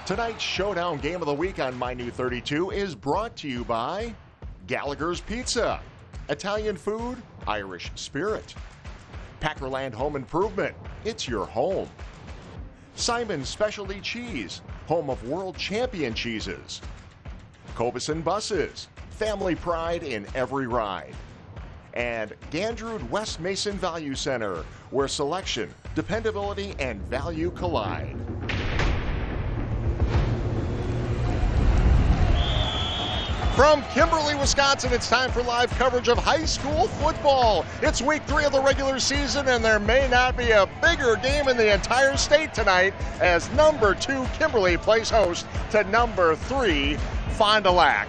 Tonight's Showdown Game of the Week on My New 32 is brought to you by Gallagher's Pizza, Italian food, Irish spirit, Packerland Home Improvement, it's your home, Simon's Specialty Cheese, home of world champion cheeses, Cobison Buses, family pride in every ride, and Gandrud West Mason Value Center, where selection, dependability, and value collide. From Kimberly, Wisconsin, it's time for live coverage of high school football. It's week 3 of the regular season, and there may not be a bigger game in the entire state tonight as number 2 Kimberly plays host to number 3 Fond du Lac.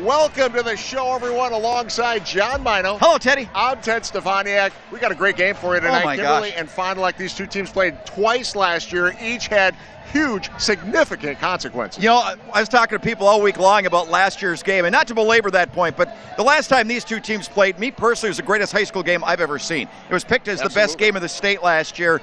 Welcome to the show, everyone, alongside John Mino. Hello, Teddy. I'm Ted Stefaniak. We got a great game for you tonight. Oh, my Kimberly gosh. and Fond du Lac, these two teams played twice last year. Each had huge, significant consequences. You know, I was talking to people all week long about last year's game, and not to belabor that point, but the last time these two teams played, me personally, was the greatest high school game I've ever seen. It was picked as the best game of the state last year.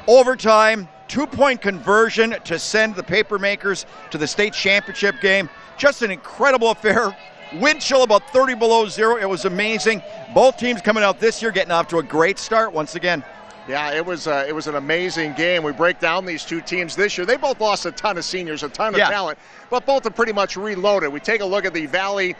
Overtime, 2-point conversion to send the Papermakers to the state championship game. Just an incredible affair. Wind chill about 30 below zero. It was amazing. Both teams coming out this year getting off to a great start once again. Yeah, it was an amazing game. We break down these two teams this year. They both lost a ton of seniors, a ton of talent, but both are pretty much reloaded. We take a look at the Valley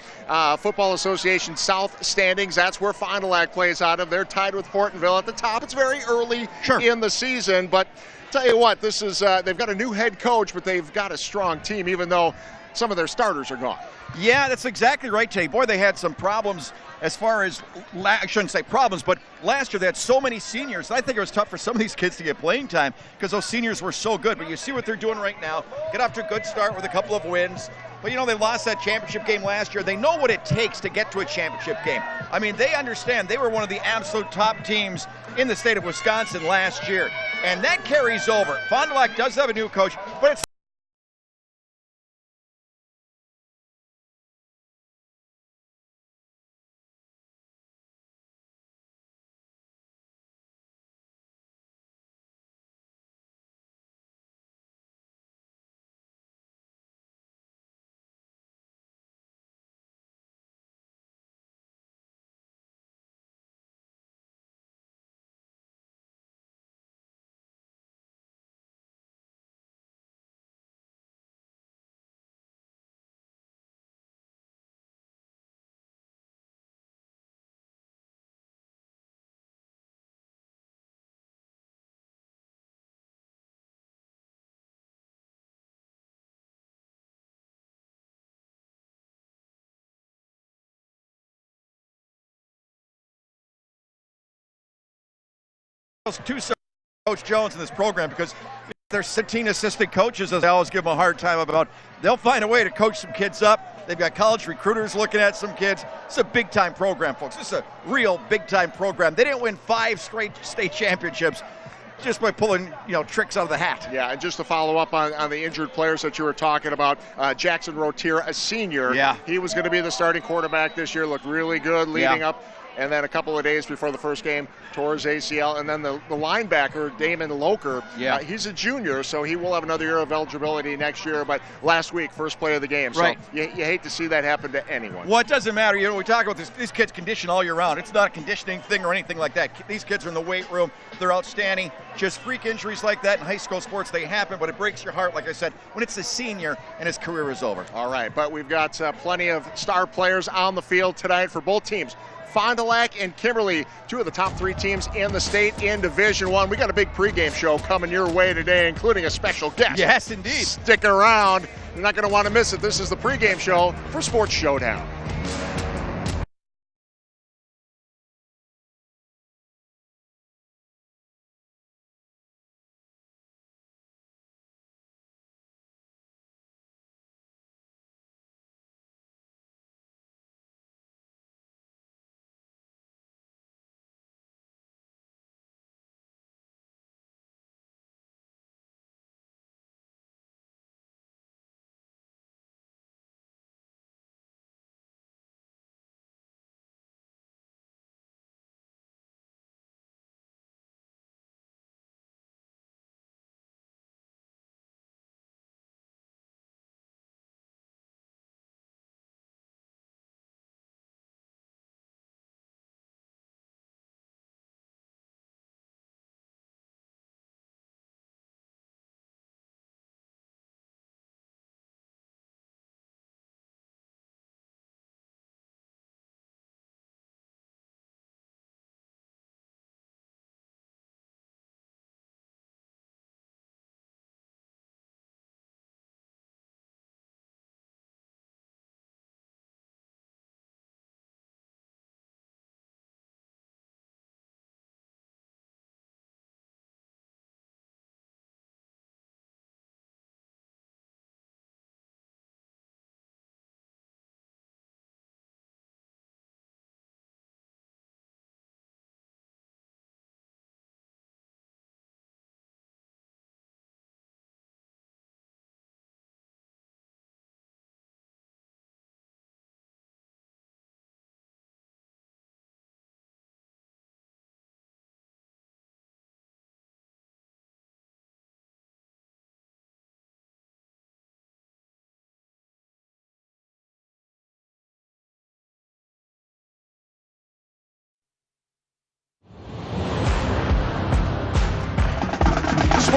Football Association South standings. That's where Fond du Lac plays out of. They're tied with Hortonville at the top. It's very early in the season, but tell you what, this is they've got a new head coach, but they've got a strong team, even though some of their starters are gone. Yeah, that's exactly right, Teddy. Boy, they had some problems as far as, I shouldn't say problems, but last year they had so many seniors. I think it was tough for some of these kids to get playing time because those seniors were so good. But you see what they're doing right now. Get off to a good start with a couple of wins. But, you know, they lost that championship game last year. They know what it takes to get to a championship game. I mean, they understand they were one of the absolute top teams in the state of Wisconsin last year. And that carries over. Fond du Lac does have a new coach, but it's two Coach Jones in this program because their 16 assistant coaches, as I always give them a hard time about, they'll find a way to coach some kids up. They've got college recruiters looking at some kids. It's a big-time program, folks. This is a real big-time program. They didn't win 5 straight state championships just by pulling, tricks out of the hat. Yeah, and just to follow up on the injured players that you were talking about, Jackson Rotier, a senior. Yeah. He was going to be the starting quarterback this year, looked really good leading up. And then a couple of days before the first game, tore his ACL. And then the linebacker, Damon Loker, he's a junior, so he will have another year of eligibility next year. But last week, first play of the game. So you hate to see that happen to anyone. Well, it doesn't matter. We talk about these kids condition all year round. It's not a conditioning thing or anything like that. These kids are in the weight room. They're outstanding. Just freak injuries like that in high school sports, they happen, but it breaks your heart, like I said, when it's a senior and his career is over. All right, but we've got plenty of star players on the field tonight for both teams. Fond du Lac and Kimberly, 2 of the top 3 teams in the state in Division I. We got a big pregame show coming your way today, including a special guest. Yes, indeed. Stick around. You're not going to want to miss it. This is the pregame show for Sports Showdown.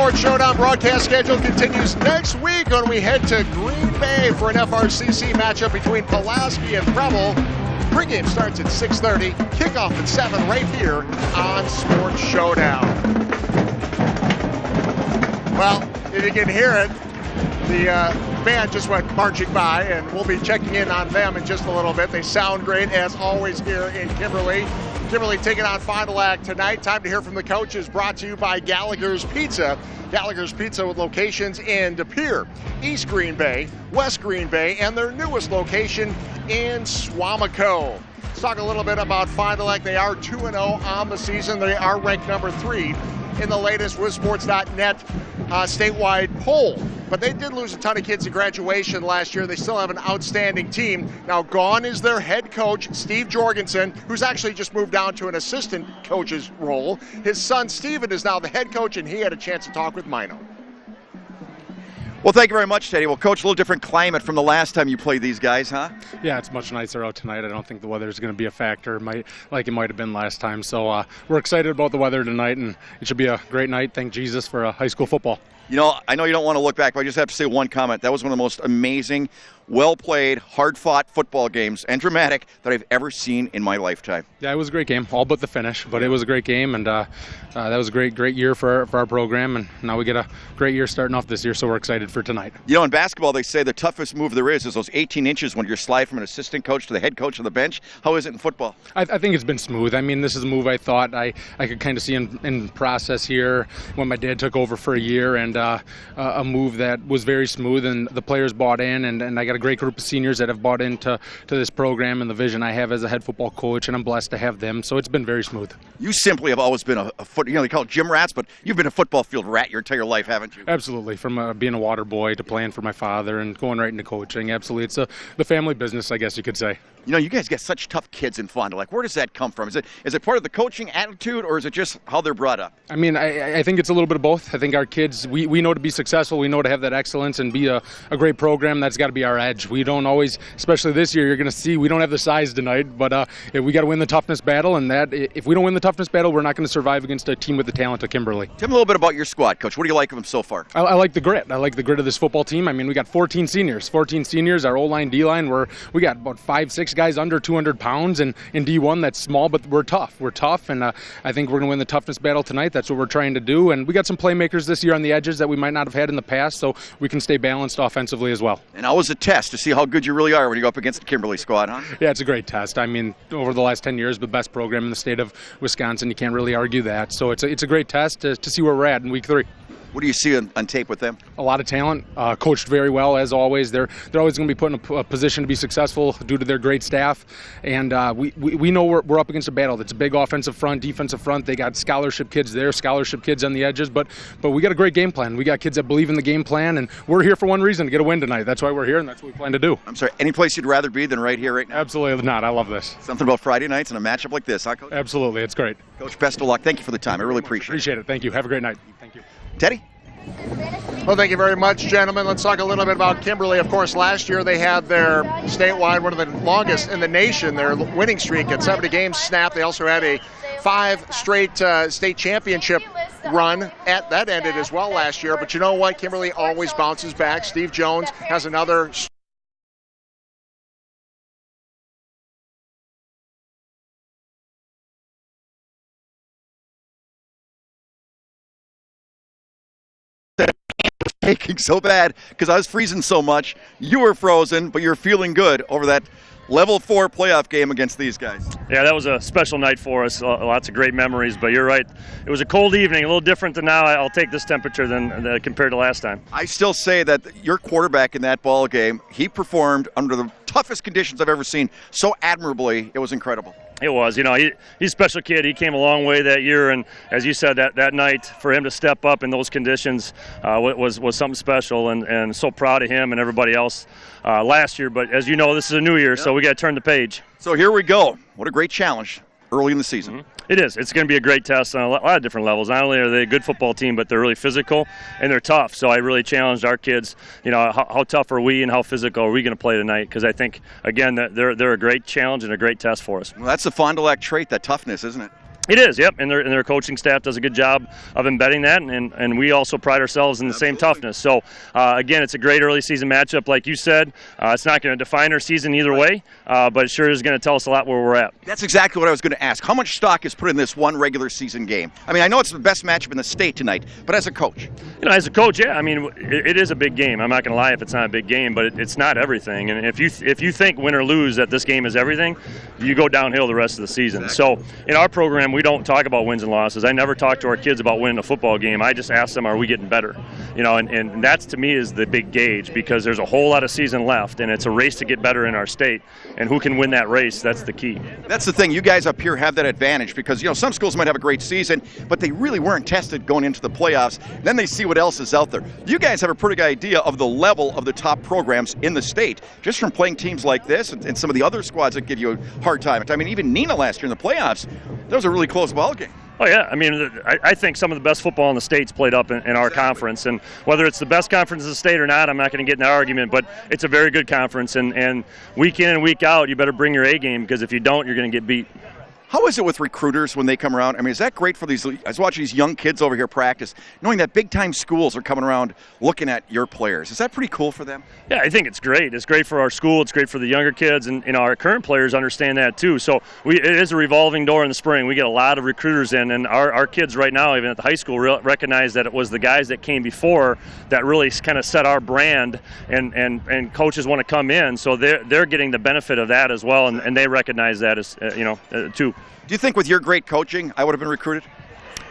Sports Showdown broadcast schedule continues next week when we head to Green Bay for an FRCC matchup between Pulaski and Preble. Pregame starts at 6:30, kickoff at 7 right here on Sports Showdown. Well, if you can hear it, the band just went marching by, and we'll be checking in on them in just a little bit. They sound great, as always, here in Kimberly. Kimberly taking on Fond du Lac tonight. Time to hear from the coaches, brought to you by Gallagher's Pizza. Gallagher's Pizza with locations in De Pere, East Green Bay, West Green Bay, and their newest location in Swamico. Let's talk a little bit about Fond du Lac. They are 2-0 on the season. They are ranked number 3 in the latest WizSports.net statewide poll. But they did lose a ton of kids to graduation last year. They still have an outstanding team. Now gone is their head coach, Steve Jorgensen, who's actually just moved down to an assistant coach's role. His son, Steven, is now the head coach, and he had a chance to talk with Mino. Well, thank you very much, Teddy. Well, Coach, a little different climate from the last time you played these guys, huh? Yeah, it's much nicer out tonight. I don't think the weather is going to be a factor like it might have been last time. So we're excited about the weather tonight, and it should be a great night. Thank Jesus for high school football. You know, I know you don't want to look back, but I just have to say one comment. That was one of the most amazing, well-played, hard-fought football games, and dramatic, that I've ever seen in my lifetime. Yeah, it was a great game, all but the finish, but it was a great game, and that was a great year for our program, and now we get a great year starting off this year, so we're excited for tonight. You know, in basketball, they say the toughest move there is those 18 inches when you slide from an assistant coach to the head coach on the bench. How is it in football? I think it's been smooth. I mean, this is a move I thought I could kind of see in process here when my dad took over for a year, and a move that was very smooth, and the players bought in, and I got a great group of seniors that have bought into this program and the vision I have as a head football coach, and I'm blessed to have them, so it's been very smooth. You simply have always been a foot, you know, they call it gym rats, but you've been a football field rat your entire life, haven't you? Absolutely, from being a water boy to playing for my father and going right into coaching. Absolutely, it's the family business, I guess you could say. You know, you guys get such tough kids in Fond du Lac. Where does that come from? Is it part of the coaching attitude, or is it just how they're brought up? I mean, I think it's a little bit of both. I think our kids, we know to be successful, we know to have that excellence and be a great program. That's got to be our edge. We don't always, especially this year, you're going to see we don't have the size tonight, but we got to win the toughness battle, and that if we don't win the toughness battle, we're not going to survive against a team with the talent of Kimberly. Tell me a little bit about your squad, Coach. What do you like of them so far? I like the grit. I like the grit of this football team. I mean, we got 14 seniors. Our O-line, D-line, we got about 5-6 guys under 200 pounds, and in D1 that's small, but we're tough. And I think we're going to win the toughness battle tonight. That's what we're trying to do, and we got some playmakers this year on the edges that we might not have had in the past, so we can stay balanced offensively as well. And how was a test to see how good you really are when you go up against the Kimberly squad, huh? Yeah, it's a great test. I mean, over the last 10 years, the best program in the state of Wisconsin. You can't really argue that. So it's a great test to see where we're at in week 3. What do you see on tape with them? A lot of talent, coached very well as always. They're always going to be put in a position to be successful due to their great staff, and we know we're up against a battle. That's a big offensive front, defensive front. They got scholarship kids there, scholarship kids on the edges, but we got a great game plan. We got kids that believe in the game plan, and we're here for one reason, to get a win tonight. That's why we're here, and that's what we plan to do. I'm sorry, any place you'd rather be than right here right now? Absolutely not. I love this. Something about Friday nights and a matchup like this, huh, Coach? Absolutely. It's great. Coach, best of luck. Thank you for the time. I really appreciate it. Thank you. Have a great night. Thank you. Teddy? Well, thank you very much, gentlemen. Let's talk a little bit about Kimberly. Of course, last year they had their statewide, one of the longest in the nation, their winning streak at 70 games snapped. They also had a 5 straight state championship run that ended as well last year. But you know what? Kimberly always bounces back. Steve Jones has another Taking so bad because I was freezing so much. You were frozen, but you're feeling good over that level 4 playoff game against these guys. Yeah, that was a special night for us. Lots of great memories, but you're right. It was a cold evening, a little different than now. I'll take this temperature than compared to last time. I still say that your quarterback in that ball game, he performed under the toughest conditions I've ever seen so admirably. It was incredible. It was. You know, he's a special kid. He came a long way that year, and as you said, that night, for him to step up in those conditions was something special, and so proud of him and everybody else last year. But as you know, this is a new year, so we got to turn the page. So here we go. What a great challenge early in the season. Mm-hmm. It is. It's going to be a great test on a lot of different levels. Not only are they a good football team, but they're really physical and they're tough. So I really challenged our kids, you know, how tough are we and how physical are we going to play tonight? Because I think, again, that they're a great challenge and a great test for us. Well, that's the Fond du Lac trait, that toughness, isn't it? It is, yep, and their coaching staff does a good job of embedding that, and we also pride ourselves in the same toughness. So, again, it's a great early season matchup, like you said. It's not going to define our season either way, but it sure is going to tell us a lot where we're at. That's exactly what I was going to ask. How much stock is put in this one regular season game? I mean, I know it's the best matchup in the state tonight, but as a coach? As a coach, yeah, I mean, it is a big game. I'm not going to lie if it's not a big game, but it's not everything. And if you think win or lose that this game is everything, you go downhill the rest of the season. Exactly. So, in our program, we don't talk about wins and losses. I never talk to our kids about winning a football game. I just ask them, are we getting better? And that's to me is the big gauge, because there's a whole lot of season left, and it's a race to get better in our state. And who can win that race? That's the key. That's the thing. You guys up here have that advantage because, some schools might have a great season, but they really weren't tested going into the playoffs. Then they see what else is out there. You guys have a pretty good idea of the level of the top programs in the state, just from playing teams like this and some of the other squads that give you a hard time. I mean, even Neenah last year in the playoffs, that was a really close ball game. Oh, yeah. I mean, I think some of the best football in the state's played up in our conference. And whether it's the best conference in the state or not, I'm not going to get in that argument. But it's a very good conference. And week in and week out, you better bring your A game, because if you don't, you're going to get beat. How is it with recruiters when they come around? I mean, is that great for these? I was watching these young kids over here practice, knowing that big-time schools are coming around looking at your players. Is that pretty cool for them? Yeah, I think it's great. It's great for our school. It's great for the younger kids, and our current players understand that too. So it is a revolving door in the spring. We get a lot of recruiters in, and our kids right now, even at the high school, recognize that it was the guys that came before that really kind of set our brand, and coaches want to come in, so they're getting the benefit of that as well, and they recognize that as too. Do you think with your great coaching, I would have been recruited?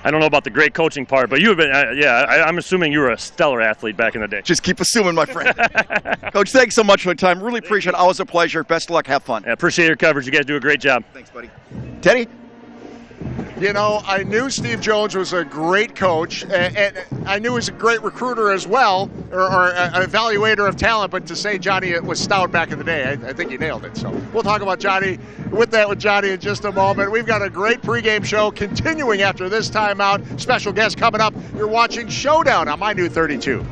I don't know about the great coaching part, but you've been, I'm assuming you were a stellar athlete back in the day. Just keep assuming, my friend. Coach, thanks so much for the time. Really appreciate it. Always a pleasure. Best of luck. Have fun. I appreciate your coverage. You guys do a great job. Thanks, buddy. Teddy? I knew Steve Jones was a great coach, and I knew he was a great recruiter as well, or an evaluator of talent, but to say Johnny was stout back in the day, I think he nailed it. So we'll talk about Johnny with Johnny in just a moment. We've got a great pregame show continuing after this timeout. Special guest coming up. You're watching Showdown on My New 32.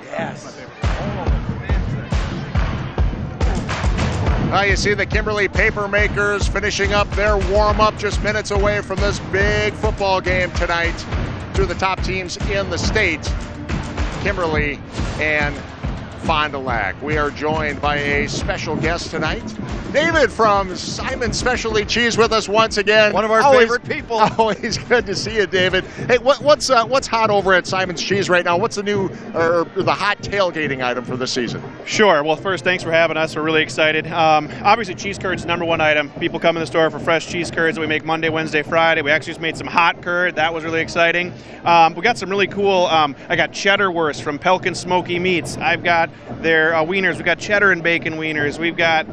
Yes. You see the Kimberly Papermakers finishing up their warm-up just minutes away from this big football game tonight. Two of the top teams in the state, Kimberly and Fond du Lac. We are joined by a special guest tonight, David from Simon Specialty Cheese with us once again. One of our Always- favorite people. Always good to see you, David. Hey, what's hot over at Simon's Cheese right now? What's the new or the hot tailgating item for this season? Sure. Well, first, thanks for having us. We're really excited. Obviously, cheese curds, number one item. People come in the store for fresh cheese curds that we make Monday, Wednesday, Friday. We actually just made some hot curd. That was really exciting. We got some really cool, I got cheddar wurst from Pelkin Smoky Meats. I've got their wieners. We've got cheddar and bacon wieners. We've got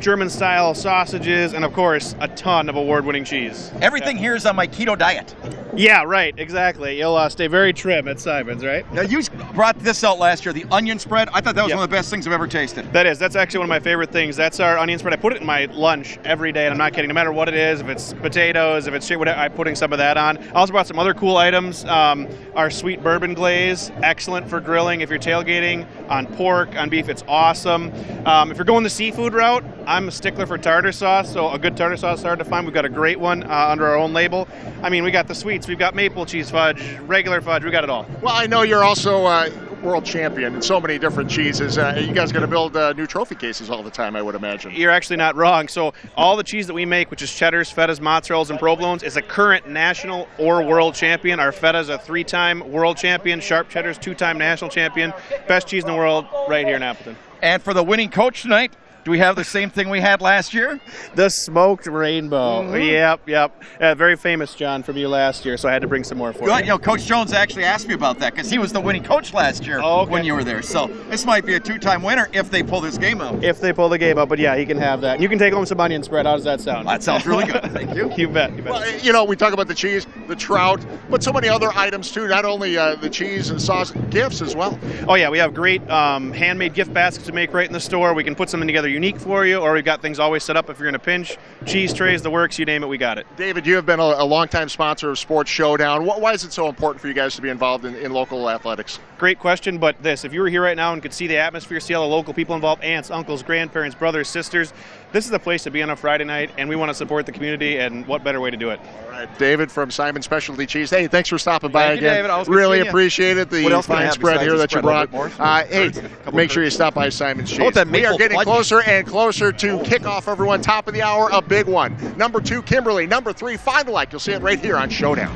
German-style sausages, and, of course, a ton of award-winning cheese. Everything here is on my keto diet. Yeah, right. Exactly. You'll stay very trim at Simon's, right? Now, you brought this out last year, the onion spread. I thought that was Yep. one of the best things I've ever tasted. That's actually one of my favorite things. That's our onion spread. I put it in my lunch every day, and I'm not kidding. No matter what it is, if it's potatoes, if it's shit, whatever, I'm putting some of that on. I also brought some other cool items. Our sweet bourbon glaze, excellent for grilling. If you're tailgating on pork, on beef, it's awesome. If you're going the seafood route, I'm a stickler for tartar sauce, so a good tartar sauce is hard to find. We've got a great one under our own label. I mean, we got the sweets, we've got maple cheese fudge, regular fudge, we got it all. Well, I know you're also world champion in so many different cheeses. You guys going to build new trophy cases all the time, I would imagine. You're actually not wrong. So all the cheese that we make, which is cheddars, fettas, mozzarellas, and provolones, is a current national or world champion. Our feta is a 3-time world champion. Sharp cheddar's 2-time national champion. Best cheese in the world right here in Appleton. And for the winning coach tonight, do we have the same thing we had last year? The smoked rainbow. Yep. Very famous, John, from you last year, so I had to bring some more for You you. know, Coach Jones actually asked me about that because he was the winning coach last year Oh, okay. when you were there. So this might be a 2-time winner if they pull this game out. If they pull the game up, but yeah, he can have that. You can take home some onion spread. How does that sound? That sounds really good. Thank you. You bet. Well, you know, we talk about the cheese, the trout, but so many other items too, not only the cheese and sauce, gifts as well. Oh yeah, we have great handmade gift baskets to make right in the store. We can put something together unique for you, or we've got things always set up if you're in a pinch. Cheese trays, the works, you name it, we got it. David, you have been a longtime sponsor of Sports Showdown. Why is it so important for you guys to be involved in local athletics? Great question, but if you were here right now and could see the atmosphere, see all the local people involved, aunts, uncles, grandparents, brothers, sisters, this is the place to be on a Friday night, and we want to support the community, and what better way to do it? All right, David from Simon Specialty Cheese. Hey, thanks for stopping by Thank you, again. David. Always good Really seeing you. appreciate it. What The else can I fine have spread besides here the that you spread? A little brought. bit more? Hey, Couple make sure you curds. stop by Simon's Cheese. want that We are maple getting fudge. closer and closer to kickoff, everyone. Top of the hour, a big one. Number 2, Kimberly. Number 3, Fond du Lac. You'll see it right here on Showdown.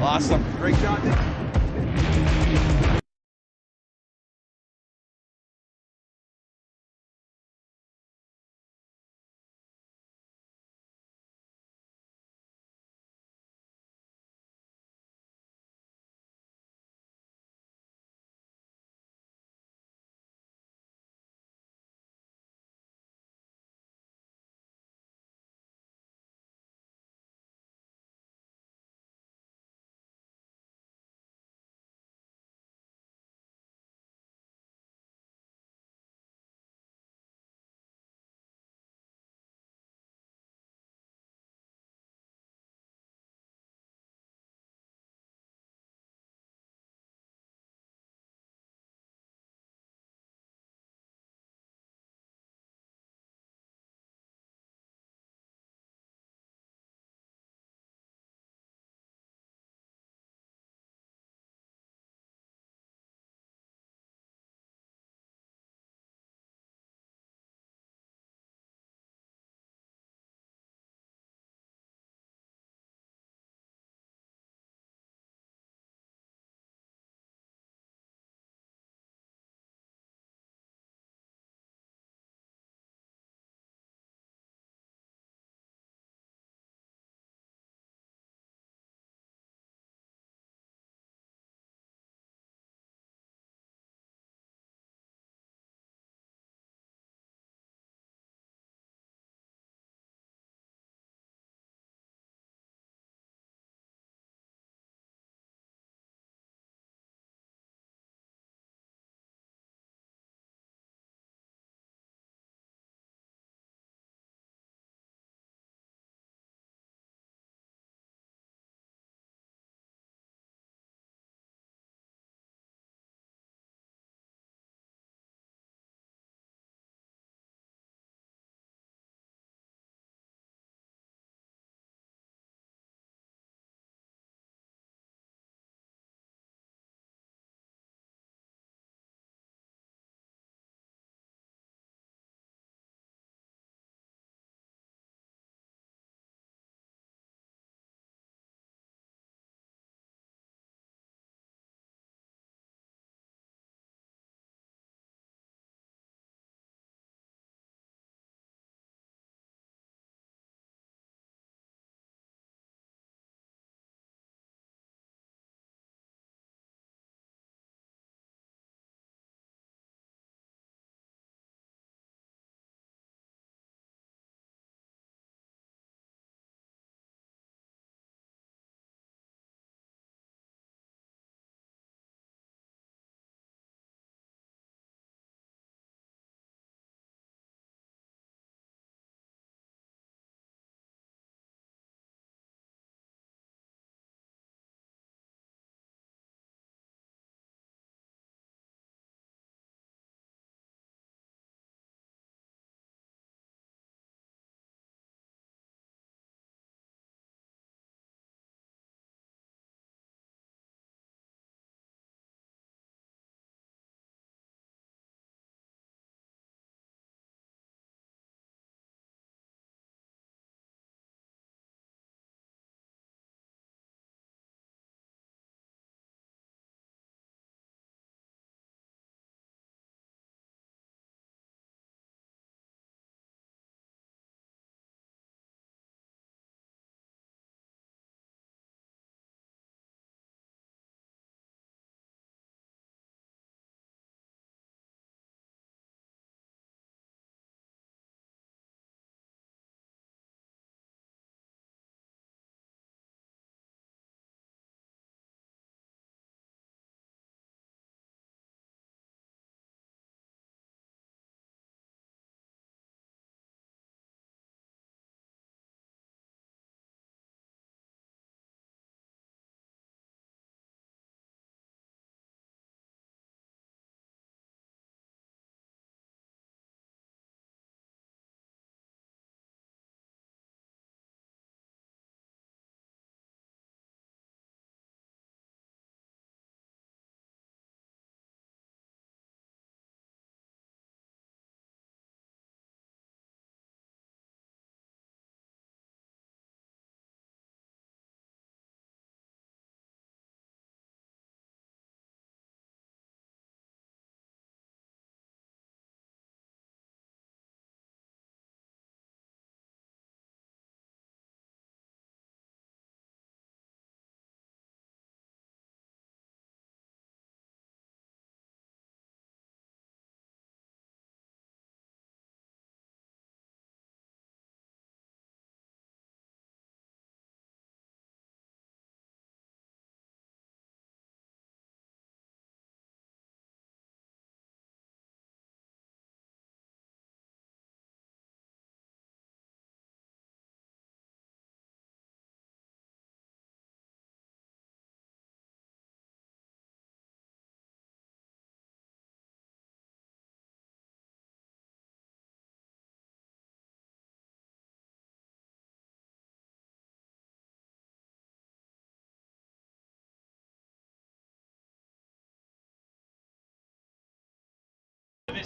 Awesome. Great job.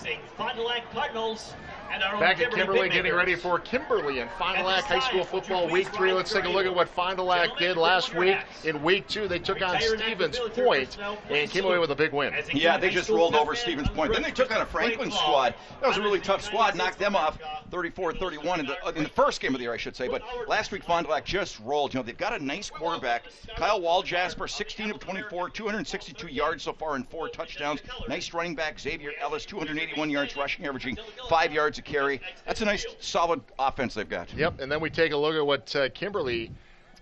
hosting Fond du Lac Cardinals. And our Back at Kimberly, getting ready for Kimberly and Fond du Lac High School Football Week 3. Let's take a look at what Fond du Lac did last week. In Week 2, they took on Stevens Point and came away with a first win. Yeah, they just rolled over Stevens Point. Then they took on a Franklin squad. That was a really tough squad, knocked them off 34-31 in the first game of the year, I should say. But last week, Fond du Lac just rolled. You know, they've got a nice quarterback. Kyle Waljasper, 16 of 24, 262 yards so far and 4 touchdowns. Nice running back, Xavier Ellis, 281 yards rushing, averaging 5 yards a carry. That's a nice, solid offense they've got. Yep, and then we take a look at what Kimberly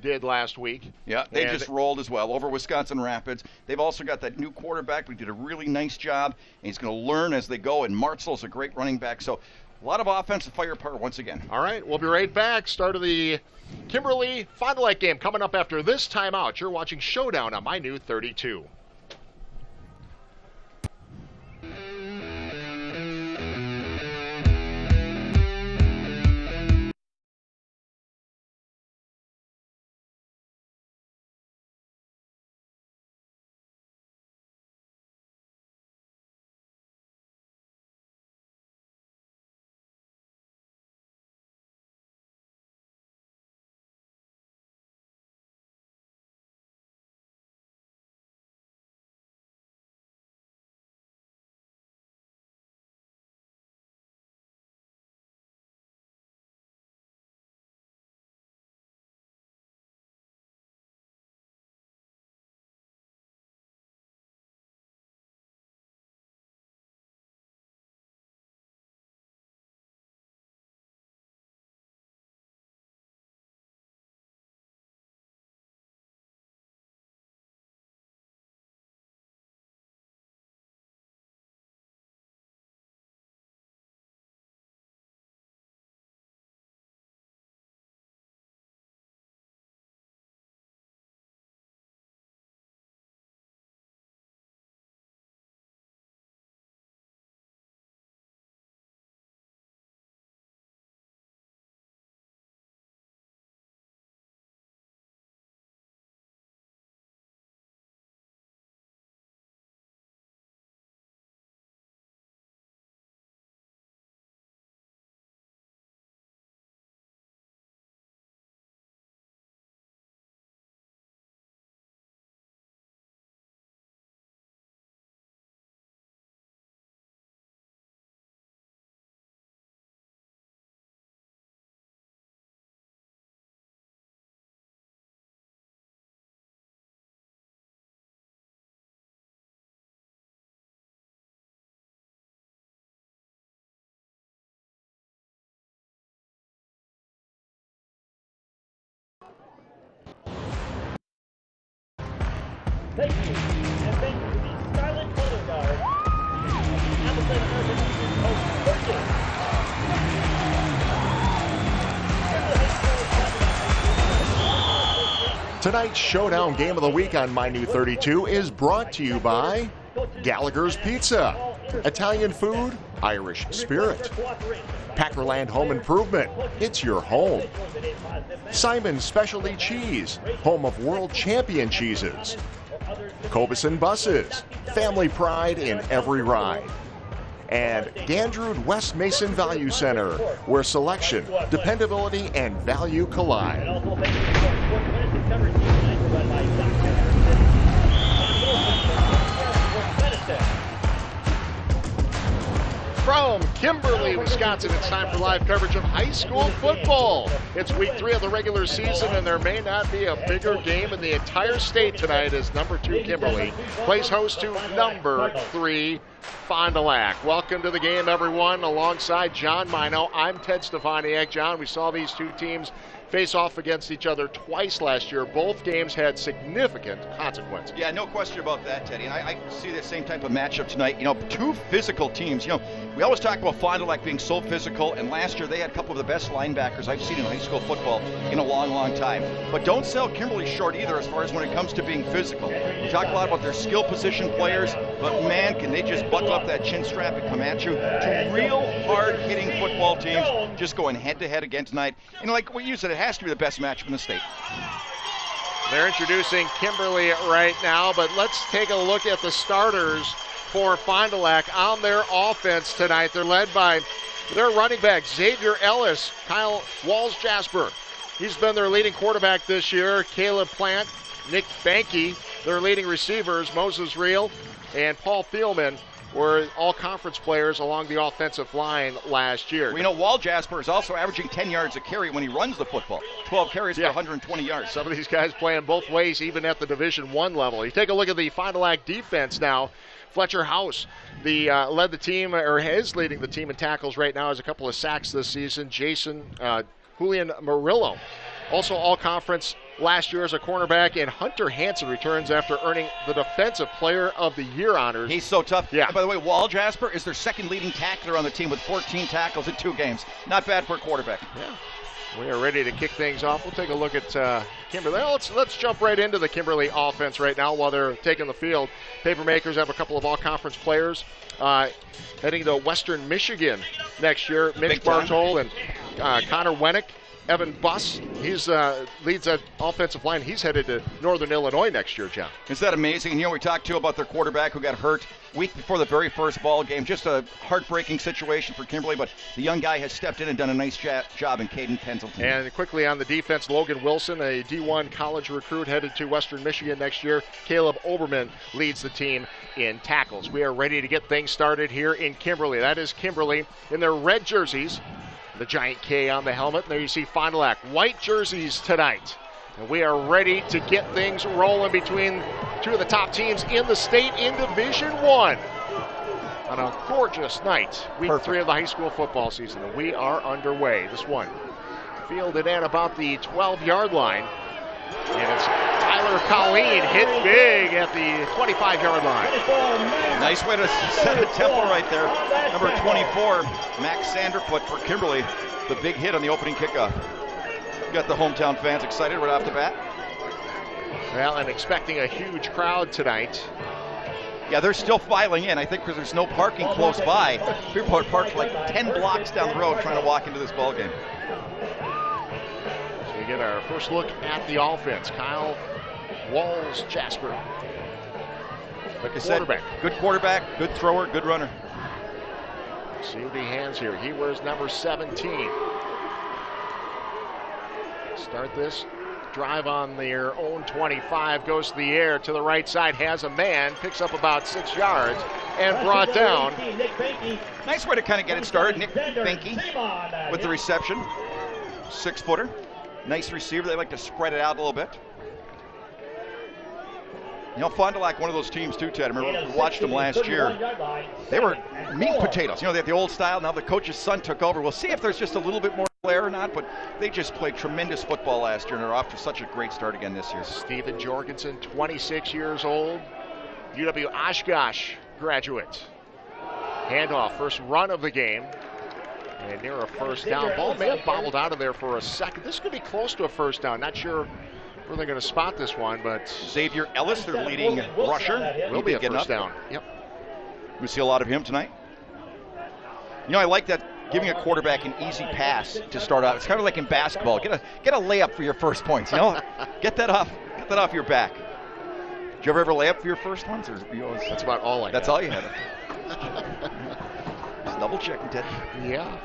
did last week. Yeah, they just rolled as well over Wisconsin Rapids. They've also got that new quarterback who did a really nice job, and he's going to learn as they go, and Martzel's a great running back. So a lot of offensive firepower once again. All right, we'll be right back. Start of the Kimberly Fond du Lac game coming up after this timeout. You're watching Showdown on My New 32. Thank you, and thank you to the Scarlet Color Guard. Hamilton American Legion hosts Tonight's Showdown Game of the Week on My New 32 is brought to you by Gallagher's Pizza, Italian food, Irish spirit, Packerland Home Improvement, it's your home, Simon's Specialty Cheese, home of world champion cheeses, Cobeson Buses, family pride in every ride, and Gandrud West Mason Value Center, where selection, dependability, and value collide. From Kimberly, Wisconsin, it's time for live coverage of high school football. It's week 3 of the regular season, and there may not be a bigger game in the entire state tonight as number 2 Kimberly plays host to number 3 Fond du Lac. Welcome to the game, everyone. Alongside John Mino, I'm Ted Stefaniak. John, we saw these two teams face off against each other twice last year. Both games had significant consequences. Yeah, no question about that, Teddy. And I see the same type of matchup tonight. You know, two physical teams. You know, we always talk about Fond du Lac being so physical, and last year they had a couple of the best linebackers I've seen in high school football in a long, long time. But don't sell Kimberly short either as far as when it comes to being physical. We talk a lot about their skill position players, but man, can they just buckle up that chin strap and come at you. Two real hard-hitting football teams just going head-to-head again tonight. And like what you said, it has to be the best matchup in the state. They're introducing Kimberly right now, but let's take a look at the starters for Fond du Lac on their offense tonight. They're led by their running back, Xavier Ellis, Kyle Walls-Jasper. He's been their leading quarterback this year. Caleb Plant, Nick Banky, their leading receivers, Moses Reel and Paul Thielman, were all conference players along the offensive line last year. We know Wall-Jasper is also averaging 10 yards a carry when he runs the football. 12 carries for 120 yards. Some of these guys playing both ways, even at the Division I level. You take a look at the Fond du Lac defense now. Fletcher House led the team, or is leading the team in tackles right now, has a couple of sacks this season. Julian Murillo, also all-conference last year as a cornerback, and Hunter Hansen returns after earning the Defensive Player of the Year honors. He's so tough. Yeah. And by the way, Wall-Jasper is their second leading tackler on the team with 14 tackles in 2 games. Not bad for a quarterback. Yeah. We are ready to kick things off. We'll take a look at Kimberly. Let's jump right into the Kimberly offense right now while they're taking the field. Papermakers have a couple of all-conference players heading to Western Michigan next year. Mitch Bartol and Connor Wennick. Evan Buss, he's leads that offensive line. He's headed to Northern Illinois next year, John. Is that amazing? And we talked too about their quarterback who got hurt week before the very first ball game. Just a heartbreaking situation for Kimberly, but the young guy has stepped in and done a nice job in Caden Penselton. And quickly on the defense, Logan Wilson, a D1 college recruit headed to Western Michigan next year. Caleb Oberman leads the team in tackles. We are ready to get things started here in Kimberly. That is Kimberly in their red jerseys. The giant K on the helmet. And there you see Fond du Lac. White jerseys tonight. And we are ready to get things rolling between two of the top teams in the state in Division I. On a gorgeous night. Week 3 of the high school football season. And we are underway. This one fielded at about the 12-yard line. And it's Tyler Colleen hit big at the 25-yard line. Nice way to set the tempo right there. Number 24, Max Sanderfoot for Kimberly. The big hit on the opening kickoff. Got the hometown fans excited right off the bat. Well, I'm expecting a huge crowd tonight. Yeah, they're still filing in, I think, because there's no parking close by. People are parked like 10 blocks down the road trying to walk into this ball game. So we get our first look at the offense. Kyle Walls-Jasper. Like I said, good quarterback, good thrower, good runner. See what he hands here. He wears number 17. Start this drive on their own 25, goes to the air to the right side, has a man, picks up about 6 yards, and brought down. Nice way to kind of get it started. Nick Benke with the reception. 6-footer. Nice receiver. They like to spread it out a little bit. Fond du Lac, one of those teams too, Ted. I remember we watched them last year. They were meat potatoes. They had the old style. Now the coach's son took over. We'll see if there's just a little bit more flair or not, but they just played tremendous football last year and are off to such a great start again this year. Stephen Jorgensen, 26 years old, UW Oshkosh graduate. Handoff, first run of the game. And near a first down. Ball may have bobbled out of there for a second. This could be close to a first down. Not sure where they're going to spot this one, but Xavier Ellis, their leading rusher, will be a first down. Yep. We see a lot of him tonight. I like that, giving a quarterback an easy pass to start out. It's kind of like in basketball. Get a layup for your first points. Get that off your back. Did you ever layup for your first ones? Or that's about all I. That's all you had. Just double checking, Ted. Yeah.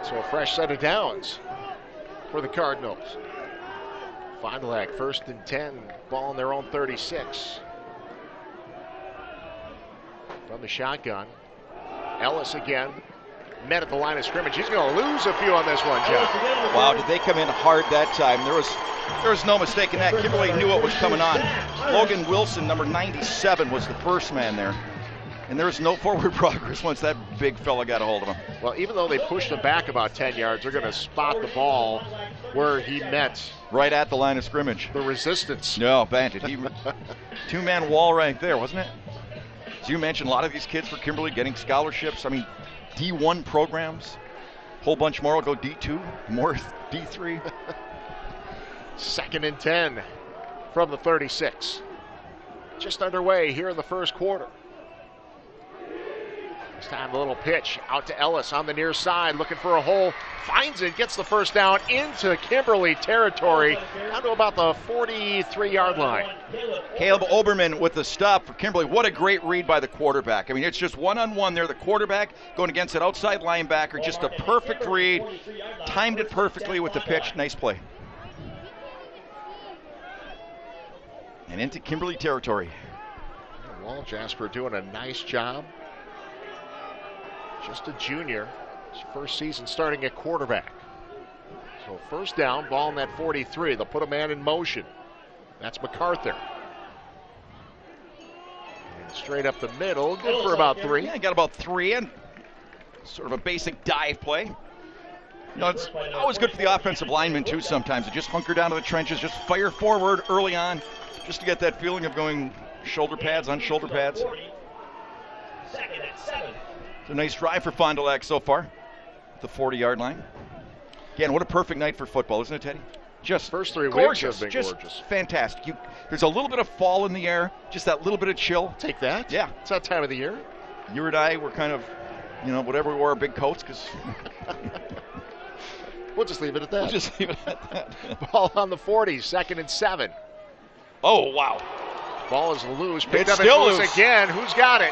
So a fresh set of downs for the Cardinals. Fond du Lac, 1st and 10, ball on their own 36. From the shotgun, Ellis again, met at the line of scrimmage. He's going to lose a few on this one, Jeff. Wow, did they come in hard that time? There was no mistake in that. Kimberly knew what was coming on. Logan Wilson, number 97, was the first man there. And there was no forward progress once that big fella got a hold of him. Well, even though they pushed him back about 10 yards, they're going to spot the ball where he met. Right at the line of scrimmage. The resistance. No, Bandit. Two-man wall right there, wasn't it? So you mentioned a lot of these kids for Kimberly getting scholarships. I mean, D1 programs. Whole bunch more will go D2, more D3. 2nd and 10 from the 36. Just underway here in the first quarter. This time a little pitch out to Ellis on the near side, looking for a hole, finds it, gets the first down into Kimberly territory, down to about the 43-yard line. Caleb Oberman with the stop for Kimberly. What a great read by the quarterback. I mean, it's just one-on-one there. The quarterback going against an outside linebacker, just a perfect read, timed it perfectly with the pitch. Nice play. And into Kimberly territory. Wall Jasper doing a nice job. Just a junior, his first season starting at quarterback. So first down, ball in that 43. They'll put a man in motion. That's MacArthur. And straight up the middle, good for about 3. Yeah, got about 3, and sort of a basic dive play. You know, it's always good for the offensive linemen too sometimes to just hunker down to the trenches, just fire forward early on, just to get that feeling of going shoulder pads on shoulder pads. Second and 7. It's a nice drive for Fond du Lac so far at the 40-yard line. Again, what a perfect night for football, isn't it, Teddy? Just first 3 weeks gorgeous, have been just gorgeous. fantastic. There's a little bit of fall in the air, just that little bit of chill. Take that. Yeah. It's that time of the year. You and I were kind of, whatever we wore our big coats, because We'll just leave it at that. we'll just leave it at that. Ball on the 40, second and 7. Oh, wow. Ball is loose. Picked It's up and still loose loose. again. Who's got it?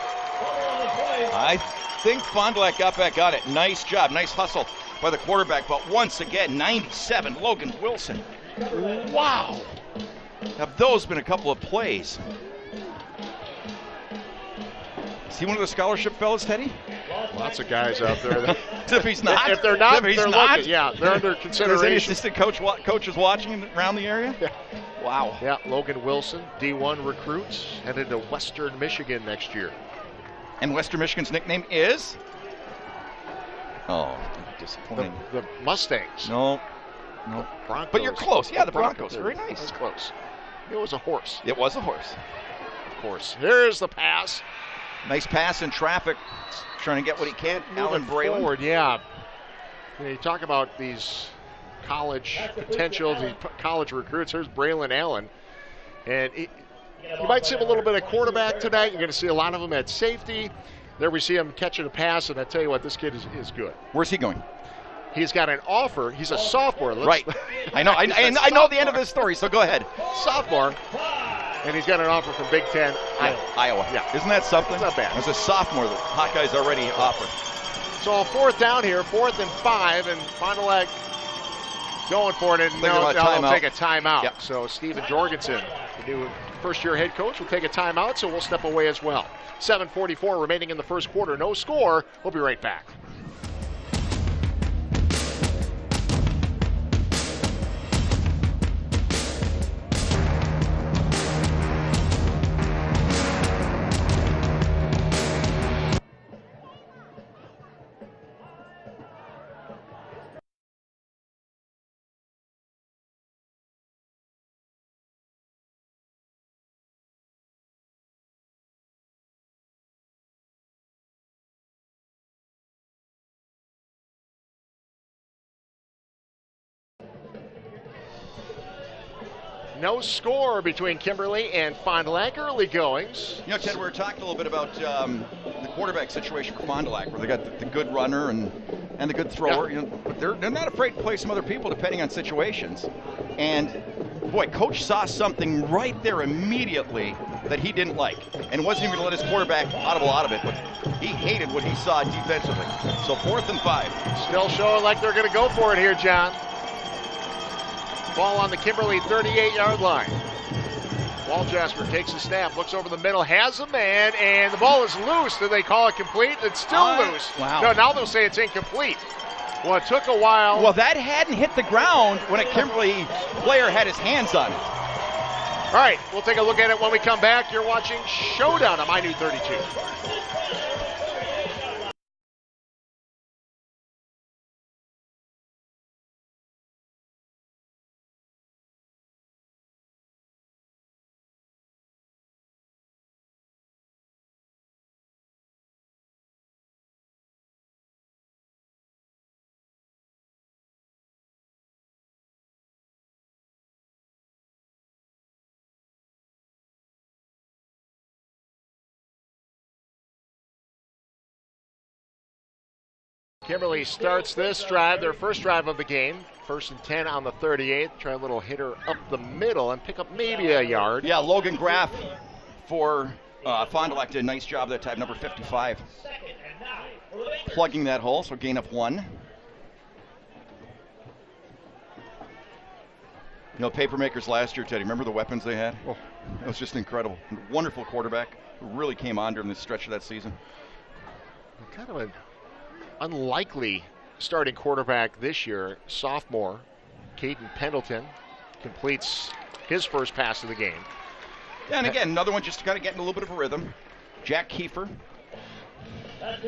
I think Fond du Lac got back on it. Nice job, nice hustle by the quarterback. But once again, 97, Logan Wilson. Wow. Have those been a couple of plays? Is he one of the scholarship fellas, Teddy? Lots of guys out there. That, If he's not, if they're not, if he's they're not, looking. Yeah, they're under Is any consideration. assistant coaches watching around the area? Yeah. Wow. Yeah, Logan Wilson, D1 recruits, headed to Western Michigan next year. And Western Michigan's nickname is? Oh, The, disappointing. the Mustangs. No. Broncos. But you're close. Yeah, the Broncos. Very nice. That's close. It was a horse, It was a horse. of course. Here's the pass. Nice pass in traffic. Trying to get what he can. Alan Moving Braylon. forward, yeah. You talk about these college potential, these college recruits. Here's Braylon Allen. And you might see him a little bit at quarterback tonight. You're going to see a lot of them at safety. There we see him catching a pass, and I tell you what, this kid is good. Where's he going? He's got an offer. He's a sophomore. Right. I know. I know the end of this story, so go ahead. Sophomore. And he's got an offer from Big Ten, Iowa. Iowa. Yeah. Isn't that something? It's not bad. As a sophomore, the Hawkeyes already offered. So fourth down here, 4th and 5, and Fond du Lac going for it, and Thinking now about they'll timeout. take a timeout. Yep. So Steven Jorgensen, the new first-year head coach, will take a timeout, so we'll step away as well. 7:44 remaining in the first quarter. No score. We'll be right back. No score between Kimberly and Fond du Lac. Early goings. You know, Ted, we were talking a little bit about the quarterback situation for Fond du Lac, where they got the good runner and the good thrower. Yeah. You know, but they're not afraid to play some other people depending on situations. And boy, coach saw something right there immediately that he didn't like, and wasn't even going to let his quarterback audible out of it. But he hated what he saw defensively. So 4th and 5. Still showing like they're going to go for it here, John. Ball on the Kimberly 38-yard line. Wall Jasper takes a snap, looks over the middle, has a man, and the ball is loose. Do they call it complete? It's still loose. Wow. No, now they'll say it's incomplete. Well, it took a while. Well, that hadn't hit the ground when a Kimberly player had his hands on it. All right, we'll take a look at it when we come back. You're watching Showdown on My New 32. Kimberly starts this drive, their first drive of the game. 1st and 10 on the 38th. Try a little hitter up the middle and pick up maybe a yard. Yeah, Logan Graff for Fond du Lac did a nice job that time, number 55. Plugging that hole, so gain of 1. You know, Papermakers last year, Teddy, remember the weapons they had? Oh, it was just incredible. Wonderful quarterback who really came on during this stretch of that season. Kind of an unlikely starting quarterback this year. Sophomore Caden Pendleton completes his first pass of the game. Yeah, and again, another one just kind of getting a little bit of a rhythm. Jack Kiefer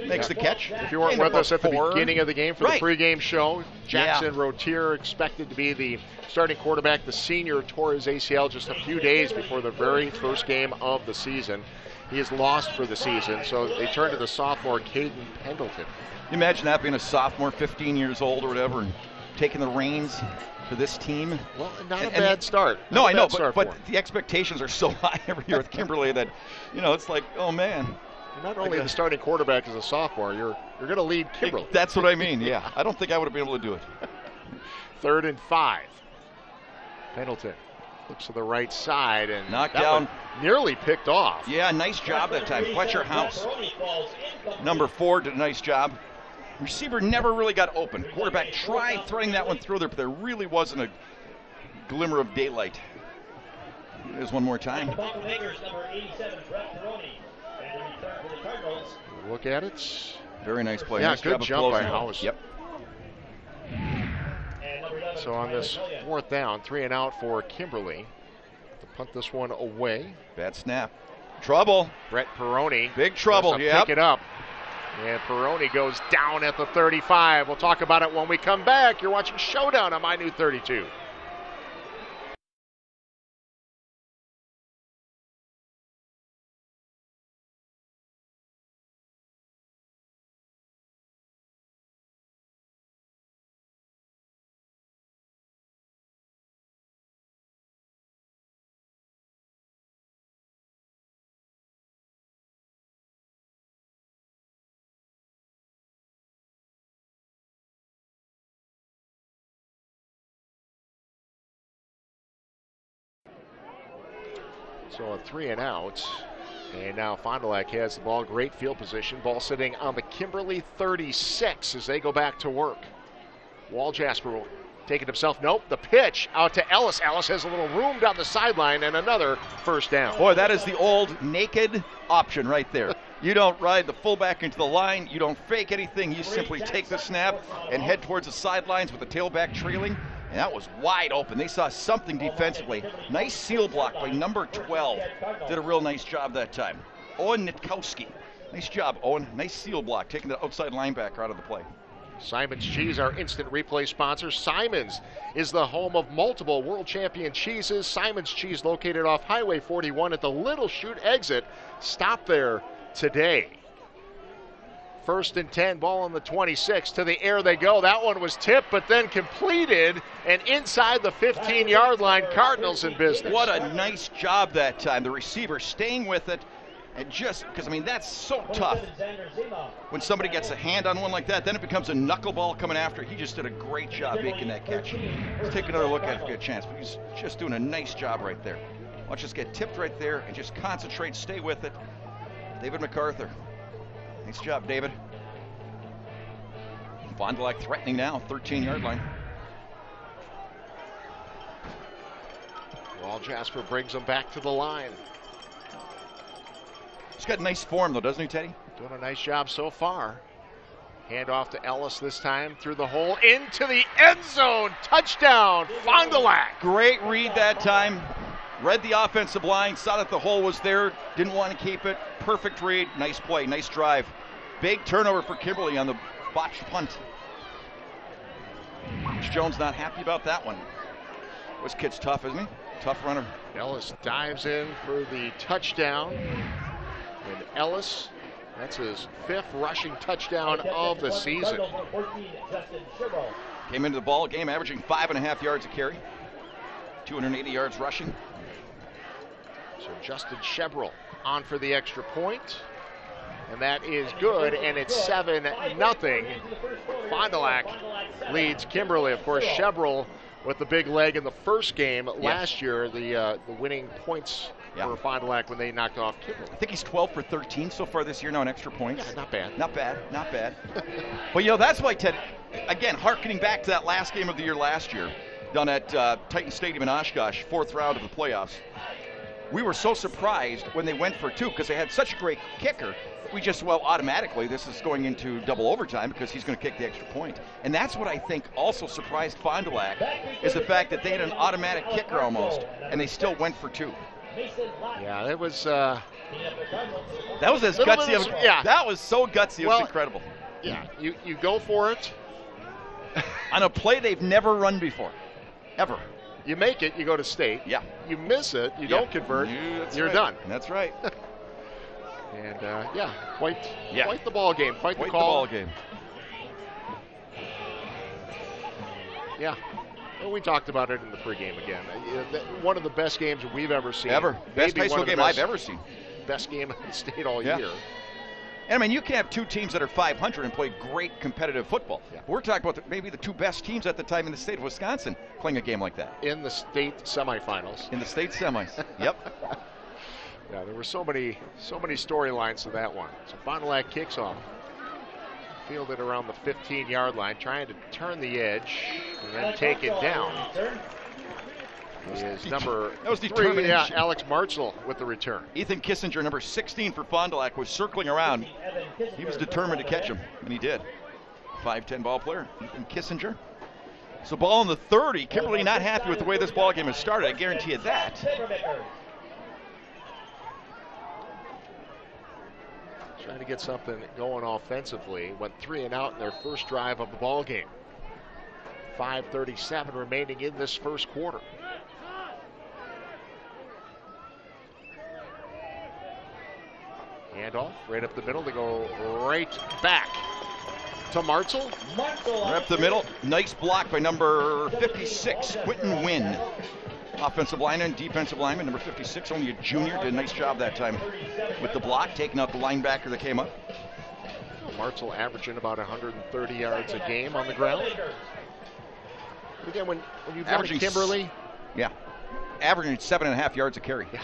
makes the catch. If you weren't with us at the beginning of the game for the pregame show, Jackson Rotier expected to be the starting quarterback. The senior tore his ACL just a few days before the very first game of the season. He is lost for the season, so they turn to the sophomore Caden Pendleton. You imagine that being a sophomore, 15 years old or whatever, and taking the reins for this team. Well, not a bad start. No, I know, but the expectations are so high every year with Kimberly that, you know, it's like, oh man. Not only the starting quarterback as a sophomore, you're going to lead Kimberly. That's what I mean, yeah. I don't think I would have been able to do it. 3rd and 5. Pendleton looks to the right side and knocked down. Nearly picked off. Yeah, nice job that time. Fletcher House, number 4, did a nice job. Receiver never really got open. Quarterback tried throwing that one through there, but there really wasn't a glimmer of daylight. There's one more time. Look at it. Very nice play. Yeah, nice good jump by House. Yep. So on this 4th down, 3 and out for Kimberly. To punt this one away. Bad snap. Trouble. Brett Peroni. Big trouble, yeah. Pick it up. And Peroni goes down at the 35. We'll talk about it when we come back. You're watching Showdown on My New 32. So a 3 and out. And now Fond du Lac has the ball. Great field position. Ball sitting on the Kimberly 36 as they go back to work. Wall Jasper will take it himself. Nope. The pitch out to Ellis. Ellis has a little room down the sideline and another 1st down. Boy, that is the old naked option right there. You don't ride the fullback into the line. You don't fake anything. You simply take the snap and head towards the sidelines with the tailback trailing. And that was wide open. They saw something defensively. Nice seal block by number 12. Did a real nice job that time. Owen Nitkowski. Nice job, Owen. Nice seal block, taking the outside linebacker out of the play. Simon's Cheese, our instant replay sponsor. Simon's is the home of multiple world champion cheeses. Simon's Cheese located off Highway 41 at the Little Chute exit. Stop there today. 1st and 10, ball on the 26. To the air they go. That one was tipped, but then completed, and inside the 15-yard line, Cardinals in business. What a nice job that time. The receiver staying with it, and just, because, I mean, that's so tough. When somebody gets a hand on one like that, then it becomes a knuckleball coming after. He just did a great job making that catch. Let's take another look at it if we get a chance, but he's just doing a nice job right there. Watch us get tipped right there and just concentrate, stay with it. David MacArthur. Nice job, David. Fond du Lac threatening now, 13-yard line. Wall Jasper brings them back to the line. He's got nice form, though, doesn't he, Teddy? Doing a nice job so far. Hand off to Ellis this time, through the hole, into the end zone. Touchdown, Fond du Lac. Great read that time. Read the offensive line, saw that the hole was there, didn't want to keep it. Perfect read, nice play, nice drive. Big turnover for Kimberly on the botched punt. Jones not happy about that one. This kid's tough, isn't he? Tough runner. Ellis dives in for the touchdown. And Ellis, that's his 5th rushing touchdown of the season. Came into the ball game averaging 5.5 yards a carry. 280 yards rushing. So Justin Chevrolet on for the extra point. And that is good, and it's 7-0. Fond du Lac leads Kimberly. Of course, Chevrolet with the big leg in the first game last year, the winning points for Fond du Lac when they knocked off Kimberly. I think he's 12 for 13 so far this year now in extra points. Yeah, not bad. Not bad, not bad. But, you know, that's why, Ted, again, hearkening back to that last game of the year last year, done at Titan Stadium in Oshkosh, 4th round of the playoffs. We were so surprised when they went for 2 because they had such a great kicker. We just, well, automatically, this is going into double overtime because he's going to kick the extra point. And that's what I think also surprised Fond du Lac, is the fact that they had an automatic kicker almost, and they still went for 2. Yeah, that was that was as gutsy. That was so gutsy. It was incredible. Yeah, you go for it on a play they've never run before, ever. You make it, you go to state. Yeah. You miss it, you don't convert. You're done. That's right. And quite the ball game. Quite the call. The ball game. Yeah. Well, we talked about it in the pregame again. One of the best games we've ever seen. Best high school game I've ever seen. Best game in the state all year. And I mean, you can have 2 teams that are 500 and play great competitive football. Yeah. We're talking about maybe the 2 best teams at the time in the state of Wisconsin playing a game like that. In the state semifinals. In the state semis. Yep. Yeah, there were so many storylines to that one. So Fond du Lac kicks off. Fielded around the 15-yard line, trying to turn the edge and then take it down. Is number 3, Alex Martzell with the return. Ethan Kissinger, number 16 for Fond du Lac, was circling around. He was determined to catch him, and he did. 5'10" ball player, Ethan Kissinger. So ball in the 30. Kimberly not happy with the way this ball game has started. I guarantee you that. Trying to get something going offensively. Went 3 and out in their first drive of the ball game. 5:37 remaining in this first quarter. Handoff right up the middle. They go right back to Martzell. Right up the middle. Nice block by number 56, Quentin Wynn. Offensive lineman, defensive lineman, number 56, only a junior. Did a nice job that time with the block, taking out the linebacker that came up. Martzell averaging about 130 yards a game on the ground. Again, when you go to Kimberly. Averaging 7.5 yards a carry. Yeah.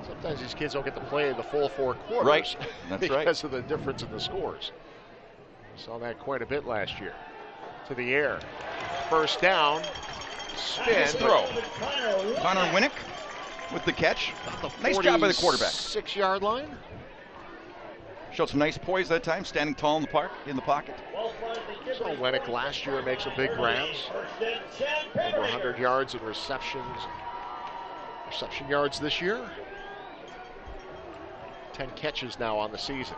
Sometimes these kids don't get to play the full 4 quarters. Right. That's because of the difference in the scores. Saw that quite a bit last year. To the air. First down. Spin. Throw. Connor Winnick with the catch. Nice job by the quarterback. 6-yard line. Showed some nice poise that time, standing tall in the pocket. So Winnick last year makes a big grabs. Over 100 yards in reception yards this year. 10 catches now on the season.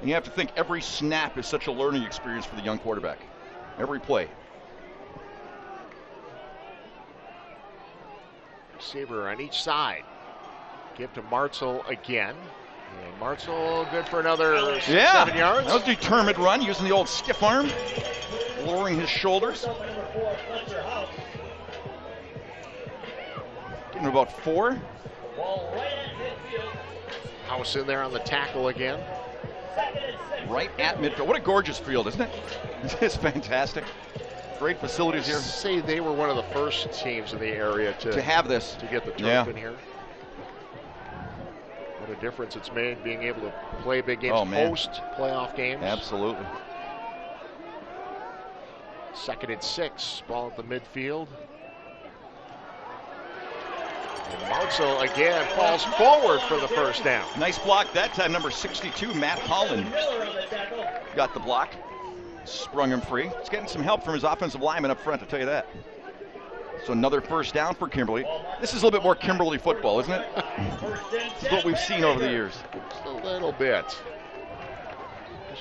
And you have to think every snap is such a learning experience for the young quarterback. Every play. Receiver on each side. Give to Martzell again. And Martzell good for another 7 yards. That was a determined run using the old stiff arm, lowering his shoulders. Getting about 4. House in there on the tackle again. Right at midfield. What a gorgeous field, isn't it? It's fantastic. Great facilities here. Say they were one of the first teams in the area to have this, to get the turf in here. What a difference it's made being able to play big games post playoff games. Absolutely. 2nd and 6, ball at the midfield. And Martzell again falls forward for the first down. Nice block that time, number 62, Matt Holland. Got the block, sprung him free. He's getting some help from his offensive lineman up front, I'll tell you that. So another first down for Kimberly. This is a little bit more Kimberly football, isn't it? This is what we've seen over the years. Just a little bit.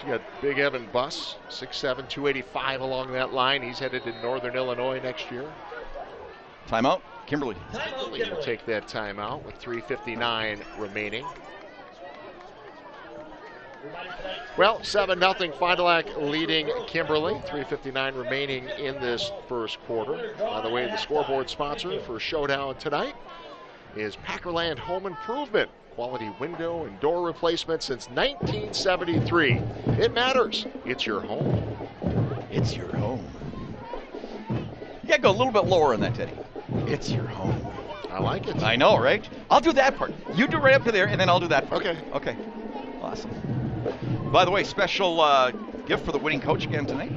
You got Big Evan Buss, 6'7", 285 along that line. He's headed to Northern Illinois next year. Timeout, Kimberly. Kimberly will take that timeout with 3:59 remaining. Well, 7-0 Fond du Lac leading Kimberly. 3:59 remaining in this first quarter. By the way, the scoreboard sponsor for Showdown tonight is Packerland Home Improvement. quality window and door replacement since 1973. It matters. It's your home. It's your home. You gotta go a little bit lower on that, Teddy. It's your home. I like it. I know, right? I'll do that part. You do right up to there, and then I'll do that part. Okay. Okay. Awesome. By the way, special gift for the winning coach again tonight.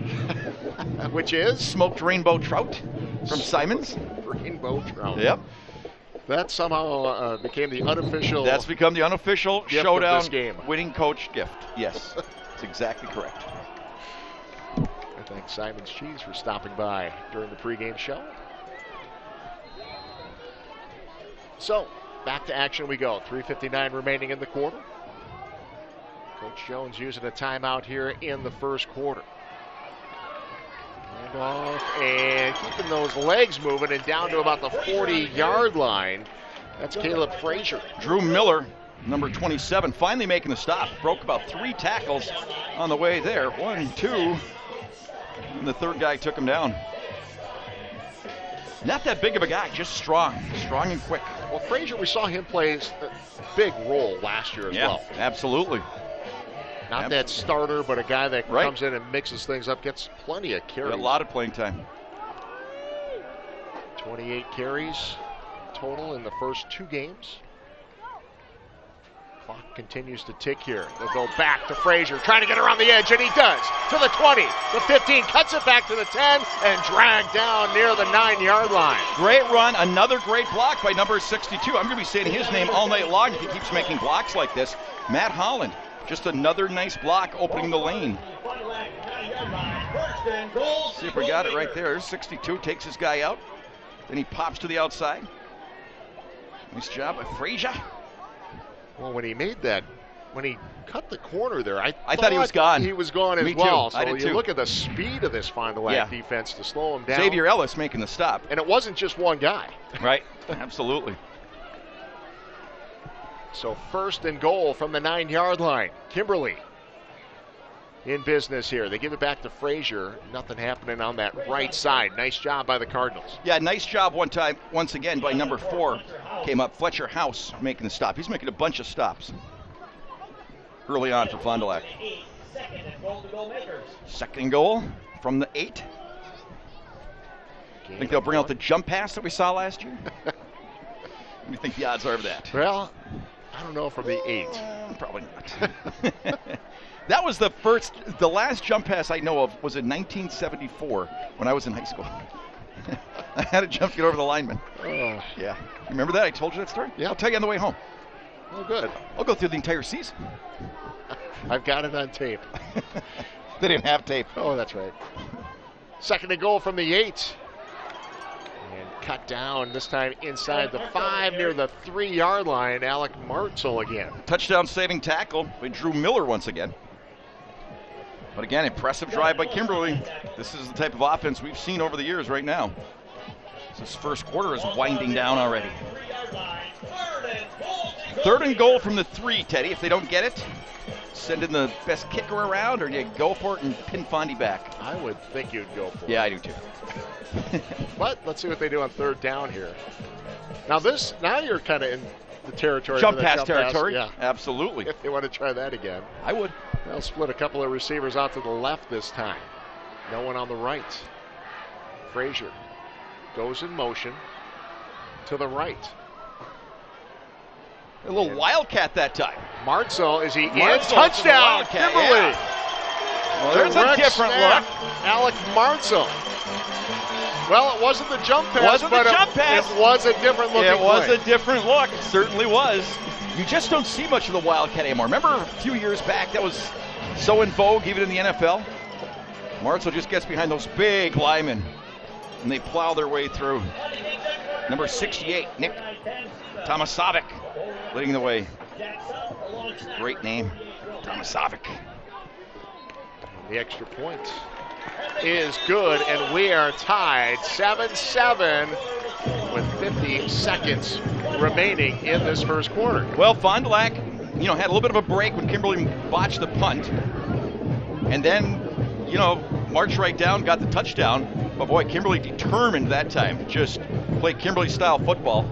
Which is? Smoked rainbow trout from Simon's. Rainbow trout. Yep. That somehow became the unofficial. That's become the unofficial gift Showdown of this game. winning coach gift. Yes, that's exactly correct. I thank Simon's Cheese for stopping by during the pregame show. So, back to action we go. 3:59 remaining in the quarter. Coach Jones using a timeout here in the first quarter. And off and keeping those legs moving and down to about the 40-yard line. That's Caleb Frazier. Drew Miller, number 27, finally making the stop. Broke about 3 tackles on the way there. 1, 2, and the third guy took him down. Not that big of a guy, just strong and quick. Well, Frazier, we saw him play a big role last year as well. Absolutely. Not that starter, but a guy that comes in and mixes things up, gets plenty of carries. A lot of playing time. 28 carries total in the first 2 games. Clock continues to tick here. They'll go back to Frazier, trying to get around the edge, and he does. To the 20, the 15, cuts it back to the 10, and dragged down near the 9-yard line. Great run, another great block by number 62. I'm going to be saying his name all night long if he keeps making blocks like this. Matt Holland, just another nice block opening the lane. See if we got it right there. 62 takes his guy out. Then he pops to the outside. Nice job by Frazier. Well, when he made that, when he cut the corner there, I thought he was gone. He was gone as Me too. well. So I did you too. look at the speed of this Fond du Lac defense to slow him down. Xavier Ellis making the stop. And it wasn't just one guy. Right, absolutely. So 1st and goal from the 9-yard line. Kimberly in business here. They give it back to Frazier. Nothing happening on that right side. Nice job by the Cardinals. Yeah, nice job once again by number 4. Came up, Fletcher House making the stop. He's making a bunch of stops early on for Fond du Lac. 2nd and goal from the 8. Think they'll bring out the jump pass that we saw last year? What do you think the odds are of that? Well, I don't know from the 8. Probably not. That was the last jump pass I know of was in 1974 when I was in high school. I had a jump to get over the lineman. Oh. Yeah. Remember that? I told you that story? Yeah. I'll tell you on the way home. Oh, good. I'll go through the entire season. I've got it on tape. They didn't have tape. Oh, that's right. 2nd and goal from the 8. And cut down, this time inside the 5 near the 3-yard line. Alec Martzel again. Touchdown saving tackle by Drew Miller once again. But again, impressive drive by Kimberly. This is the type of offense we've seen over the years right now. This first quarter is winding down already. 3rd and goal from the 3, Teddy. If they don't get it, send in the best kicker around, or do you go for it and pin Fondy back? I would think you'd go for it. Yeah, I do too. But let's see what they do on 3rd down here. Now you're kind of in the territory. Jump pass territory? Yeah. Absolutely. If they want to try that again. I would. They'll split a couple of receivers out to the left this time. No one on the right. Frazier goes in motion to the right. A little wildcat that time. Martzel, is he in? Martzel's Touchdown, the wildcat, Kimberly. yeah. Well, there's a different look. Alec Martzel. Well, it wasn't the jump pass, Wasn't the but jump pass. It was a different looking It was play. a different look. It certainly was. You just don't see much of the wildcat anymore. Remember a few years back that was so in vogue, even in the NFL? Martzel just gets behind those big linemen, and they plow their way through. Number 68, Nick Tomasovic, leading the way. Great name, Tomasovic. The extra point is good, and we are tied 7-7 with 50 seconds remaining in this first quarter. Well, Fond du Lac, had a little bit of a break when Kimberly botched the punt, and then, marched right down, got the touchdown. But boy, Kimberly determined that time to just play Kimberly-style football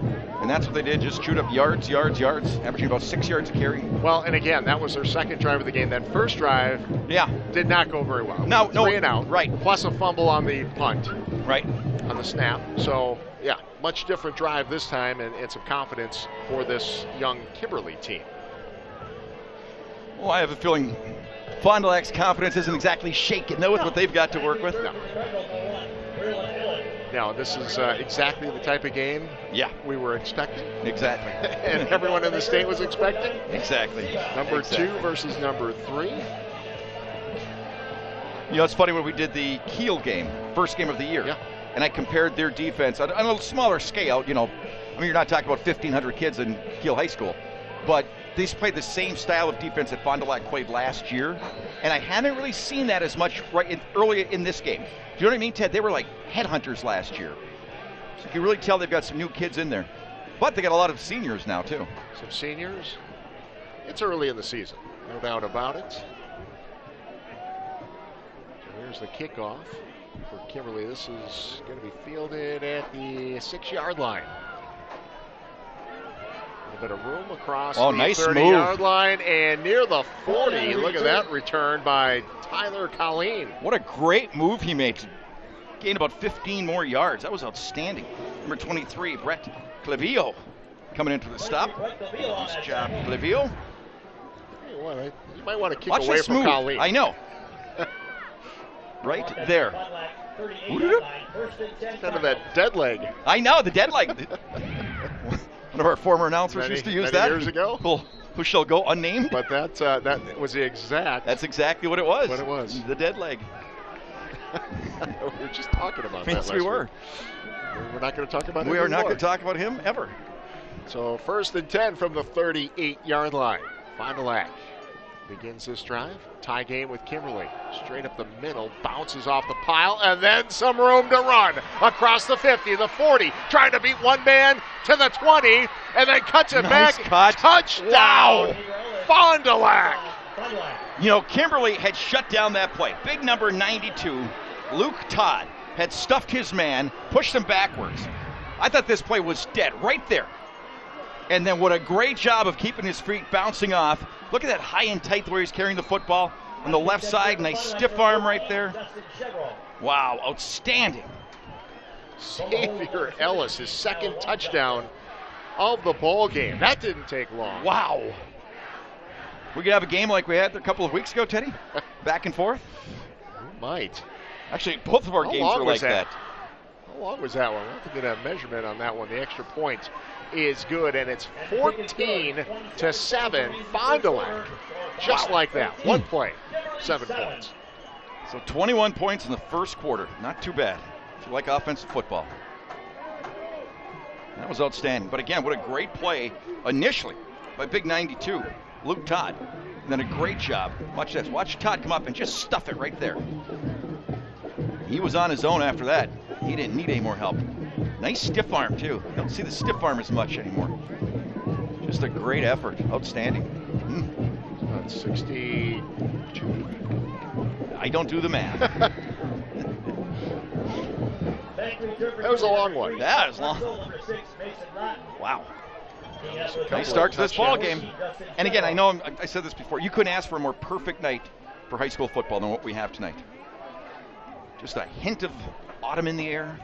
And that's what they did, just chewed up yards, averaging about 6 yards a carry. Well, and again, that was their second drive of the game. That first drive did not go very well. No, 3 and out. Right. Plus a fumble on the punt. Right. On the snap. So, yeah, much different drive this time and some confidence for this young Kimberly team. Well, I have a feeling Fond du Lac's confidence isn't exactly shaken, though, with what they've got to work with. No, this is exactly the type of game we were expecting. Exactly. And everyone in the state was expecting. Exactly. Number 2 versus number 3. You know, it's funny when we did the Kiel game, first game of the year, and I compared their defense on a smaller scale. You know, I mean, you're not talking about 1,500 kids in Kiel High School, but they played the same style of defense that Fond du Lac played last year, and I haven't really seen that as much early in this game. Do you know what I mean, Ted? They were like headhunters last year. So you can really tell they've got some new kids in there. But they got a lot of seniors now, too. Some seniors. It's early in the season, no doubt about it. So here's the kickoff for Kimberly. This is going to be fielded at the 6-yard line. A bit of room across the 30-yard line and near the 40. Look at that return by Tyler Colleen. What a great move he made. Gained about 15 more yards. That was outstanding. Number 23, Brett Clevillo, coming into the stop. Nice job, Clevillo. You might want to kick away from Colleen. I know. Right there. Kind of that dead leg. I know, the dead leg. One of our former announcers used to use that years ago. Who shall go unnamed. But that was the exact. That's exactly what it was. What it was. The dead leg. We were just talking about that. Yes, we were. We're not going to talk about him. We are not going to talk about him ever. So 1st and 10 from the 38-yard line. Fond du Lac begins this drive. Tie game with Kimberly. Straight up the middle, bounces off the pile, and then some room to run across the 50, the 40, trying to beat one man to the 20, and then cuts it back. Cut. Touchdown! Wow. Fond du Lac. You know, Kimberly had shut down that play. Big number 92, Luke Todd, had stuffed his man, pushed him backwards. I thought this play was dead right there. And then what a great job of keeping his feet bouncing off. Look at that high and tight where he's carrying the football on the left side. Nice stiff arm right there. Wow, outstanding. Xavier Ellis, his second touchdown of the ball game. That didn't take long. Wow. We could have a game like we had a couple of weeks ago, Teddy? Back and forth? We might. Actually, both of our games were like that. How long was that one? I don't think we did a measurement on that one. The extra point is good, and it's 14-7. Fond du Lac. Just like that. One play, 7 points. So 21 points in the first quarter. Not too bad if you like offensive football. That was outstanding. But again, what a great play initially by Big 92, Luke Todd. And then a great job. Watch this. Watch Todd come up and just stuff it right there. He was on his own after that. He didn't need any more help. Nice stiff arm, too. You don't see the stiff arm as much anymore. Just a great effort. Outstanding. About 62. I don't do the math. That was a long one. That was long. Wow. Nice start to this ball game. And again, I know I said this before. You couldn't ask for a more perfect night for high school football than what we have tonight. Just a hint of autumn in the air.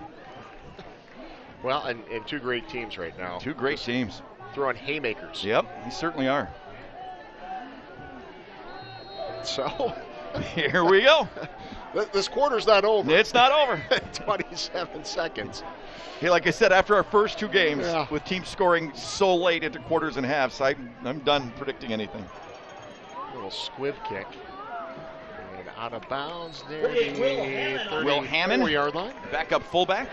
Well, and 2 great teams right now. 2 great teams. Throwing haymakers. Yep, they certainly are. So, here we go. This quarter's not over. It's not over. 27 seconds. Hey, like I said, after our first 2 games, with teams scoring so late into quarters and halves, I'm done predicting anything. Little squib kick. And out of bounds near the 34-yard line. Back up fullback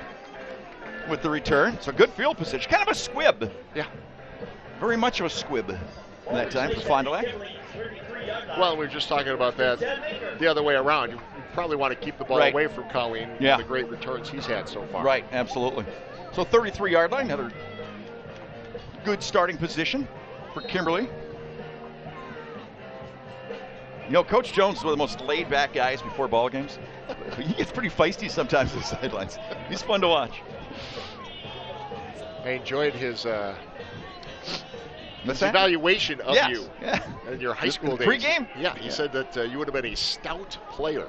with the return. So good field position. Kind of a squib. Yeah. Very much of a squib that time for Fond du Lac. Well, we were just talking about that the other way around. You probably want to keep the ball away from Colleen. Yeah. The great returns he's had so far. Right, absolutely. So 33-yard line, another good starting position for Kimberly. You know, Coach Jones is one of the most laid-back guys before ball games. He gets pretty feisty sometimes on the sidelines. He's fun to watch. I enjoyed his What's that? evaluation of Yes. you Yeah. in your high school days. Pre-game? Yeah, he said that you would have been a stout player.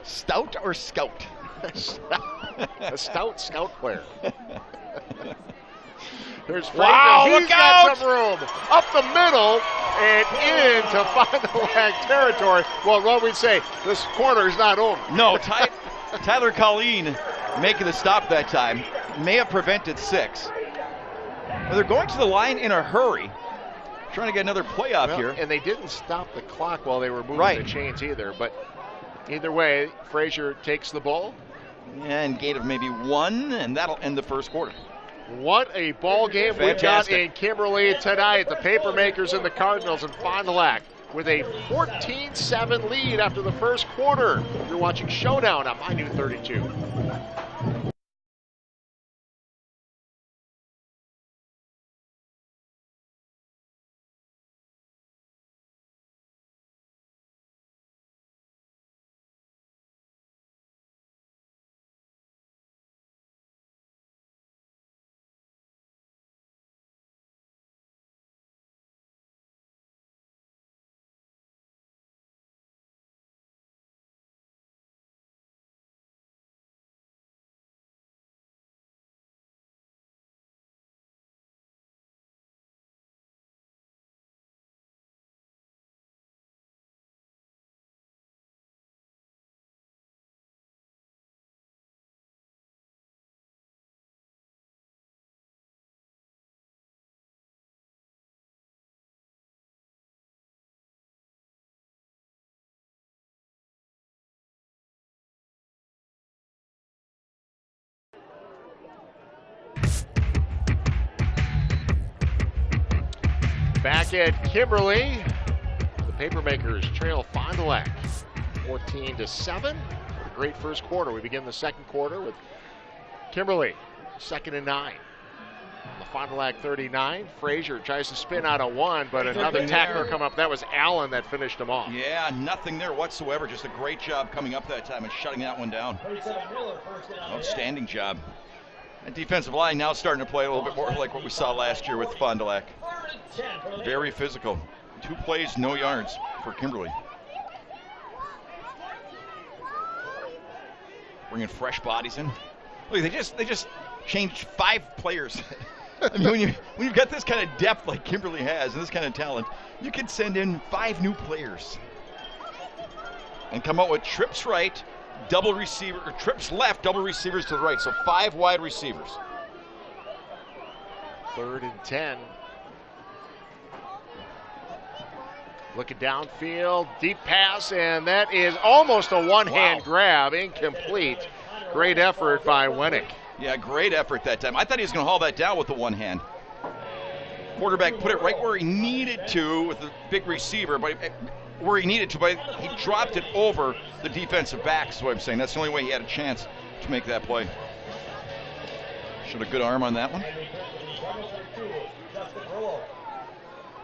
Stout or scout? A stout scout player. There's Frazier. Wow, He's look got out! some room up the middle and into Fond du Lac territory. Well, what we'd say, this quarter is not over. No, Tyler Colleen making the stop that time may have prevented 6. Well, they're going to the line in a hurry, trying to get another playoff here. And they didn't stop the clock while they were moving Right. the chains either. But either way, Frazier takes the ball. And gate of maybe 1, and that'll end the first quarter. What a ball game we've got Fantastic. in Kimberly tonight. The Papermakers and the Cardinals and Fond du Lac with a 14-7 lead after the first quarter. You're watching Showdown on My New 32. Back at Kimberly, the Papermakers trail Fond du Lac 14-7. What a great first quarter. We begin the second quarter with Kimberly, 2nd and 9. The Fond du Lac 39. Frazier tries to spin out of 1, but another tackler come up. That was Allen that finished him off. Yeah, nothing there whatsoever. Just a great job coming up that time and shutting that one down. Outstanding job. That defensive line now starting to play a little bit more like what we saw last year with Fond du Lac. Very physical. 2 plays, no yards for Kimberly. Bringing fresh bodies in. Look, they just changed 5 players. I mean, when you've got this kind of depth like Kimberly has and this kind of talent, you can send in 5 new players and come out with trips right, double receiver, or trips left, double receivers to the right. So 5 wide receivers. 3rd and 10. Looking downfield, deep pass, and that is almost a one-hand grab, incomplete. Great effort by Wennick. Yeah, great effort that time. I thought he was going to haul that down with the one hand. Quarterback put it right where he needed to with the big receiver, but where he needed to, but he dropped it over the defensive back, is what I'm saying. That's the only way he had a chance to make that play. Showed a good arm on that one.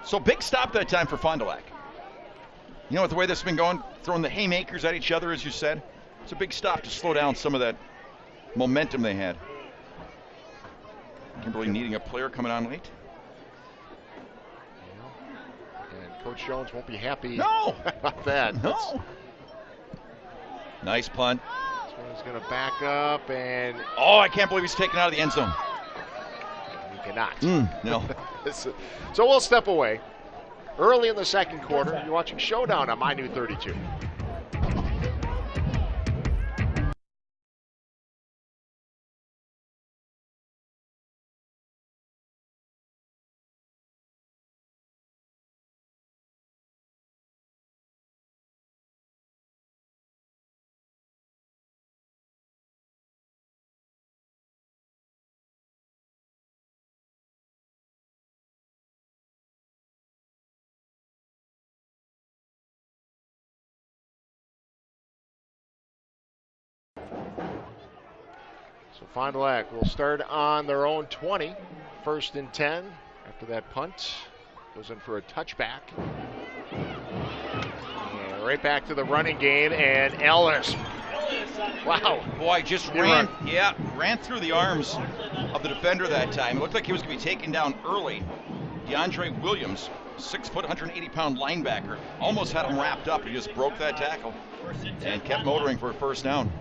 So big stop that time for Fond du Lac. You know, with the way this has been going, throwing the haymakers at each other, as you said, it's a big stop to slow down some of that momentum they had. Kimberly needing a player coming on late. And Coach Jones won't be happy No! about that. No. Nice punt. He's going to back up, and Oh, I can't believe he's taken out of the end zone. he cannot. No. So we'll step away. Early in the second quarter, you're watching Showdown on My New 32. So Fond du Lac will start on their own 20. 1st and 10 after that punt. Goes in for a touchback. And right back to the running game, and Ellis Wow. Boy, just ran through the arms of the defender that time. It looked like he was going to be taken down early. DeAndre Williams, 6 foot, 180-pound linebacker, almost had him wrapped up. He just broke that tackle and kept motoring for a first down.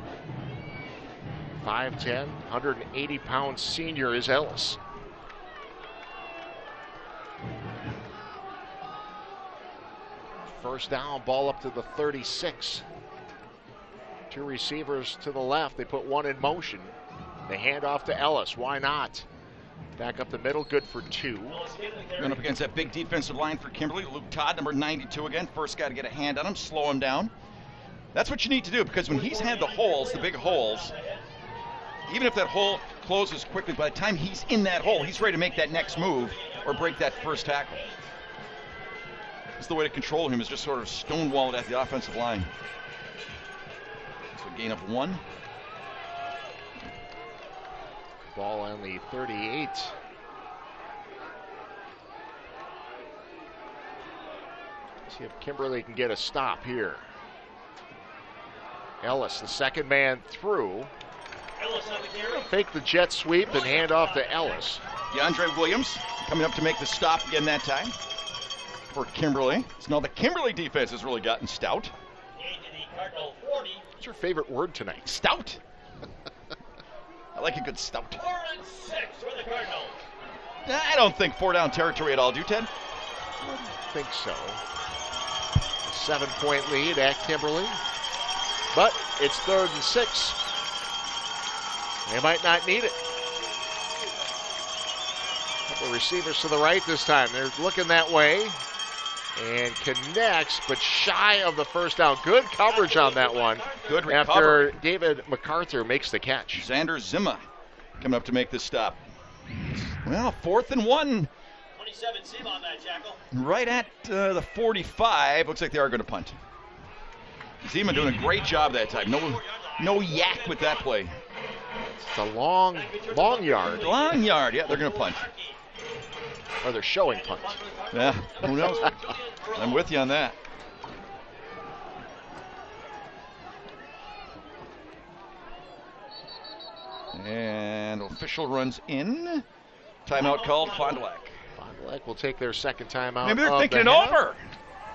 5'10", 180-pound senior is Ellis. First down, ball up to the 36. Two receivers to the left. They put one in motion. They hand off to Ellis. Why not? Back up the middle, good for 2. Going up against that big defensive line for Kimberly. Luke Todd, number 92 again. First guy to get a hand on him, slow him down. That's what you need to do, because when he's had the holes, the big holes, even if that hole closes quickly, by the time he's in that hole, he's ready to make that next move or break that first tackle. That's the way to control him, is just sort of stonewall it at the offensive line. So a gain of 1. Ball on the 38. See if Kimberly can get a stop here. Ellis, the second man through. Fake the jet sweep and hand off to Ellis. DeAndre Williams coming up to make the stop again that time for Kimberly. So now the Kimberly defense has really gotten stout. What's your favorite word tonight? Stout. I like a good stout. 4 and 6 for the Cardinals. I don't think 4 down territory at all, do you, Ted? I think so. 7-point lead at Kimberly. But it's 3rd and 6. They might not need it. Couple receivers to the right this time. They're looking that way. And connects, but shy of the first down. Good coverage on that one. Good recovery. After David MacArthur makes the catch. Xander Zimma coming up to make this stop. Well, 4th and 1. 27 seam on that, Jackal. Right at the 45. Looks like they are going to punt. Zima doing a great job that time. No yak with that play. It's a long yard. Long yard. Yeah, they're going to punt. Or they're showing punt. Yeah, who knows? I'm with you on that. And official runs in. Timeout called, Fond du Lac. Fond du Lac will take their second timeout. Maybe they're thinking it over.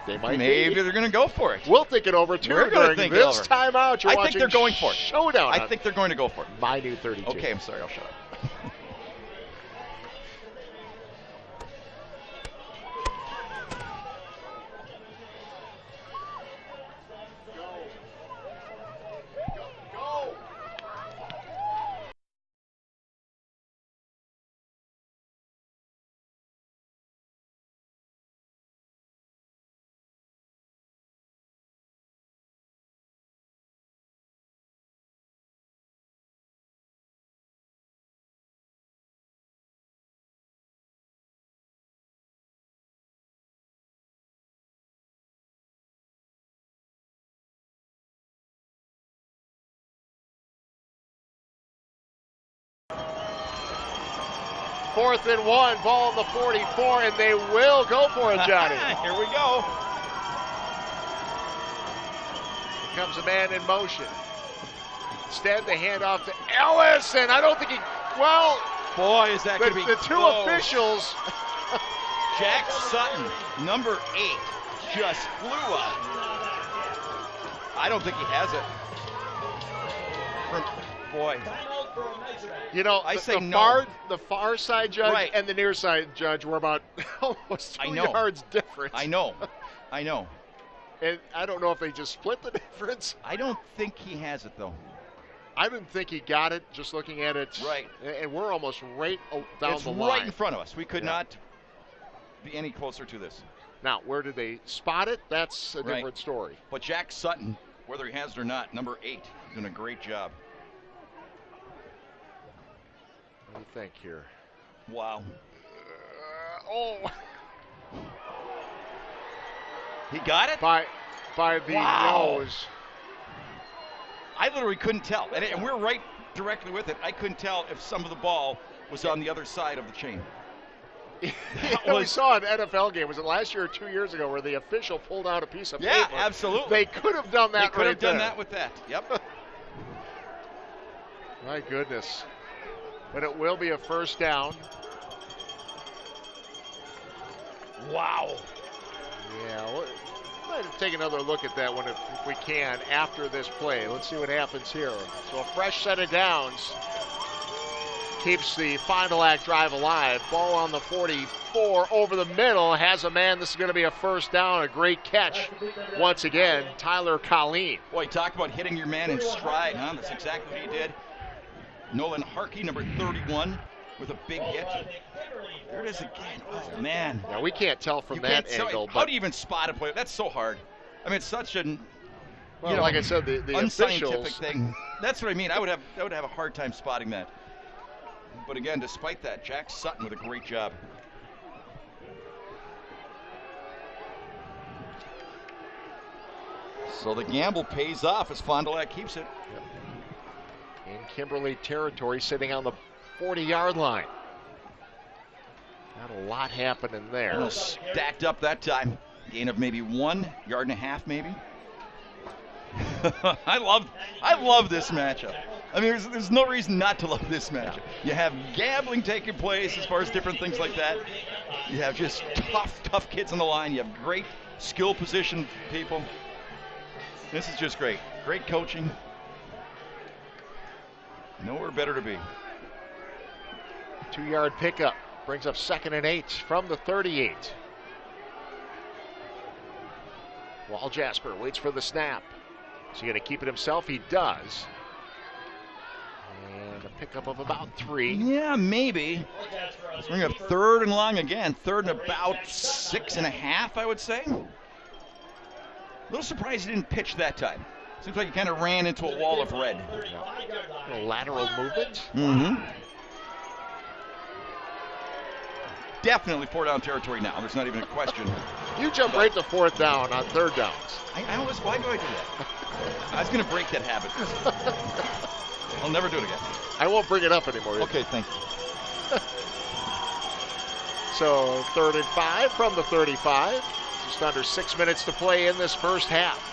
They might Maybe be. they're going to go for it. We'll think it over too. We're going to during think it this over. timeout. You're I watching think they're going for it. Showdown. I think they're going to go for it. My new 32. Okay, I'm sorry. I'll shut up. Fourth and 1, ball on the 44, and they will go for it, Johnny. Here we go. Here comes a man in motion. Instead, they hand off to Ellis, and I don't think he, well, Boy, is that going to be the two close. officials. Jack Sutton, number 8, just flew up. I don't think he has it. Boy. You know, I say no. The far side judge Right. and the near side judge were about almost 2 yards different. I know. And I don't know if they just split the difference. I don't think he has it, though. I didn't think he got it just looking at it. Right. And we're almost right down It's the line. right in front of us. We could not be any closer to this. Now, where did they spot it? That's a Right. different story. But Jack Sutton, whether he has it or not, number 8, doing a great job. What do you think here? Wow. Oh, He got it? by the Wow. nose. I literally couldn't tell. And we're right directly with it. I couldn't tell if some of the ball was on the other side of the chain. We saw an NFL game. Was it last year or 2 years ago where the official pulled out a piece of Yeah, paper? absolutely. They could have done that. They could right have done there. that with that. Yep. My goodness. But it will be a first down. Wow. Yeah, we'll take another look at that one if we can after this play. Let's see what happens here. So a fresh set of downs keeps the Fond du Lac drive alive. Ball on the 44 over the middle. Has a man. This is going to be a first down. A great catch once again. Tyler Colleen. Boy, talk about hitting your man in stride, huh? That's exactly what he did. Nolan Harkey, number 31, with a big hit. There it is again. Oh, man. Now, we can't tell from that angle. How do you even spot a player? That's so hard. I mean, it's such an like I said, the unscientific officials thing. That's what I mean. I would have a hard time spotting that. But again, despite that, Jack Sutton with a great job. So the gamble pays off as Fond du Lac keeps it. Yep. In Kimberly territory, sitting on the 40-yard line. Not a lot happening there. Stacked up that time. Gain of maybe 1 yard and a half, maybe. I love this matchup. I mean, there's no reason not to love this matchup. You have gambling taking place as far as different things like that. You have just tough kids on the line. You have great skill position people. This is just great. Great coaching. Nowhere better to be. 2-yard pickup brings up 2nd and 8 from the 38. Wall Jasper waits for the snap. Is he going to keep it himself? He does. And a pickup of about 3. Yeah, maybe. Let's bring up 3rd and long again. 3rd and about 6.5, I would say. A little surprised he didn't pitch that time. Seems like he kind of ran into a wall of red. Yeah. A lateral movement. Mm-hmm. Definitely 4-down territory now. There's not even a question. You jump right to 4th down on 3rd downs. Why do I do that? I was going to break that habit. I'll never do it again. I won't bring it up anymore. Okay, thank you. So 3rd and 5 from the 35. Just under 6 minutes to play in this first half.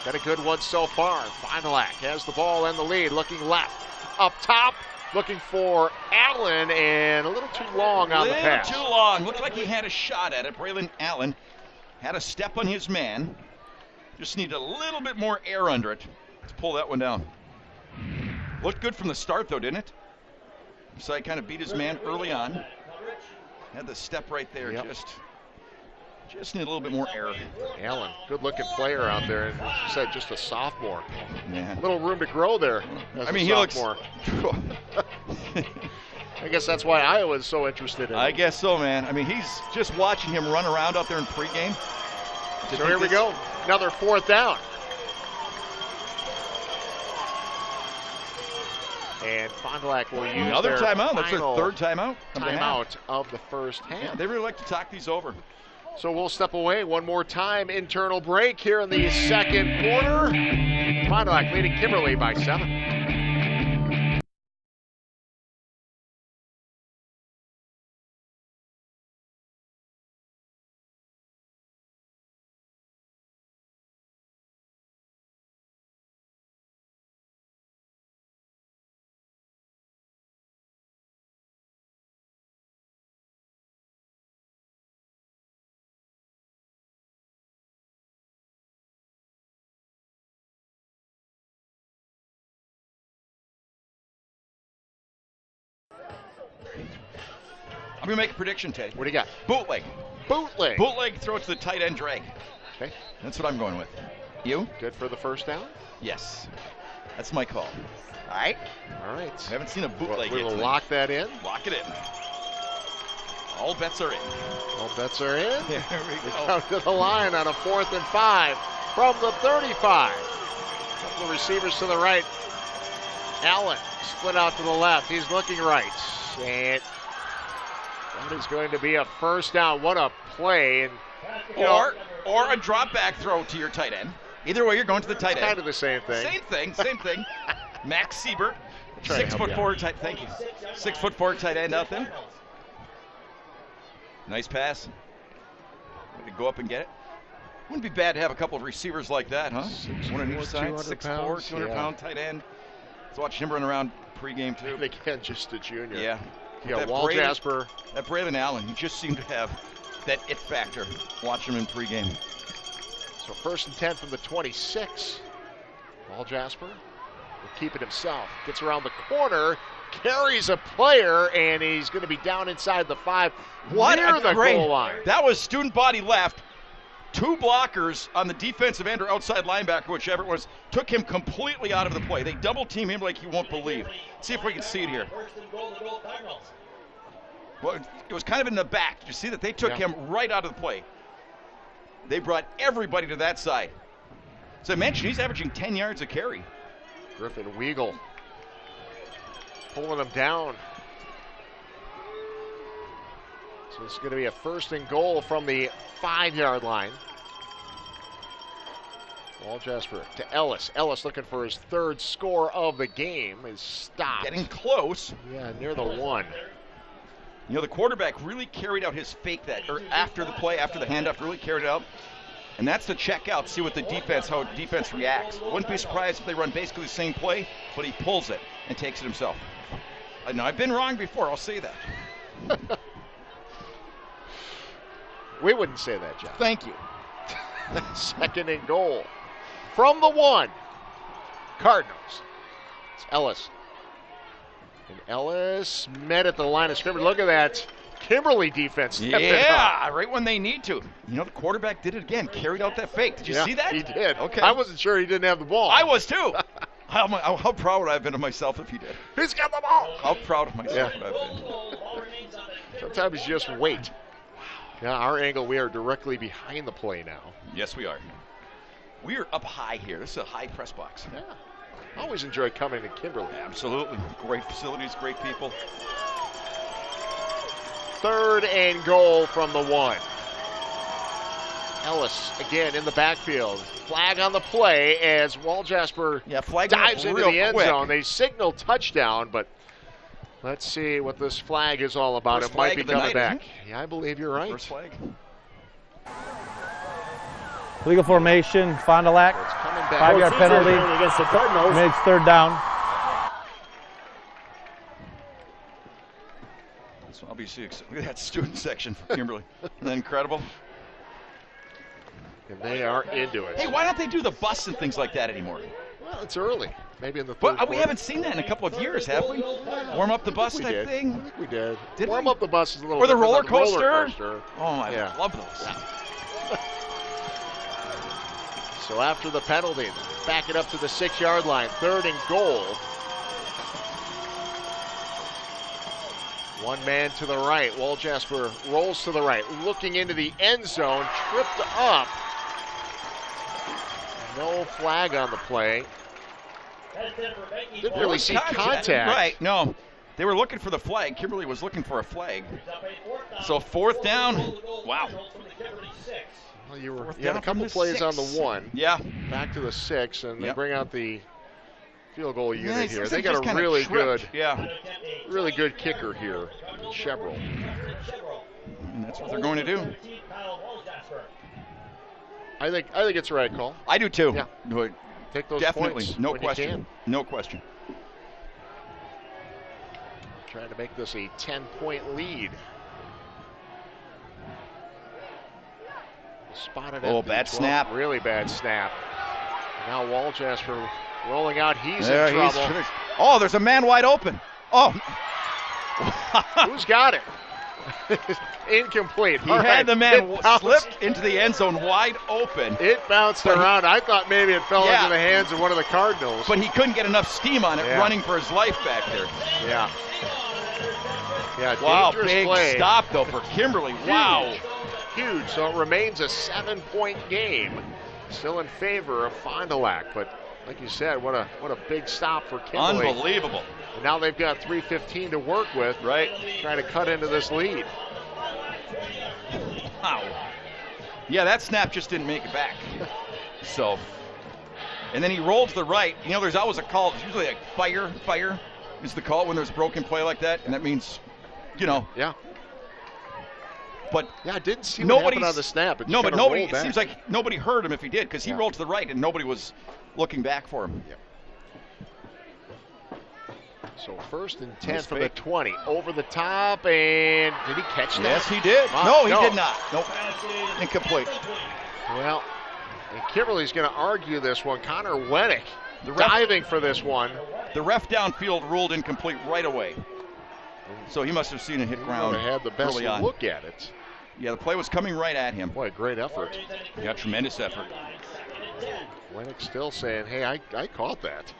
Got a good one so far. Fond du Lac has the ball and the lead. Looking left. Up top. Looking for Allen, and a little too long on the pass. Too long. Looked like he had a shot at it. Braylon Allen had a step on his man. Just needed a little bit more air under it to pull that one down. Looked good from the start, though, didn't it? So he kind of beat his man early on. Had the step right there. Yep. Just need a little bit more air. Allen, good-looking player out there, and you said just a sophomore. Man. Little room to grow there. I mean, he looks. I guess that's why Iowa's so interested in him. I guess so, man. I mean, he's just watching him run around out there in pregame. So here we go. Another 4th down. And Fond du Lac will use another their timeout. That's their 3rd timeout. Timeout of the first half. Yeah, they really like to talk these over. So we'll step away one more time. Internal break here in the 2nd quarter. Fond du Lac leading Kimberly by 7. I'm going to make a prediction, Ted. What do you got? Bootleg. Bootleg, throw it to the tight end drag. Okay. That's what I'm going with. You? Good for the first down? Yes. That's my call. All right. I haven't seen a bootleg yet. We'll lock that in. Lock it in. All bets are in. All bets are in. There we go. Come to the line on a 4th and 5 from the 35. Couple of receivers to the right. Allen split out to the left. He's looking right. And that is going to be a first down. What a play. And, or a drop back throw to your tight end. Either way, you're going to the tight end. Kind of the same thing. Same thing. Max Siebert, 6'4" tight. Thank you. 6'4" tight end out there. Nice pass. Way to go up and get it. Wouldn't be bad to have a couple of receivers like that, huh? 6'4", one on each side. 200 6'4", 200-pound tight end. Let's watch him run around pregame too. And again, just a junior. Yeah. Yeah, That Wall Jasper. That Braylon Allen, he just seemed to have that it factor. Watch him in pregame. So 1st and 10 from the 26. Wall Jasper will keep it himself. Gets around the corner, carries a player, and he's going to be down inside the 5. What near a the great goal line. That was student body left. 2 blockers on the defensive end or outside linebacker, whichever it was, took him completely out of the play. They double team him like you won't believe. Let's see if we can see it here. Well, it was kind of in the back. Did you see that they took him right out of the play? They brought everybody to that side. As I mentioned, he's averaging 10 yards a carry. Griffin Weagle pulling him down. So it's going to be a 1st and goal from the 5-yard line. Wall Jasper to Ellis. Ellis looking for his 3rd score of the game is stopped. Getting close. Yeah, near the 1. You know, the quarterback really carried out his fake that, or after the play, after the handoff, really carried it out. And that's the check out, see what the defense, how defense reacts. Wouldn't be surprised if they run basically the same play, but he pulls it and takes it himself. I know I've been wrong before, I'll say that. We wouldn't say that, John. Thank you. 2nd and goal from the 1. Cardinals. It's Ellis. And Ellis met at the line of scrimmage. Look at that. Kimberly defense. Yeah, right when they need to. You know, the quarterback did it again, carried out that fake. Did you see that? He did. Okay. I wasn't sure he didn't have the ball. I was too. How proud would I have been of myself if he did? He's got the ball. How proud of myself would I have been? Sometimes you just wait. Yeah, our angle, we are directly behind the play now. Yes, we are. We are up high here. This is a high press box. Yeah. Always enjoy coming to Kimberly. Absolutely. Great facilities, great people. 3rd and goal from the 1. Ellis again in the backfield. Flag on the play as Wall Jasper dives into the end zone. They signal touchdown, but let's see what this flag is all about. First it might be flag of coming the night, back. Yeah, I believe you're right. First flag. Legal formation, Fond du Lac. It's coming back. 5-yard penalty against the Cardinals. makes 3rd down. So obviously, look at that student section for Kimberly. Isn't that incredible? And they are into it. Hey, why don't they do the bus and things like that anymore? Well, it's early. Maybe in the 3rd But we quarter. haven't seen that in a couple of years, have we? Warm up the bus we type did. thing? I think we did. Did Warm we? up the buses a little Or the bit. roller The coaster? Oh, I Yeah. love those. So after the penalty, back it up to the 6-yard line. 3rd and goal. One man to the right. Wall Jasper rolls to the right, looking into the end zone, tripped up. No flag on the play. Didn't really see contact. Right, no. They were looking for the flag. Kimberly was looking for a flag. So 4th down. Wow. Well, you had a down couple from the plays on the 6. 1. Yeah. Back to the 6, and they Yep. bring out the field goal unit here. It's They just got a kinda really tripped. really good kicker here, Chevrolet. And that's what they're going to do. I think it's the right call. I do too. Yeah. No, Take those definitely. points No when you question. can. No question. Trying to make this a 10-point lead. Spotted. Oh, at the bad 12. snap. Really bad snap. Now Wall Jasper rolling out. He's There, in trouble. Oh, there's a man wide open. Oh. Who's got it? Incomplete. He All had right. the man It bounced- slipped into the end zone wide open, It bounced around. I thought maybe it fell Yeah. into the hands of one of the Cardinals. but he couldn't get enough steam on it Yeah. running for his life back there. Yeah. Yeah, Wow, dangerous big play. stop though for Kimberly. Wow. Huge. So it remains a 7-point game. Still in favor of Fond du Lac, but like you said, what a big stop for Kimberly. Unbelievable. And now they've got 3:15 to work with, Right. trying to cut into this lead. Wow. Yeah, that snap just didn't make it back. So, and then he rolled to the right. You know, there's always a call. It's usually like fire is the call when there's a broken play like that, and that means, you know. Yeah. But Yeah, I didn't see what happened on the snap. It no, just but kinda nobody. rolled It back. seems like nobody heard him if he did, because he Yeah. rolled to the right and nobody was looking back for him. Yep. So 1st and 10 Nice from fake. the 20. Over the top, and did he catch that? Yes, he did. No, No, he did not. Nope. Incomplete. Well, and Kimberly's going to argue this one. Connor Wennick The ref- diving for this one. The ref downfield ruled incomplete right away. So he must have seen it hit He ground would have had the best early on. look at it. Yeah, the play was coming right at him. Boy, great effort. He got tremendous effort. Wennick still saying, hey, I caught that.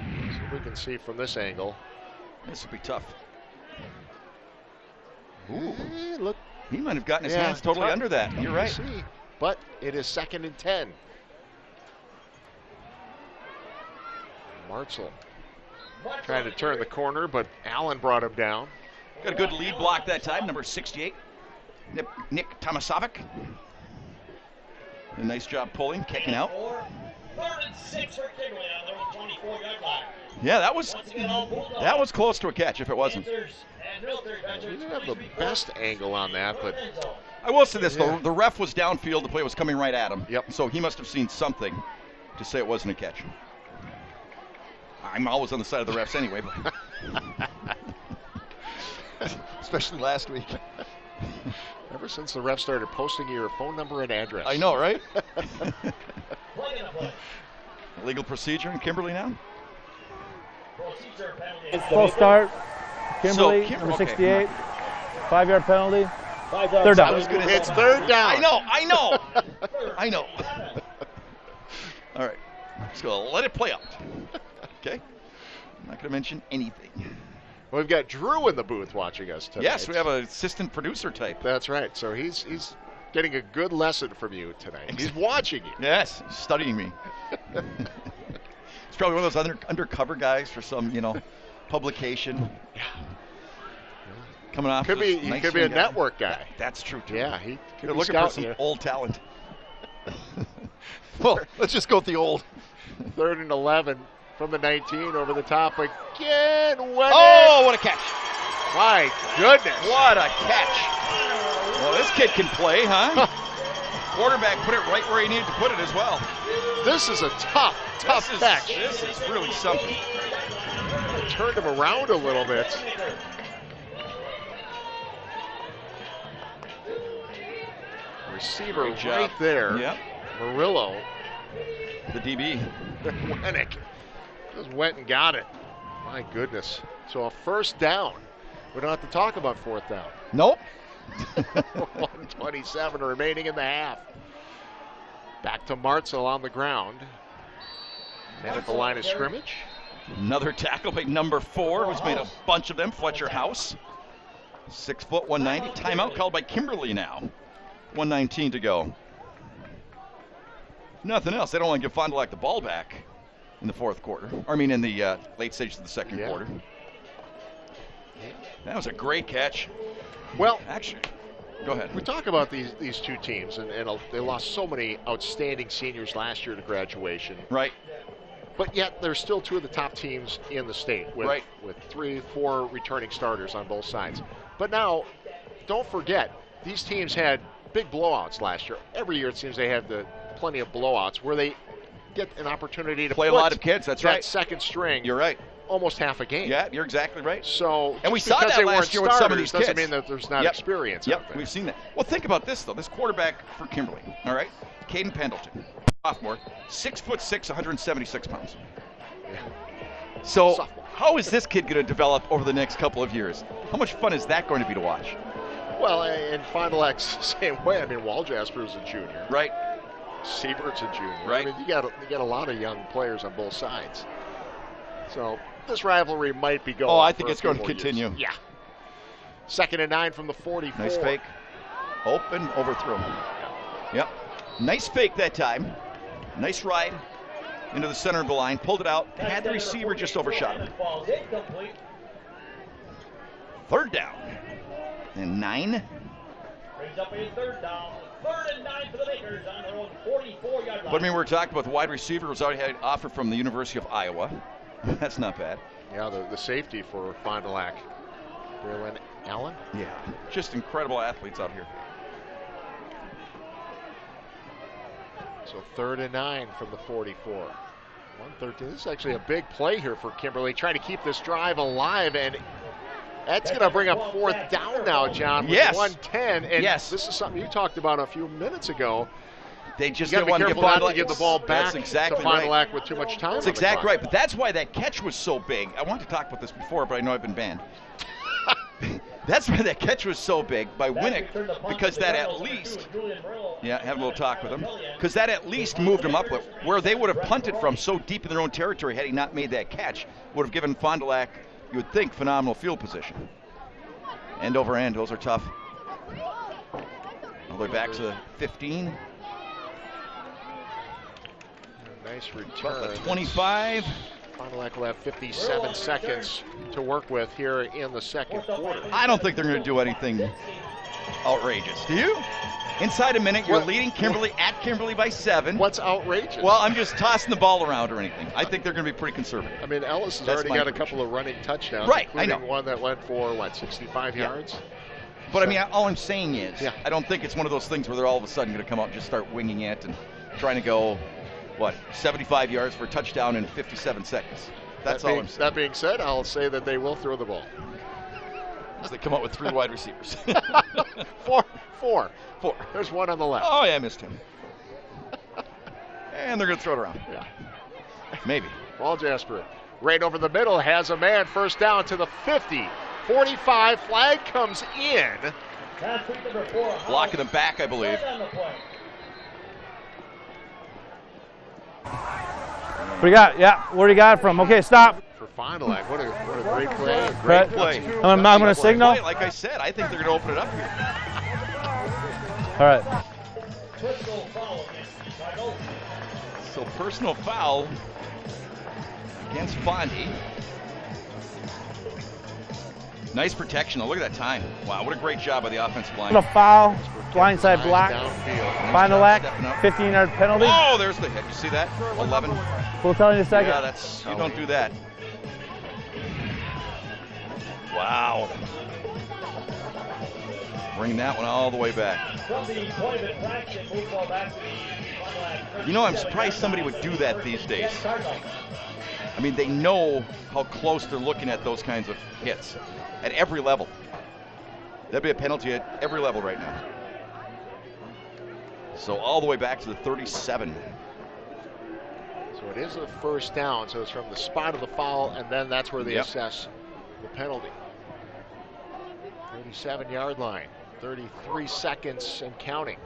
See if we can see from this angle. This will be tough. Ooh. Look. He might have gotten his Yeah, hands totally tough. under that. You're right. See. But it is 2nd and 10. Martzel trying to turn the corner, but Allen brought him down. Got a good lead block that time, number 68, Nick Tomasovic. A nice job pulling, kicking out. 3rd and 6 for Kimberly on their own 24-yard line. Yeah, that was Once again, all Bulldogs. that was close to a catch if it wasn't. Panthers and military We veterans. didn't have the best angle on that, but I will say this Yeah. though, the ref was downfield, the play was coming right at him. Yep. So he must have seen something to say it wasn't a catch. I'm always on the side of the refs anyway, but especially last week. ever since the ref started posting your phone number and address. I know, right? Play in a play. Legal procedure in Kimberly now? Procedure penalty. False start. Kimberly, Kim- number okay, 68. 5-yard penalty. 5 yards. Third down. It's 3rd down. I know. All right, let's go. Let it play out. Okay? I'm not going to mention anything. We've got Drew in the booth watching us tonight. Yes, we have an assistant producer type. That's right. So he's getting a good lesson from you tonight. He's watching you. Yes, studying me. He's probably one of those undercover guys for some, publication. Yeah. Coming off. He could be a network guy. That's true too. Yeah, he could They're be looking for scouting some you. old talent. Well, let's just go with the old. 3rd and 11 from the 19 over the top again. Oh, what a catch! My goodness. What a catch! Well, this kid can play, huh? Quarterback put it right where he needed to put it as well. This is a tough catch. This is really something. Turned him around a little bit. Receiver Great job. right there. Yep. Murillo. The DB. Wennick just went and got it. My goodness. So a 1st down. We don't have to talk about 4th down. Nope. 1:27 remaining in the half. Back to Martzel on the ground. And at the line of scrimmage. Another tackle by number 4, who's made a bunch of them, Fletcher House. 6 foot, 190. Timeout called by Kimberly now. 1:19 to go. Nothing else. They don't want to give Fond du Lac the ball back in the 4th quarter. In the late stages of the 2nd quarter. That was a great catch. Well, Actually, go ahead. we talk about these two teams, and they lost so many outstanding seniors last year to graduation. Right. But yet, they're still two of the top teams in the state with 3-4 returning starters on both sides. But now, don't forget, these teams had big blowouts last year. Every year it seems they have plenty of blowouts where they get an opportunity to Play a put lot of kids, that's right. that second string You're right. almost half a game. Yeah, you're exactly right. So, And we just saw because that they last weren't year with some of these starters doesn't kids. mean that there's not Yep. experience Yep, out there. we've seen that. Well, think about this, though. This quarterback for Kimberly, all right? Caden Pendleton, sophomore, 6'6", 176 pounds. So Sophomore. how is this kid going to develop over the next couple of years? How much fun is that going to be to watch? Well, and Fond du Lac's the same way. Waljasper's a junior. Right. Siebert's a junior. Right. You got a lot of young players on both sides. So this rivalry might be going. Oh, I think for a it's few going to more years. continue. Yeah. 2nd and 9 from the 44. Nice fake. Open, overthrow. Yep. Nice fake that time. Nice ride into the center of the line. Pulled it out. Had the receiver just overshot him. Falls incomplete. 3rd down. And 9. Brings up a 3rd down. 3rd and 9 for the Lakers on their own 44-yard line. But we're talking about the wide receiver who's already had an offer from the University of Iowa. That's not bad. Yeah, the safety for Fond du Lac. Braylon Allen. Yeah. Just incredible athletes out here. So 3rd and 9 from the 44. 113. This is actually a big play here for Kimberly, trying to keep this drive alive, and that's going to bring up 4th down now, John, with Yes. 110. And Yes. this is something you talked about a few minutes ago. They just You got didn't to be want to careful give not Fond to give the ball back That's exactly to Fond du right. Lac with too much time. That's on the exactly clock. right. But that's why that catch was so big. I wanted to talk about this before, but I know I've been banned. That's why that catch was so big by Winnick, because that at least, have a little talk with him, because that at least moved him up where they would have punted from so deep in their own territory had he not made that catch, would have given Fond du Lac, you would think, phenomenal field position. End over end, those are tough. All the way back to the 15. Nice return. The 25. Fond du Lac will have 57 seconds to work with here in the second quarter. I don't think they're going to do anything outrageous. Do you? Inside a minute, you're leading Kimberly at Kimberly by 7. What's outrageous? Well, I'm just tossing the ball around or anything. I think they're going to be pretty conservative. I mean, Ellis has already got a couple of running touchdowns, right? I including know. one that went for 65 yards. But I mean, all I'm saying is, I don't think it's one of those things where they're all of a sudden going to come out and just start winging it and trying to go, 75 yards for a touchdown in 57 seconds. That's all I'm saying. That being said, I'll say that they will throw the ball. As they come out with 3 wide receivers. Four. There's one on the left. Oh, yeah, I missed him. And they're going to throw it around. Yeah. Maybe. Paul Jasper, right over the middle, has a man, first down to the 50. 45, flag comes in. Blocking them back, I believe. What do you got? Yeah, where do you got it from? Okay, stop. For Fond du Lac, what a great play. Great play. I'm going to signal. Like I said, I think they're going to open it up here. All right. So personal foul against Fondy. Nice protection. Look at that time. Wow, what a great job by the offensive line. A foul, blindside block. Downfield. Fond du Lac, 15-yard penalty. Oh, there's the hit. You see that? 11. We'll tell you in a second. Yeah, you don't do that. Wow. Bring that one all the way back. You know, I'm surprised somebody would do that these days. I mean, they know how close they're looking at those kinds of hits at every level. That'd be a penalty at every level right now. So all the way back to the 37. So it is a first down, so it's from the spot of the foul, and then that's where they assess the penalty. 37-yard line, 33 seconds and counting.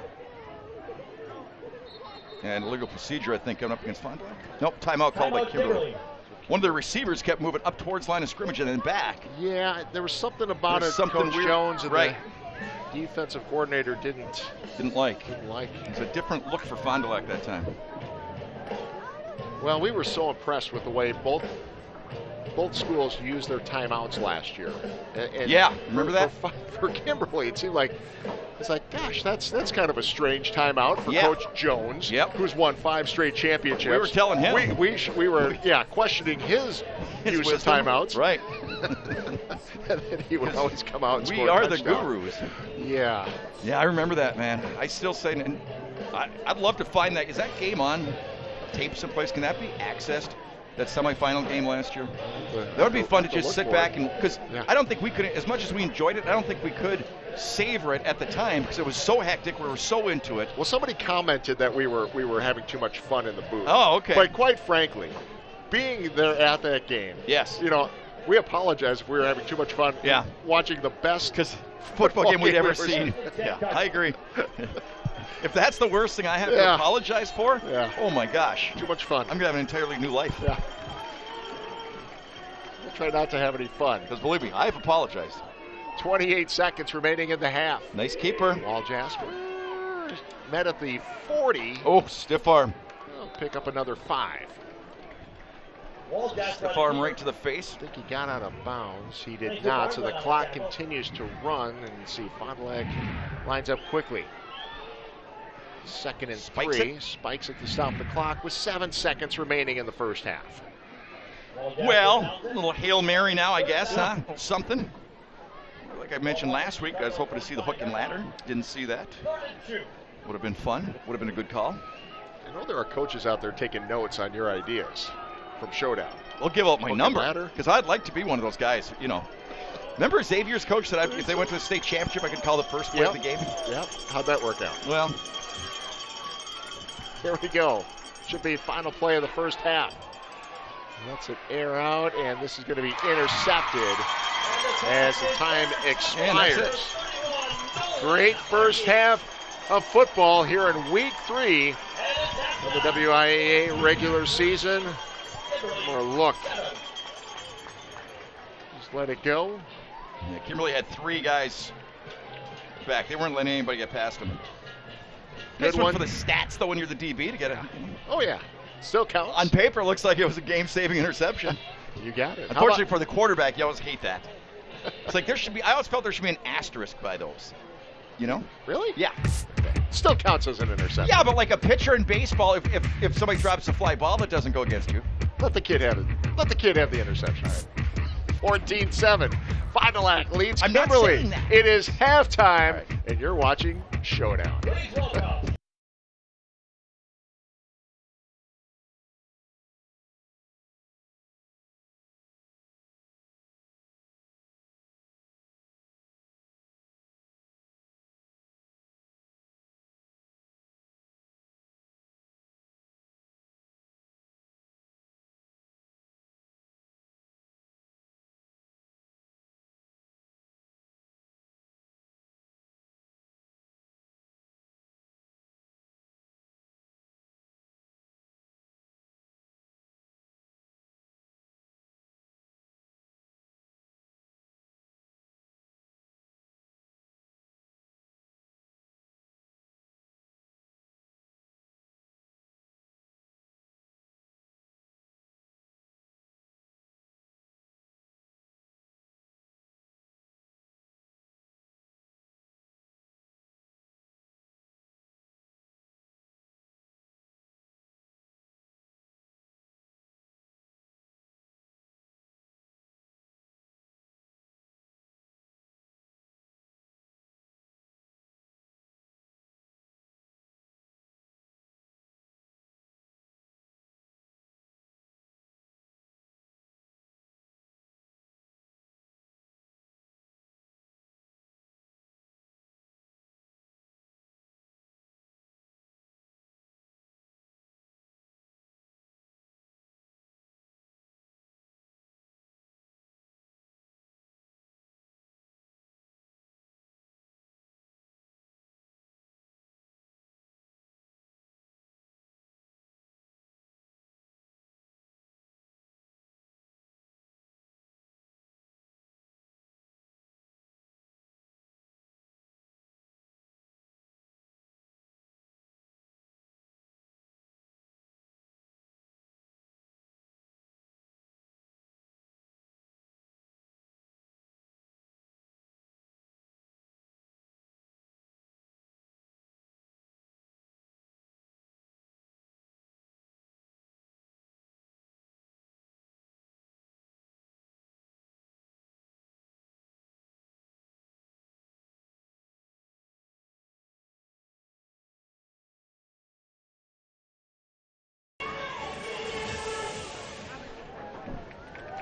And legal procedure, I think, coming up against Fond du Lac. Nope, timeout called by Kimberly. One of the receivers kept moving up towards line of scrimmage and then back. Yeah, there was something about There's it something Coach weird. Jones and Right. the defensive coordinator didn't like. It's a different look for Fond du Lac that time. Well, we were so impressed with the way both schools used their timeouts last year. And remember that? For Kimberly, it seemed like gosh, that's kind of a strange timeout for Coach Jones, who's won 5 straight championships. We were telling him. We were questioning his use of timeouts. Right. And then he would always come out and We score a are the touchdown. gurus. Yeah. Yeah, I remember that, man. I still say, and I'd love to find that. Is that game on tape someplace? Can that be accessed? That semifinal game last year? That would be fun to just sit back and, because I don't think we could, as much as we enjoyed it, I don't think we could savor it at the time because it was so hectic. We were so into it. Well, somebody commented that we were having too much fun in the booth. Oh, okay. But quite frankly, being there at that game, we apologize if we were having too much fun watching the best football game we'd ever seen. Yeah, I agree. If that's the worst thing I have to apologize for, oh my gosh. Too much fun. I'm going to have an entirely new life. Yeah. We'll try not to have any fun. Because believe me, I've apologized. 28 seconds remaining in the half. Nice keeper. Wall Jasper met at the 40. Oh, stiff arm. He'll pick up another 5. Stiff arm right to the face. I think he got out of bounds. He did not, so the clock continues to run. And you see Fond du Lac lines up quickly. 2nd and 3. Spikes it to stop the clock with 7 seconds remaining in the first half. Well, a little Hail Mary now, I guess, huh? Something. Like I mentioned last week, I was hoping to see the hook and ladder. Didn't see that. Would have been fun. Would have been a good call. I know there are coaches out there taking notes on your ideas from Showdown. We'll give out my Hook 'em number ladder. because I'd like to be one of those guys, you know. Remember Xavier's coach said if they went to the state championship, I could call the first play of the game? Yep. How'd that work out? Well, here we go. Should be final play of the first half. Lets it air out, and this is going to be intercepted as the time expires. Great first half of football here in week 3 of the WIAA regular season. One more look. Just let it go. yeah, Kimberly had 3 guys back. They weren't letting anybody get past them. Good Nice one one for the stats, though, when you're the DB to get it. Oh, yeah. Still counts. On paper, it looks like it was a game-saving interception. You got it. Unfortunately for the quarterback, you always hate that. It's like I always felt there should be an asterisk by those. You know? Really? Yeah. Still counts as an interception. Yeah, but like a pitcher in baseball, if somebody drops a fly ball that doesn't go against you. Let the kid have it. Let the kid have the interception. 14-7. Final act leads I'm not Kimberly. saying that. It is halftime, and you're watching Showdown.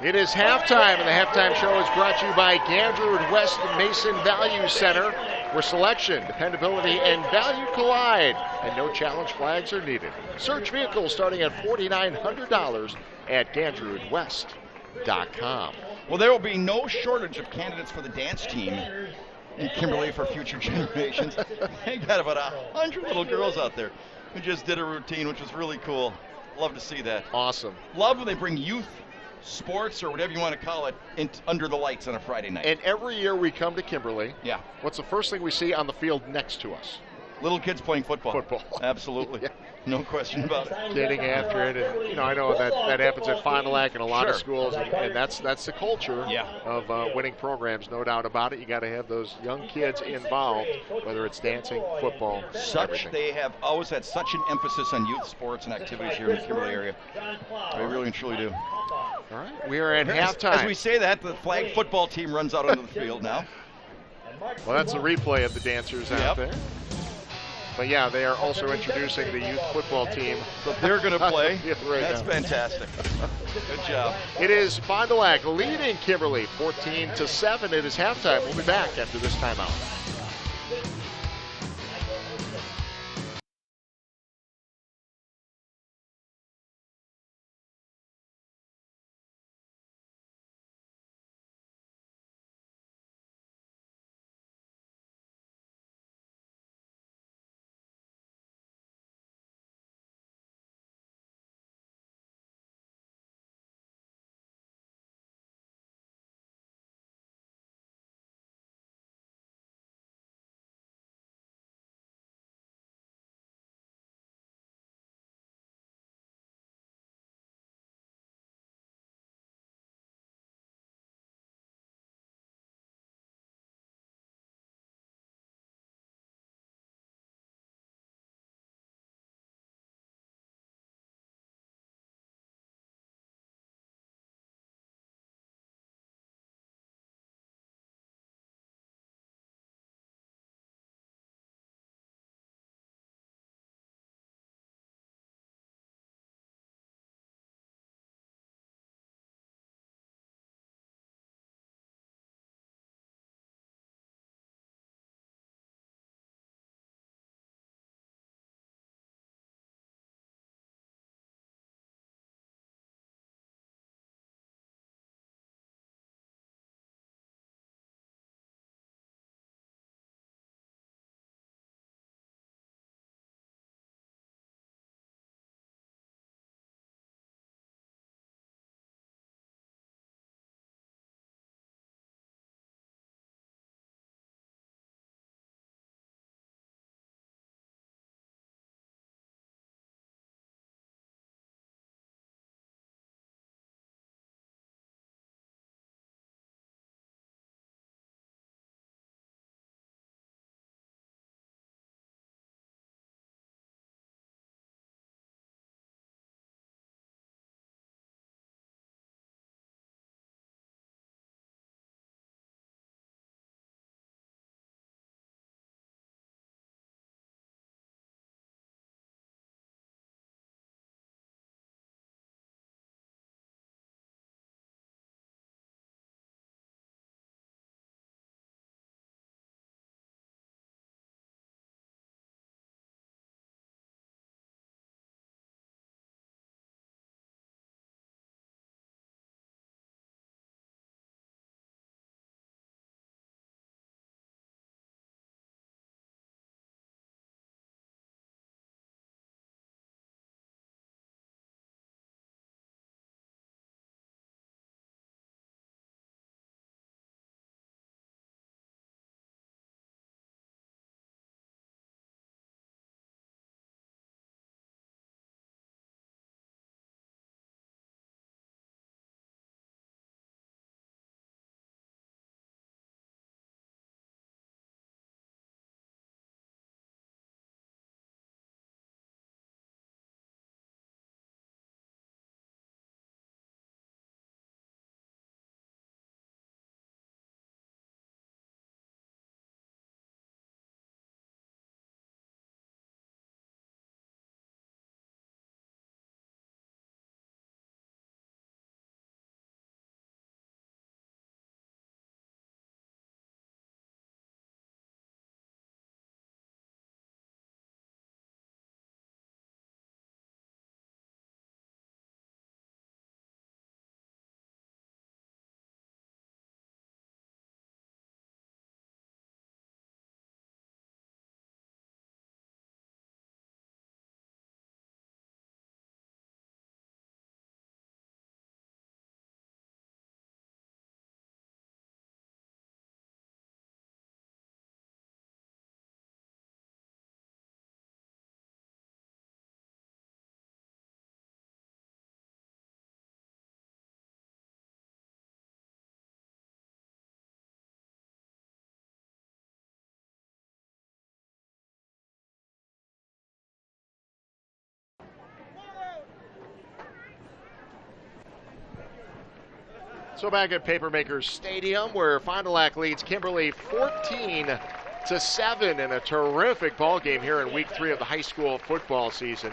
It is halftime, and the halftime show is brought to you by Gander and West Mason Value Center, where selection, dependability, and value collide, and no challenge flags are needed. Search vehicles starting at $4,900 at Gander&West.com. Well, there will be no shortage of candidates for the dance team in Kimberly for future generations. They got about 100 little girls out there who just did a routine, which was really cool. Love to see that. Awesome. Love when they bring youth sports, or whatever you want to call it, under the lights on a Friday night. And every year we come to Kimberly. Yeah. What's the first thing we see on the field next to us? Little kids playing football. Football. Absolutely. Yeah. No question about it. Getting after it, and I know that happens at Fond du Lac in a lot of Sure. schools, and that's the culture Yeah. of winning programs, no doubt about it. You got to have those young kids involved, whether it's dancing, football, everything. They have always had such an emphasis on youth sports and activities here in the Kimberly area. They really and truly do. All right, we are at halftime. As we say that, the flag football team runs out onto the field now. Well, that's a replay of the dancers out there. But yeah, they are also introducing the youth football team. So they're going to play. Right That's now. fantastic. Good job. It is Fond du Lac leading Kimberly 14-7. It is halftime. We'll be back after this timeout. So back at Papermakers Stadium, where Fond du Lac leads Kimberly 14-7. 14-7 in a terrific ball game here in week 3 of the high school football season.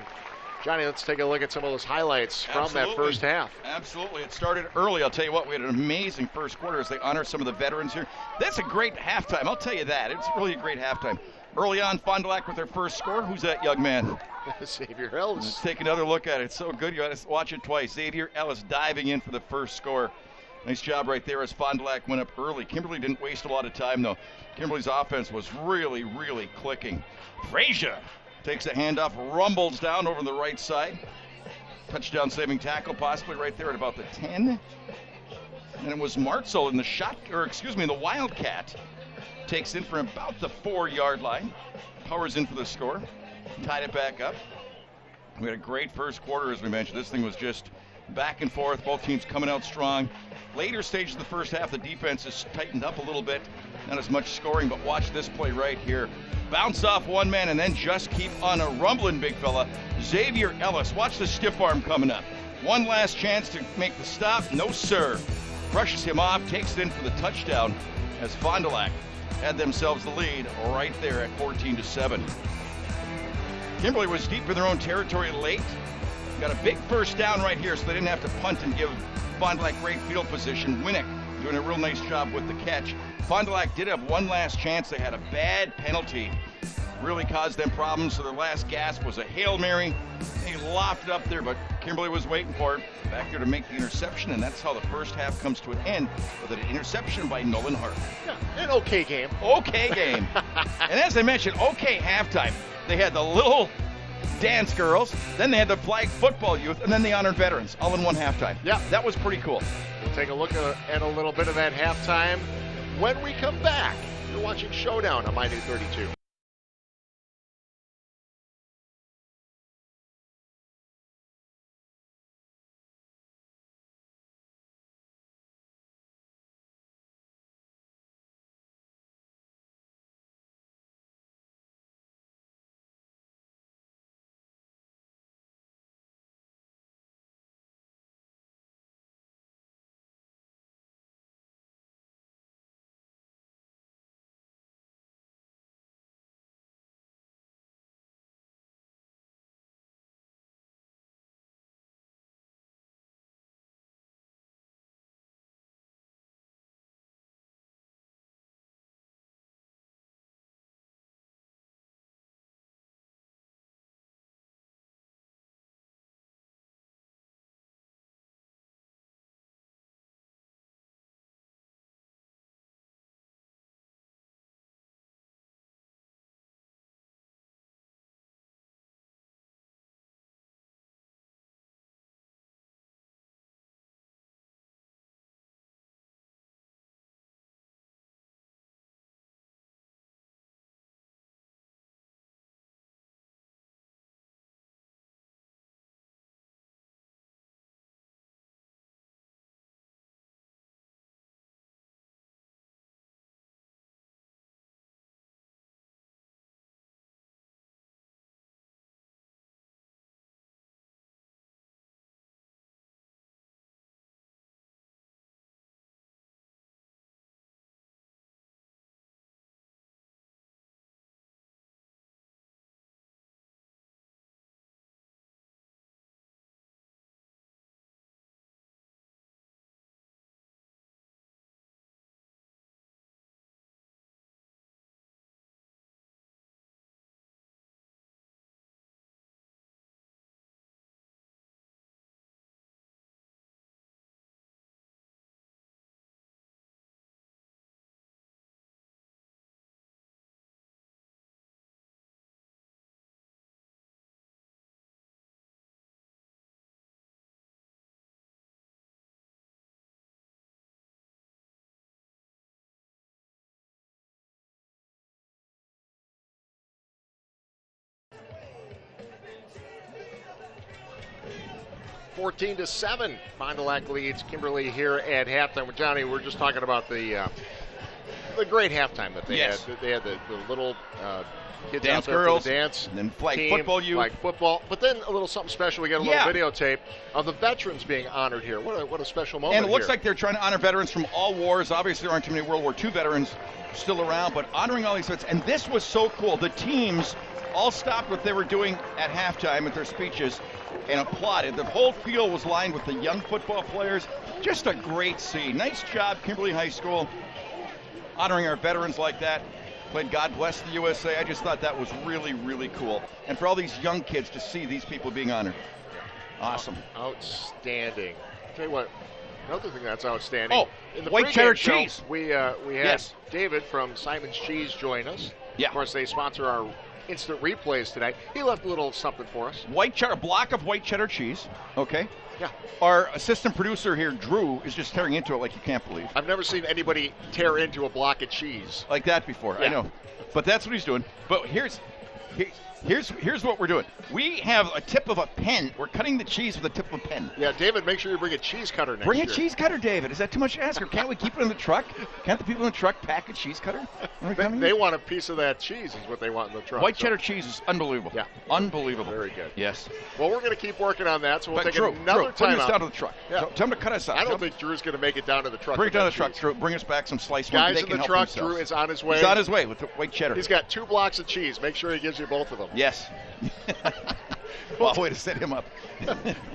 Johnny, let's take a look at some of those highlights from that first half. Absolutely. It started early. I'll tell you what, we had an amazing first quarter as they honor some of the veterans here. That's a great halftime. I'll tell you that. It's really a great halftime. Early on, Fond du Lac with their first score. Who's that young man? Xavier Ellis. Let's take another look at it. It's so good. You got to watch it twice. Xavier Ellis diving in for the first score. Nice job right there as Fond du Lac went up early. Kimberly didn't waste a lot of time, though. Kimberly's offense was really, really clicking. Frazier takes a handoff, rumbles down over the right side. Touchdown saving tackle possibly right there at about the 10. And it was Martzel in the Wildcat. Takes in for about the 4-yard line. Powers in for the score. Tied it back up. We had a great first quarter, as we mentioned. This thing was just back and forth. Both teams coming out strong. Later stages of the first half, the defense has tightened up a little bit. Not as much scoring, but watch this play right here. Bounce off one man and then just keep on a rumbling, big fella. Xavier Ellis. Watch the stiff arm coming up. One last chance to make the stop. No, sir. Brushes him off, takes it in for the touchdown as Fond du Lac had themselves the lead right there at 14-7. Kimberly was deep in their own territory late. Got a big first down right here, so they didn't have to punt and give Fond du Lac great field position. Winnick doing a real nice job with the catch. Fond du Lac did have one last chance. They had a bad penalty. Really caused them problems, so their last gasp was a Hail Mary. They lofted up there, but Kimberly was waiting for it. Back there to make the interception, and that's how the first half comes to an end with an interception by Nolan Hart. Yeah, an okay game. Okay game. And as I mentioned, okay halftime. They had the little dance girls, then they had the flag football youth, and then the honored veterans, all in one halftime. Yeah. That was pretty cool. We'll take a look at a little bit of that halftime when we come back. You're watching Showdown on My New 32. (14-7). Fond du Lac leads Kimberly here at halftime. With Johnny, we're just talking about the a great halftime that they Yes. had. They had the little kids Dance out there girls, for the dance, and then flag team, football youth. flag football. But then a little something special. We got a little Yeah. videotape of the veterans being honored here. What a special moment! And it looks here. like they're trying to honor veterans from all wars. Obviously, there aren't too many World War II veterans still around, but honoring all these vets. And this was so cool. The teams all stopped what they were doing at halftime at their speeches and applauded. The whole field was lined with the young football players. Just a great scene. Nice job, Kimberly High School, honoring our veterans like that. Played God Bless the USA. I just thought that was really, really cool. And for all these young kids to see these people being honored. Awesome. Outstanding. I'll tell you what, another thing that's outstanding. Oh, in the white pregame cheddar show, cheese. We had Yes. David from Simon's Cheese join us. Yeah. Of course, they sponsor our instant replays tonight. He left a little something for us. White cheddar, a block of white cheddar cheese. Okay. Yeah. Our assistant producer here, Drew, is just tearing into it like you can't believe. I've never seen anybody tear into a block of cheese. Like that before. I Yeah. know. But that's what he's doing. But here's what we're doing. We have a tip of a pen. We're cutting the cheese with a tip of a pen. Yeah, David, make sure you bring a cheese cutter next Bring year. a cheese cutter, David. Is that too much to ask? Or can't we keep it in the truck? Can't the people in the truck pack a cheese cutter? They want a piece of that cheese is what they want in the truck. White so- cheddar cheese is unbelievable. Yeah. Unbelievable. Very good. Yes. Well, we're going to keep working on that, so we'll But take another Drew, time bring us out. down to the truck. Yeah. Tell him to cut us out. I Tell don't him- think Drew's going to make it down to the truck. Bring it with down to that the truck, cheese. Drew. Bring us back some sliced ones. Guys They in can the help truck, themselves. Drew is on his way. He's on his way with the white cheddar. He's got 2 blocks of cheese. Make sure he gives you both of them. Yes. Well, way to set him up.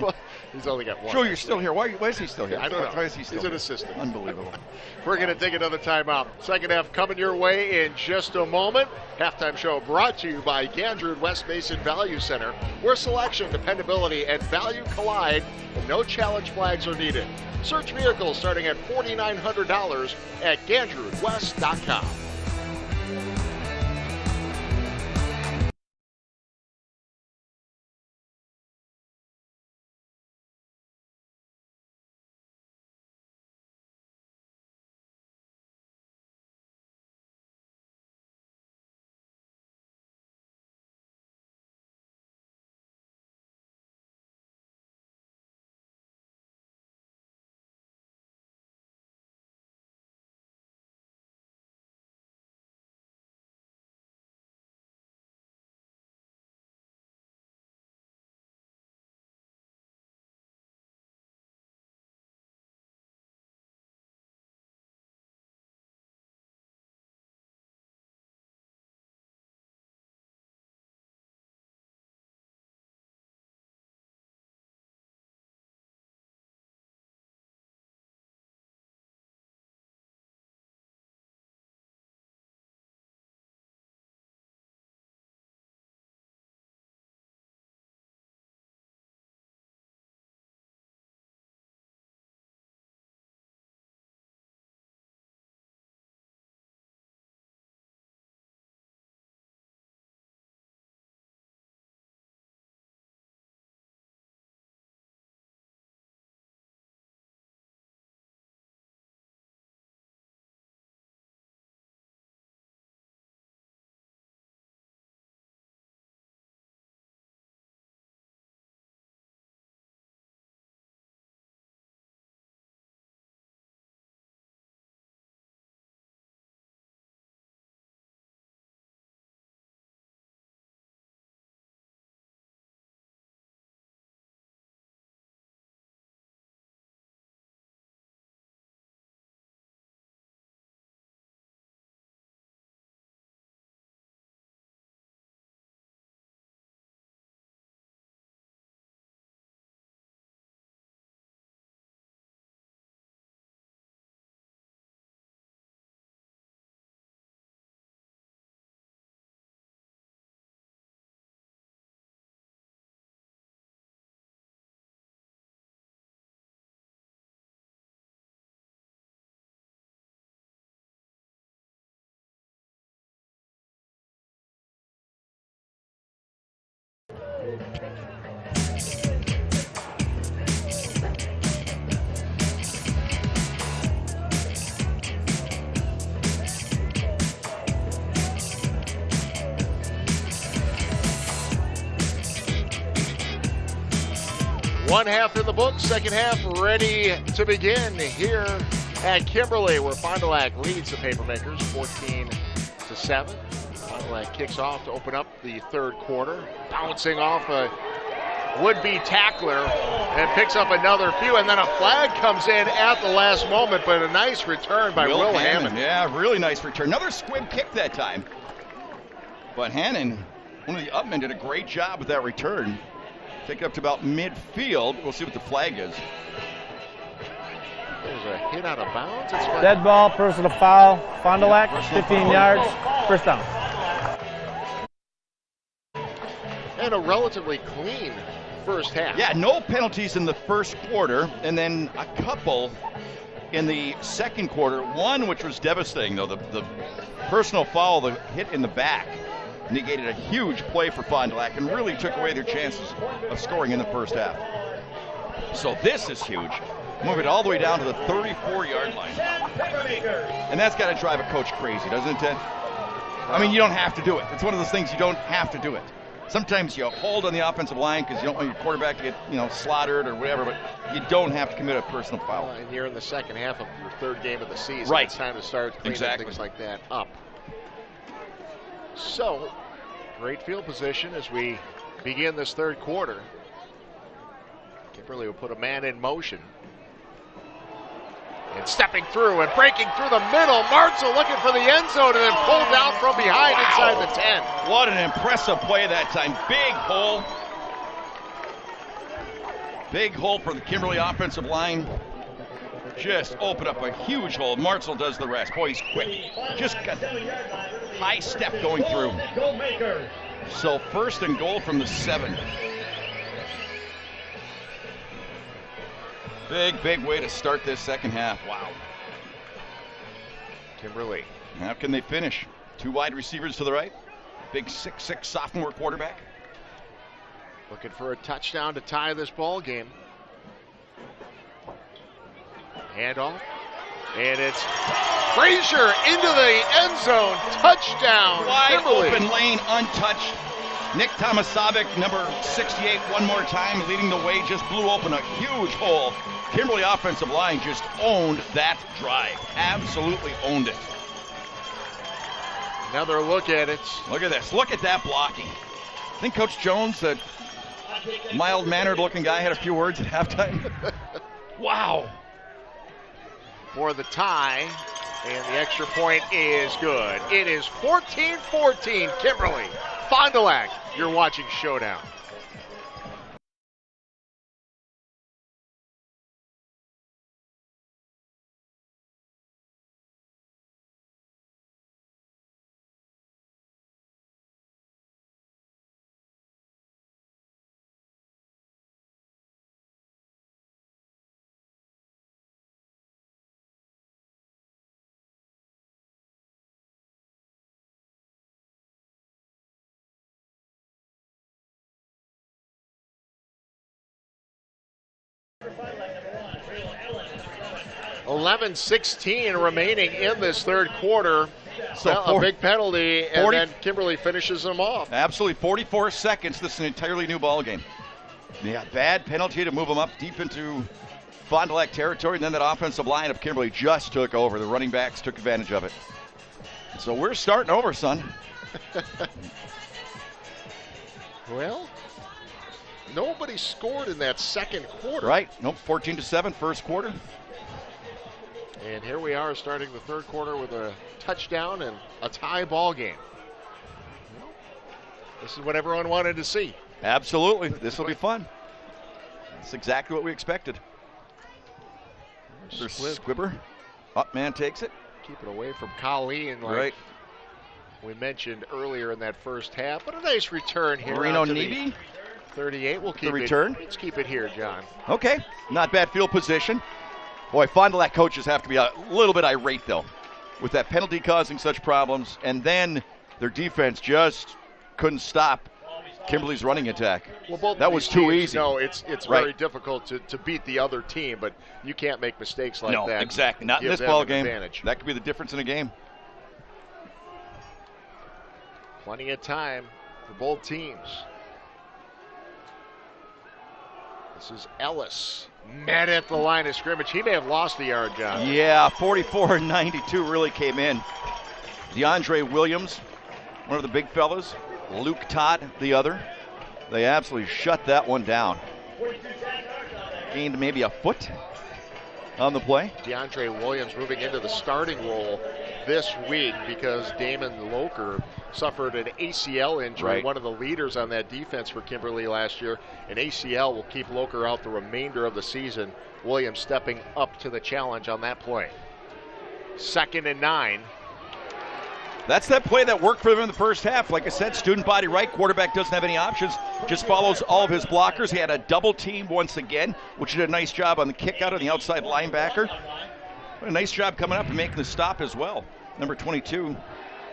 Well, he's only got one. Drew, you're still here. Why is he still here? I don't know. Why is he still He's an here? assistant. Unbelievable. We're going to take another timeout. Second half coming your way in just a moment. Halftime show brought to you by Gandrew West Mason Value Center, where selection, dependability, and value collide, and no challenge flags are needed. Search vehicles starting at $4,900 at GandrewWest.com. One half in the book, second half ready to begin here at Kimberly, where Fond du Lac leads the Papermakers 14-7. Fond du Lac kicks off to open up the third quarter, bouncing off a would-be tackler and picks up another few, and then a flag comes in at the last moment, but a nice return by Will Hammond. Yeah, really nice return. Another squib kick that time. But Hannon, one of the upmen, did a great job with that return. Take it up to about midfield. We'll see what the flag is. There's a hit out of bounds. It's Dead ball, personal foul, Fond du Lac, 15 yards, first down. And a relatively clean first half. Yeah, no penalties in the first quarter, and then a couple in the second quarter. One which was devastating, though, the personal foul, the hit in the back, negated a huge play for Fond du Lac and really took away their chances of scoring in the first half. So this is huge. Move it all the way down to the 34-yard line. And that's got to drive a coach crazy, doesn't it, Ted? I mean, you don't have to do it. It's one of those things you don't have to do it. Sometimes you hold on the offensive line because you don't want your quarterback to get, slaughtered or whatever, but you don't have to commit a personal foul. And you're in the second half of your third game of the season. Right. It's time to start cleaning things like that up. So, great field position as we begin this third quarter. Kimberly will put a man in motion. And stepping through and breaking through the middle. Martzel looking for the end zone and then pulled down from behind inside the 10. What an impressive play that time. Big hole. Big hole for the Kimberly offensive line. Just open up a huge hole. Martzel does the rest. Boy, he's quick. Just got a high step going through. So first and goal from the 7. Big way to start this second half. Wow. Kimberly. How can they finish? 2 wide receivers to the right. Big 6'6" sophomore quarterback. Looking for a touchdown to tie this ball game. Handoff. And it's Frazier into the end zone. Touchdown. Wide Kimberly. open lane, untouched. Nick Tomasovic, number 68, one more time, leading the way, just blew open a huge hole. Kimberly offensive line just owned that drive. Absolutely owned it. Another look at it. Look at this. Look at that blocking. I think Coach Jones, that mild-mannered looking guy, had a few words at halftime. Wow. For the tie, and the extra point is good. It is 14-14, Kimberly. Fond du Lac, you're watching Showdown. Number 1, 11:16 remaining in this third quarter. So a big penalty, and then Kimberly finishes them off. Absolutely, 44 seconds. This is an entirely new ball game. Yeah, bad penalty to move them up deep into Fond du Lac territory, and then that offensive line of Kimberly just took over. The running backs took advantage of it. So we're starting over, son. Well, nobody scored in that second quarter. Right. Nope, 14-7 first quarter. And here we are starting the third quarter with a touchdown and a tie ball game. This is what everyone wanted to see. Absolutely. This will be fun. That's exactly what we expected. There's Squibber. Up man takes it. Keep it away from Colleen, like right. we mentioned earlier in that first half. But a nice return here. Marino Neby. 38. We'll keep the return. Let's keep it here, John. Okay. Not bad field position. Boy, Fond du Lac coaches have to be a little bit irate, though, with that penalty causing such problems. And then their defense just couldn't stop Kimberly's running attack. Well, both that was too easy. No, it's right. very difficult to beat the other team, but you can't make mistakes like that. No, exactly. Not in this ball game. That could be the difference in a game. Plenty of time for both teams. This is Ellis. Met at the line of scrimmage. He may have lost the yard, John. Yeah, 44-92 really came in. DeAndre Williams, one of the big fellas. Luke Todd, the other. They absolutely shut that one down. Gained maybe a foot on the play. DeAndre Williams moving into the starting role this week because Damon Loker suffered an ACL injury, Right. one of the leaders on that defense for Kimberly last year. An ACL will keep Loker out the remainder of the season. Williams stepping up to the challenge on that play. 2nd and 9. That's that play that worked for them in the first half. Like I said, student body right, quarterback doesn't have any options, just follows all of his blockers. He had a double team once again, which did a nice job on the kick out of the outside linebacker. But a nice job coming up and making the stop as well. Number 22,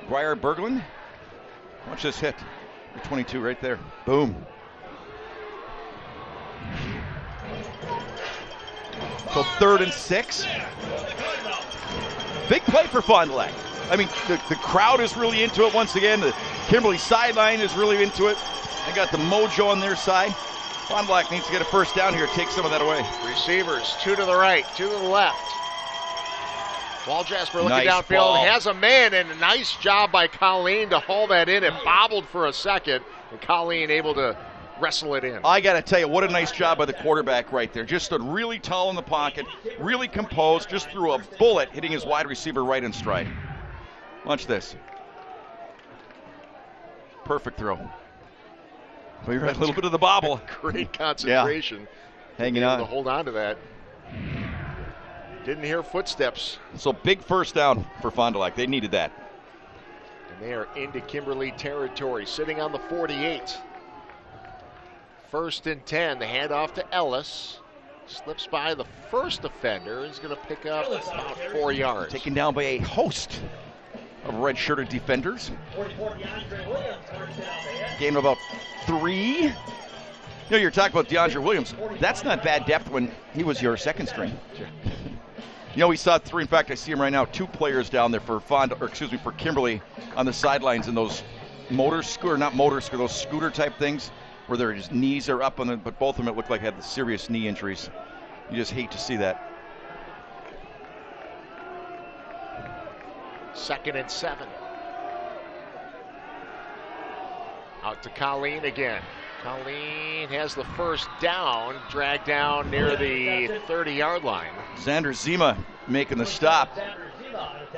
Guyer Berglund. Watch this hit. Number 22 right there. Boom. So 3rd and 6. Big play for Fond du Lac. I mean, the crowd is really into it once again. The Kimberly sideline is really into it. They got the mojo on their side. Fond du Lac needs to get a first down here, take some of that away. Receivers, 2 to the right, 2 to the left. Wall Jasper looking Nice downfield, ball. has a man, and a nice job by Colleen to haul that in. It bobbled for a second, and Colleen able to wrestle it in. I got to tell you, what a nice job by the quarterback right there. Just stood really tall in the pocket, really composed, just threw a bullet, hitting his wide receiver right in stride. Watch this. Perfect throw. Well, you're right, a little bit of the bobble. Great concentration. Hanging Able to on. hold on to that. Didn't hear footsteps. So big first down for Fond du Lac. They needed that. And they are into Kimberly territory, sitting on the 48. 1st and 10. The handoff to Ellis. Slips by the first offender. He's going to pick up about 4 yards. Taken down by a host of red-shirted defenders. Gain of about 3. You know, you're talking about DeAndre Williams. That's not bad depth when he was your second string. You know, we saw 3. In fact, I see him right now. 2 players down there for Kimberly on the sidelines in those those scooter type things where their knees are up on them, but both of them it looked like had serious knee injuries. You just hate to see that. 2nd and 7. Out to Colleen again. Colleen has the first down, dragged down near the 30-yard line. Xander Zima making the stop.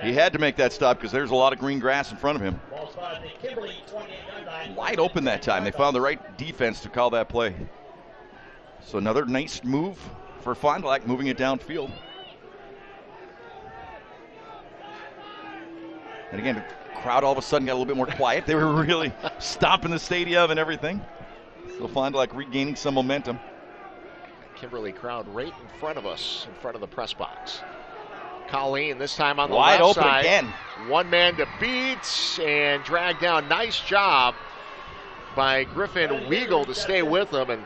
He had to make that stop because there's a lot of green grass in front of him. Wide open that time. They found the right defense to call that play. So another nice move for Fond du Lac, moving it downfield. And again, the crowd all of a sudden got a little bit more quiet. They were really stomping the stadium and everything. So Fond du Lac regaining some momentum. Kimberly crowd right in front of us, in front of the press box. Colleen this time on the Wide left open side. again. One man to beat and drag down. Nice job by Griffin Weagle to stay with him and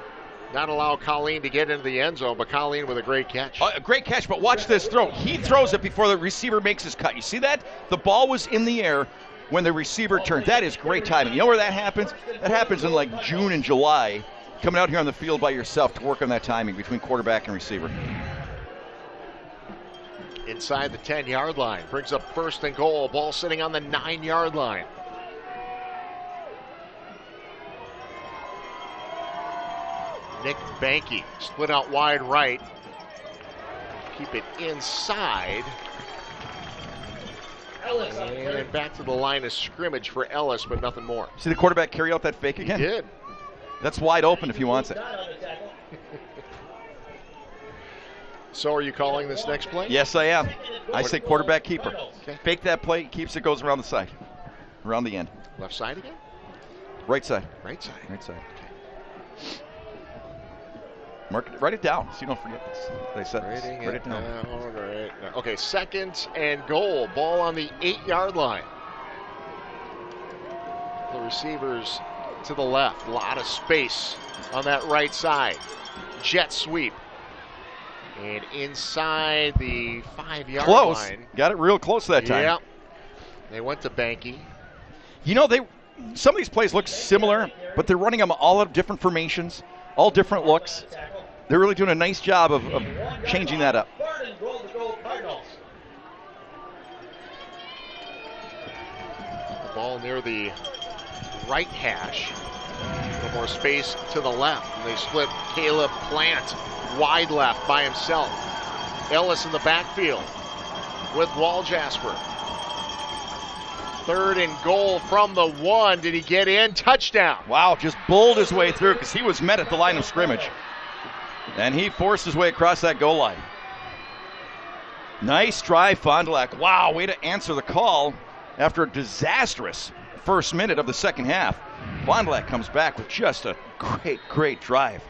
not allow Colleen to get into the end zone, but Colleen with a great catch. A great catch, but watch this throw. He throws it before the receiver makes his cut. You see that? The ball was in the air when the receiver turned. That is great timing. You know where that happens? That happens in like June and July, coming out here on the field by yourself to work on that timing between quarterback and receiver. Inside the 10-yard line. Brings up 1st and goal. Ball sitting on the 9-yard line. Nick Banky split out wide right. Keep it inside. And then back to the line of scrimmage for Ellis, but nothing more. See the quarterback carry out that fake He again? did. That's wide open if he wants it. So are you calling this next play? Yes, I am. I say quarterback keeper. Okay. Fake that play, keeps it, goes around the side, around the end. Left side again? Right side. Right side. Right side. Mark it, write it down so you don't forget this. They said this. Write it down. Right now. Okay, 2nd and goal. Ball on the 8-yard line. The receivers to the left. A lot of space on that right side. Jet sweep. And inside the 5-yard Close. line. Got it real close that time. Yeah. They went to Banky. You know, some of these plays look similar, but they're running them all of different formations, all different looks. they're really doing a nice job of changing that up. The ball near the right hash. A little more space to the left. And they split Caleb Plant wide left by himself. Ellis in the backfield with Waljasper. 3rd and goal from the 1. Did he get in? Touchdown. Wow, just bowled his way through because he was met at the line of scrimmage. And he forced his way across that goal line. Nice drive, Fond du Lac. Wow, way to answer the call after a disastrous first minute of the second half. Fond du Lac comes back with just a great drive.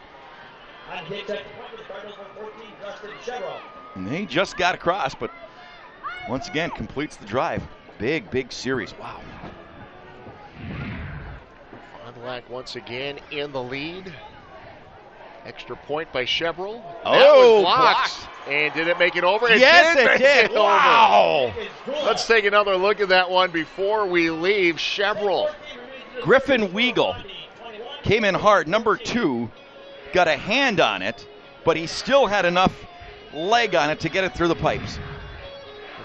And they just got across, but once again completes the drive. Big series. Wow. Fond du Lac once again in the lead. Extra point by Chevrolet. Oh, blocked. And did it make it over? Yes, it make did. it over. Wow. Let's take another look at that one before we leave. Chevrolet. Griffin Weigel came in hard. Number 2 got a hand on it, but he still had enough leg on it to get it through the pipes.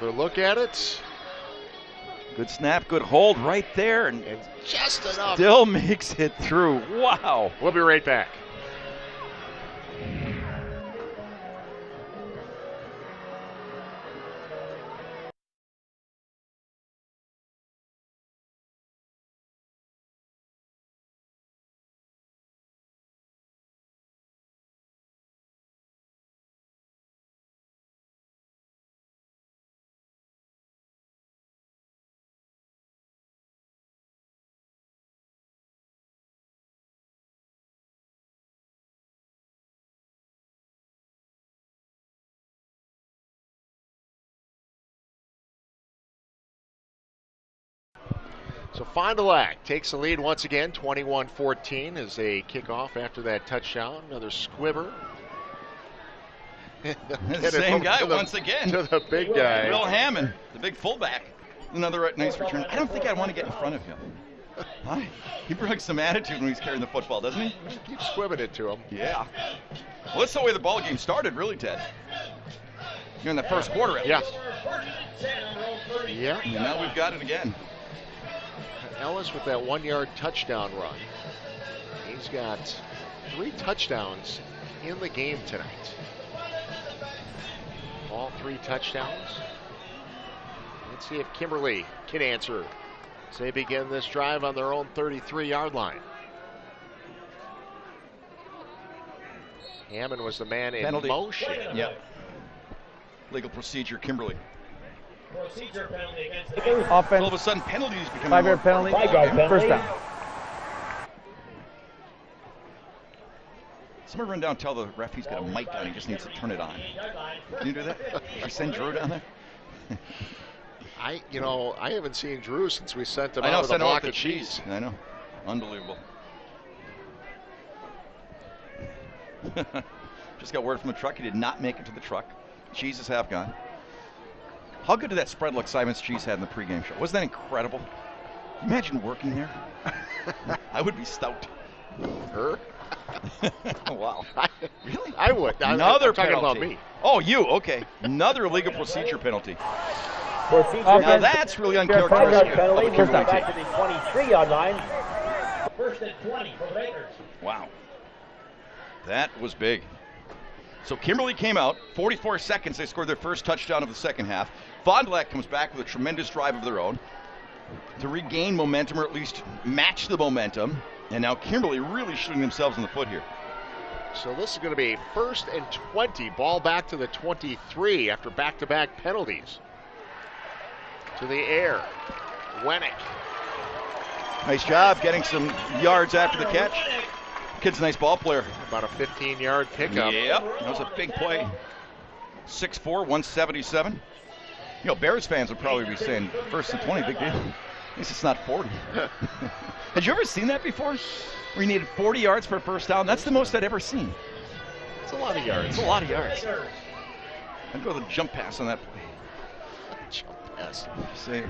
Another look at it. Good snap, good hold right there, and just enough. Still makes it through. Wow. We'll be right back. So Fond du Lac takes the lead once again, 21-14 as they kick off after that touchdown. Another squibber. Same guy once again. To the big guy. Will Hammond, the big fullback. Another nice return. I don't think I'd want to get in front of him. He brings some attitude when he's carrying the football, doesn't he? Just keep squibbing it to him. Yeah. Well, that's the way the ball game started, really, Ted. Here in the first quarter, at least. Yeah. And now we've got it again. Ellis with that 1-yard touchdown run. He's got 3 touchdowns in the game tonight. All 3 touchdowns. Let's see if Kimberly can answer as they begin this drive on their own 33-yard line. Hammond was the man in motion. Yep. Legal procedure, Kimberly. Procedure penalty against Offense. All of a sudden, penalties become 5-yard penalty. 5-yard penalty. First down. Somebody run down and tell the ref he's got a mic on. He just needs to turn it on. Can you do that? Should we send Drew down there? I haven't seen Drew since we sent him out with a sent him block out of cheese. I know. Unbelievable. Just got word from the truck. He did not make it to the truck. Cheese is half gone. How good did that spread look Simon's Cheese had in the pregame show? Wasn't that incredible? Imagine working there. I would be stoked. Her? Wow. Really? I would. Another I'm talking penalty. about me. Oh, you. Okay. Another illegal procedure penalty. Procedure Now that's really 5-yard uncharacteristic. penalty. of a We're Kimberly back team. to the 23-yard line. 1st and 20 for the Lakers. Wow. That was big. So Kimberly came out, 44 seconds, they scored their first touchdown of the second half. Fond du Lac comes back with a tremendous drive of their own to regain momentum, or at least match the momentum. And now Kimberly really shooting themselves in the foot here. So this is going to be 1st and 20. Ball back to the 23 after back-to-back penalties. To the air. Wennick. Nice job getting some yards after the catch. Kid's a nice ball player. About a 15-yard pickup. Yep, that was a big play. 6'4", 177. You know, Bears fans would probably be saying 1st and 20, big deal. At least it's not 40. Had you ever seen that before? Where you needed 40 yards for a first down? That's the most I'd ever seen. It's a lot of yards. It's a lot of yards. I'd go with a jump pass on that play. Jump pass. Just saying.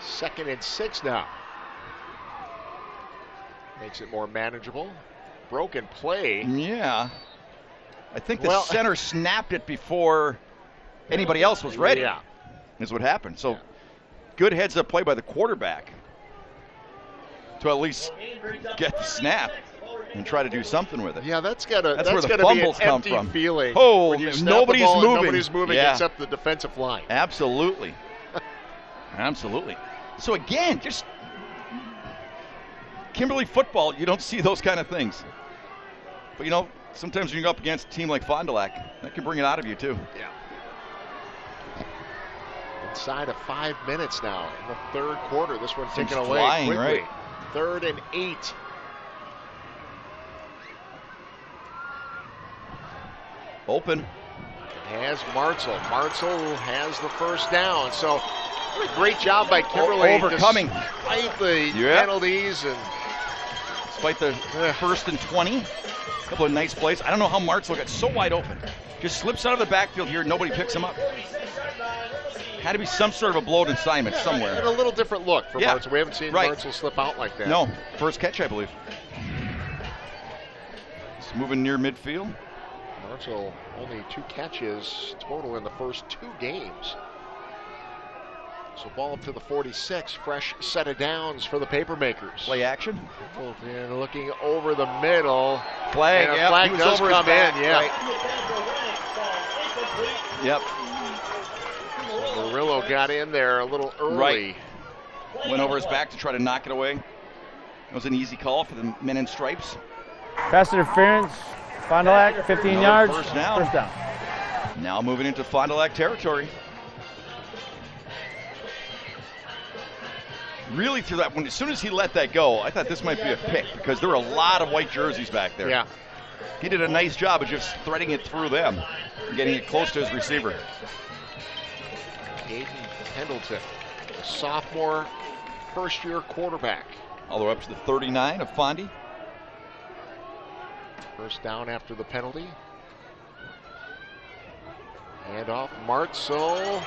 2nd and 6 now. Makes it more manageable. broken play. Yeah. I think the center snapped it before anybody else was ready. Yeah. Is what happened. So good heads-up play by the quarterback to at least get the snap and try to do something with it. Yeah, that's where the be fumbles an come empty from. Feeling. Oh, when you snap nobody's the ball and moving. Nobody's moving Yeah. except the defensive line. Absolutely. Absolutely. So again, just Kimberly football, you don't see those kind of things. But you know, sometimes when you go up against a team like Fond du Lac, that can bring it out of you too. Yeah. Inside of 5 minutes now in the third quarter. This one taken away flying, quickly. right? 3rd and 8. Open. Has Martzel. Martzel has the first down. So what a great job by Kimberly. Overcoming. Despite the penalties and despite the 1st and 20. A couple of nice plays. I don't know how Martzel got so wide open. Just slips out of the backfield here. Nobody picks him up. Had to be some sort of a blown assignment somewhere. And a little different look for Martzel. We haven't seen Martzel slip out like that. No. First catch, I believe. It's moving near midfield. Martzel only 2 catches total in the first 2 games. So ball up to the 46. Fresh set of downs for the Papermakers. Play action. And looking over the middle. Flag. And a flag does come in. Yeah. Right. Yep. So Murillo got in there a little early. Right. Went over his back to try to knock it away. It was an easy call for the men in stripes. Pass interference. Fond du Lac, 15 yards. First down. First down. Now moving into Fond du Lac territory. Really through that one, as soon as he let that go, I thought this might be a pick because there were a lot of white jerseys back there. Yeah. He did a nice job of just threading it through them and getting it close to his receiver. Aiden Pendleton, a sophomore, first-year quarterback. All the way up to the 39 of Fondy. First down after the penalty. Hand off. Martzel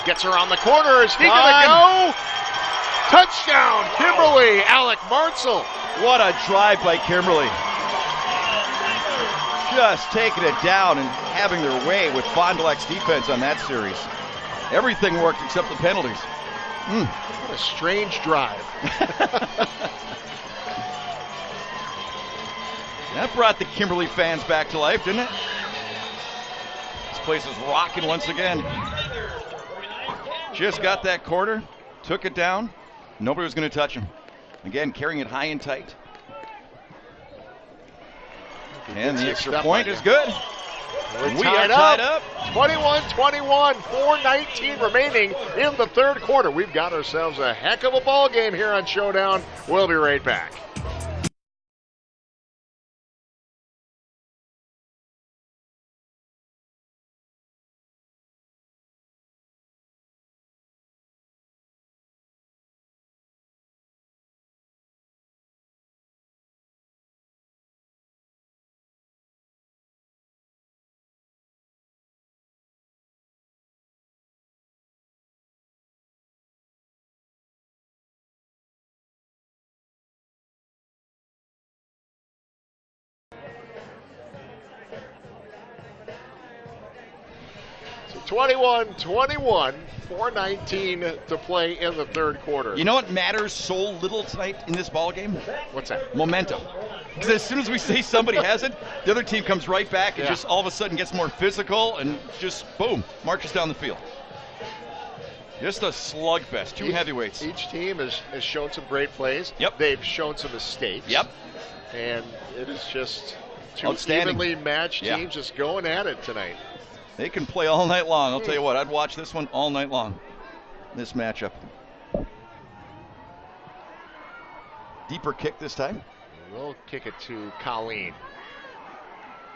gets around the corner. Is he going to go? Touchdown, Kimberly. Alec Martzel. What a drive by Kimberly. Just taking it down and having their way with Fond du Lac's defense on that series. Everything worked except the penalties. What a strange drive. That brought the Kimberly fans back to life, didn't it? This place is rocking once again. Just got that corner, took it down. Nobody was going to touch him. Again, carrying it high and tight. And the extra point is good. We are tied up. 21-21, 4:19 remaining in the third quarter. We've got ourselves a heck of a ball game here on Showdown. We'll be right back. So 21-21, 4:19 to play in the third quarter. You know what matters so little tonight in this ball game? What's that? Momentum. Because as soon as we say somebody has it, the other team comes right back and just all of a sudden gets more physical and just, boom, marches down the field. Just a slugfest. Two heavyweights. Each team has shown some great plays. Yep. They've shown some mistakes. Yep. And it is just two Outstanding. evenly matched teams just going at it tonight. They can play all night long. I'll tell you what, I'd watch this one all night long, this matchup. Deeper kick this time. We'll kick it to Colleen.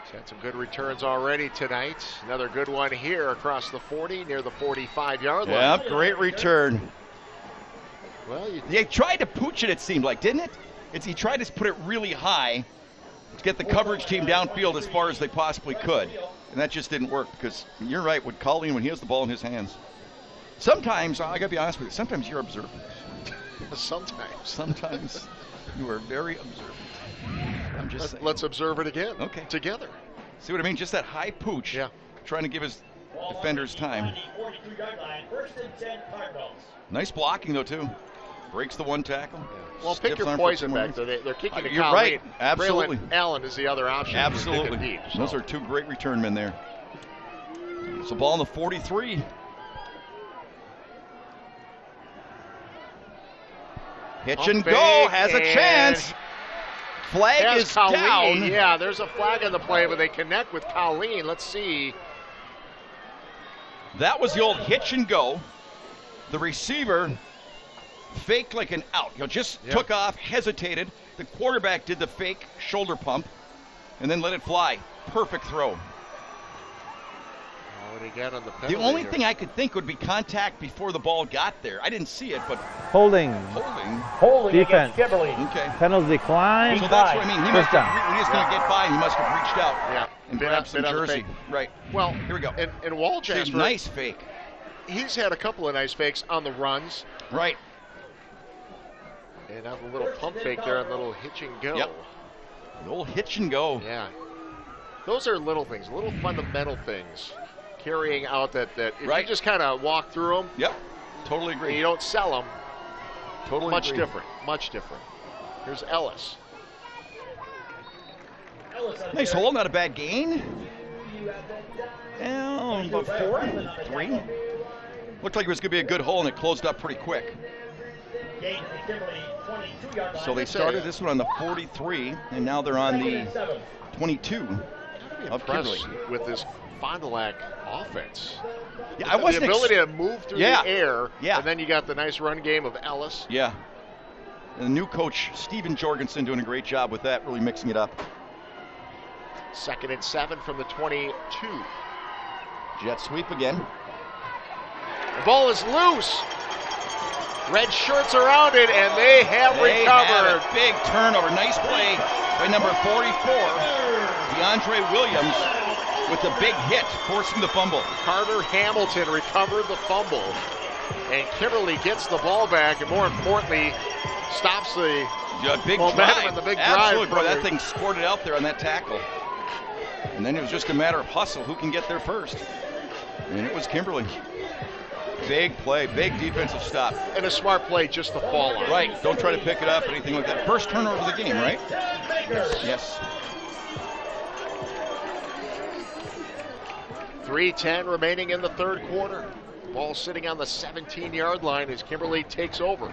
He's had some good returns already tonight. Another good one here across the 40, near the 45-yard line. Yeah, great return. Well, they tried to pooch it seemed like, didn't it? He tried to put it really high to get the coverage team downfield as far as they possibly could. And that just didn't work because you're right, with Colleen, when he has the ball in his hands, sometimes, I got to be honest with you, sometimes you're observant. Sometimes. You are very observant. I'm just saying. Let's observe it again. Okay. Together. See what I mean? Just that high pooch. Yeah. Trying to give his defenders time. Nice blocking, though, too. Breaks the one tackle. Well, pick your poison back there. They're kicking to You're Colleen. right. Absolutely. Braylon Allen is the other option. Absolutely. Deep, so. Those are two great return men there. So ball on the 43. Hitch and go, has a chance. Flag is Colleen. down. Yeah, there's a flag on the play, but they connect with Colleen. Let's see. That was the old hitch and go. The receiver faked like an out. Just took off, hesitated. The quarterback did the fake shoulder pump and then let it fly. Perfect throw. What do you got on the penalty? The only thing I could think would be contact before the ball got there. I didn't see it, but Holding. Holding Defense. against Kimberly. Okay. Penalty decline. So that's what I mean. He First down. when he was going to get by, he must have reached out and Bit grabbed some on the jersey. fake. Right. Well, here we go. And Walchester, nice fake. He's had a couple of nice fakes on the runs. Right. And now the little pump fake there, a little hitch and go. Yep. The old hitch and go. Yeah. Those are little things, little fundamental things. Carrying out that if you just kind of walk through them. Yep. Totally agree. And you don't sell them. Totally much agree. Much different. Here's Ellis. Nice hole, not a bad gain. Down about 3. Looked like it was going to be a good hole, and it closed up pretty quick. So they started this one on the 43, and now they're on the 22 of Kimberly. With this Fond du Lac offense. Yeah, I wasn't the ability to move through the air, and then you got the nice run game of Ellis. Yeah. And the new coach, Steven Jorgensen, doing a great job with that, really mixing it up. 2nd and 7 from the 22. Jet sweep again. The ball is loose. Red shirts around it, and they have recovered. Have a big turnover. Nice play by number 44, DeAndre Williams, with a big hit, forcing the fumble. Carter Hamilton recovered the fumble, and Kimberly gets the ball back, and more importantly, stops the big momentum drive. and the big Absolutely, drive. That thing squirted out there on that tackle. And then it was just a matter of hustle. Who can get there first? And it was Kimberly. Big play, big defensive stop. And a smart play just to fall on. Right, don't try to pick it up, anything like that. First turnover of the game, right? Yes. 3:10 remaining in the third quarter. Ball sitting on the 17-yard line as Kimberly takes over.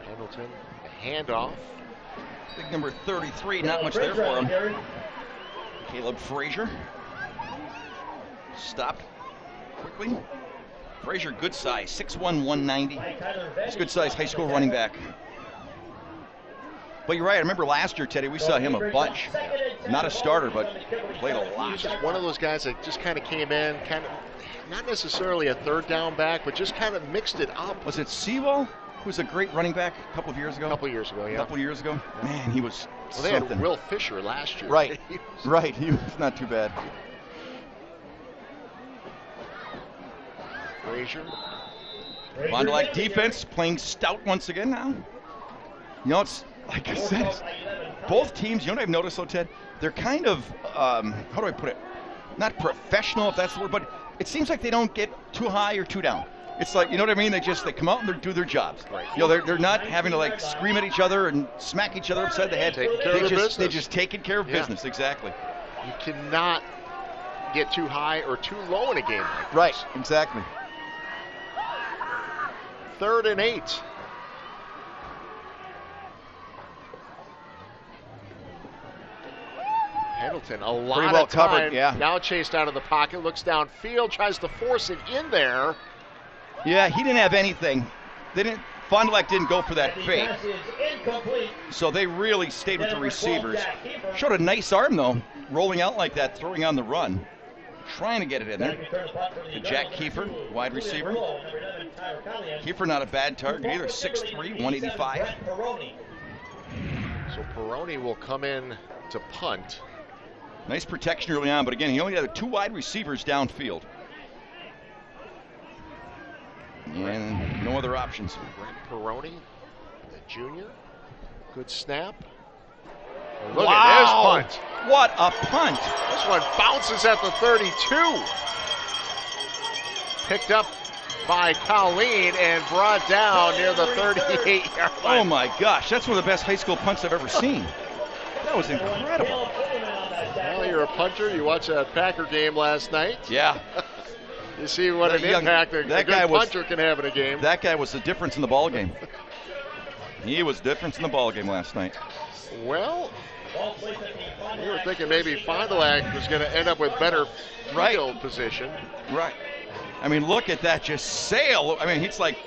Pendleton, a handoff. Big number 33, not much there for him. Caleb Frazier. Stopped quickly. Frazier, good size, 6'1", 190. He's good size high school running back. But you're right, I remember last year, Teddy, we saw him a bunch. Not a starter, but played a lot. He's just one of those guys that just kind of came in, kind of not necessarily a third down back, but just kind of mixed it up. Was it Sewell, who was a great running back a couple of years ago? A couple years ago, yeah. A couple years ago? Man, he was they something. had Will Fisher last year. Right, right, he was not too bad. Frazier. Fond du Lac defense playing stout once again now. You know, it's like I said, both teams, you know what I've noticed though, Ted? They're kind of, how do I put it? Not professional, if that's the word, but it seems like they don't get too high or too down. It's like, you know what I mean? They come out and they do their jobs. Right. You know, they're not having to like scream at each other and smack each other upside the head. They just taking care of business, exactly. You cannot get too high or too low in a game like this. Right, exactly. 3rd and 8. Pendleton, a lot Pretty well of time, covered, yeah. Now chased out of the pocket, looks downfield, tries to force it in there. Yeah, he didn't have anything. Fond du Lac didn't go for that fake. So they really stayed with the receivers. Showed a nice arm though, rolling out like that, throwing on the run. Trying to get it in there. To Jack Kiefer, wide receiver. Kiefer not a bad target either, 6'3", 185. So Peroni will come in to punt. Nice protection early on, but again, he only had 2 wide receivers downfield. other options. Brent Peroni, the junior. Good snap. Look Wow. at this punt. What a punt. This one bounces at the 32. Picked up by Colleen and brought down near the 38-yard line. Oh my gosh, that's one of the best high school punts I've ever seen. That was incredible. Well, you're a punter. You watched that Packer game last night. Yeah. You see what an impact a good punter can have in a game. That guy was the difference in the ball game. He was the difference in the ball game last night. Well, we were thinking maybe Fond du Lac was going to end up with better field position. Right. I mean, look at that, just sail. I mean, he's like,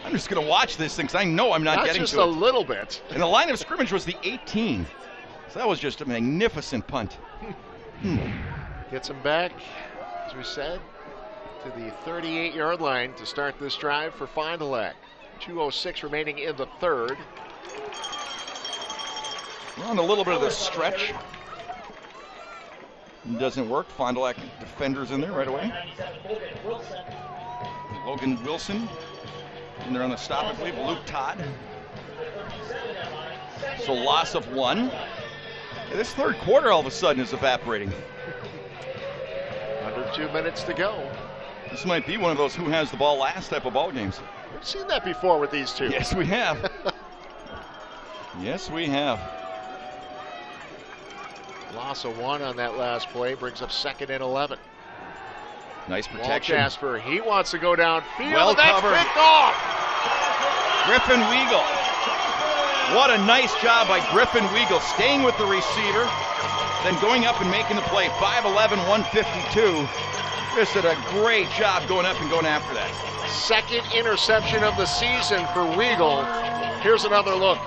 I'm just going to watch this thing because I know I'm not getting to it. Just a little bit. And the line of scrimmage was the 18. So that was just a magnificent punt. Gets him back, as we said, to the 38-yard line to start this drive for Fond du Lac. 2:06 remaining in the third. We're on a little bit of the stretch. It doesn't work. Fond du Lac defenders in there right away. Logan Wilson in there on the stop, I believe. Luke Todd. So loss of 1. This third quarter all of a sudden is evaporating. Under 2 minutes to go. This might be one of those who has the ball last type of ball games. We've seen that before with these two. Yes, we have. Yes, we have. Loss of 1 on that last play brings up 2nd and 11. Nice protection. Walt Jasper, he wants to go downfield. Well That's covered. picked off. Griffin Weagle. What a nice job by Griffin Weagle, staying with the receiver, then going up and making the play. 5'11", 152. Just did a great job going up and going after that. Second interception of the season for Weagle. Here's another look.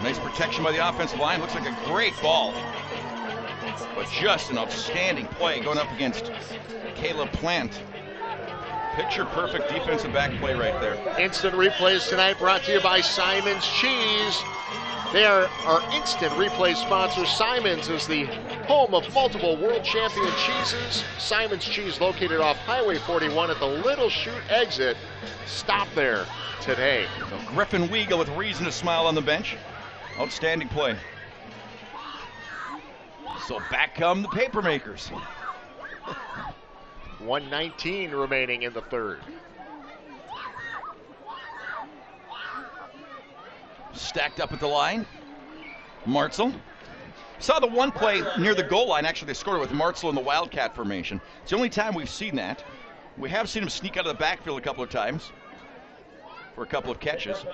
Nice protection by the offensive line. Looks like a great ball. But just an outstanding play going up against Caleb Plant. Picture perfect defensive back play right there. Instant replays tonight brought to you by Simon's Cheese. They are our instant replay sponsor. Simon's is the home of multiple world champion cheeses. Simon's Cheese located off Highway 41 at the Little Chute exit. Stop there today. So Griffin Weagle with reason to smile on the bench. Outstanding play. So back come the Papermakers. 1:19 remaining in the third. Stacked up at the line. Martzel. Saw the one play near the goal line. Actually, they scored with Martzel in the Wildcat formation. It's the only time we've seen that. We have seen him sneak out of the backfield a couple of times for a couple of catches.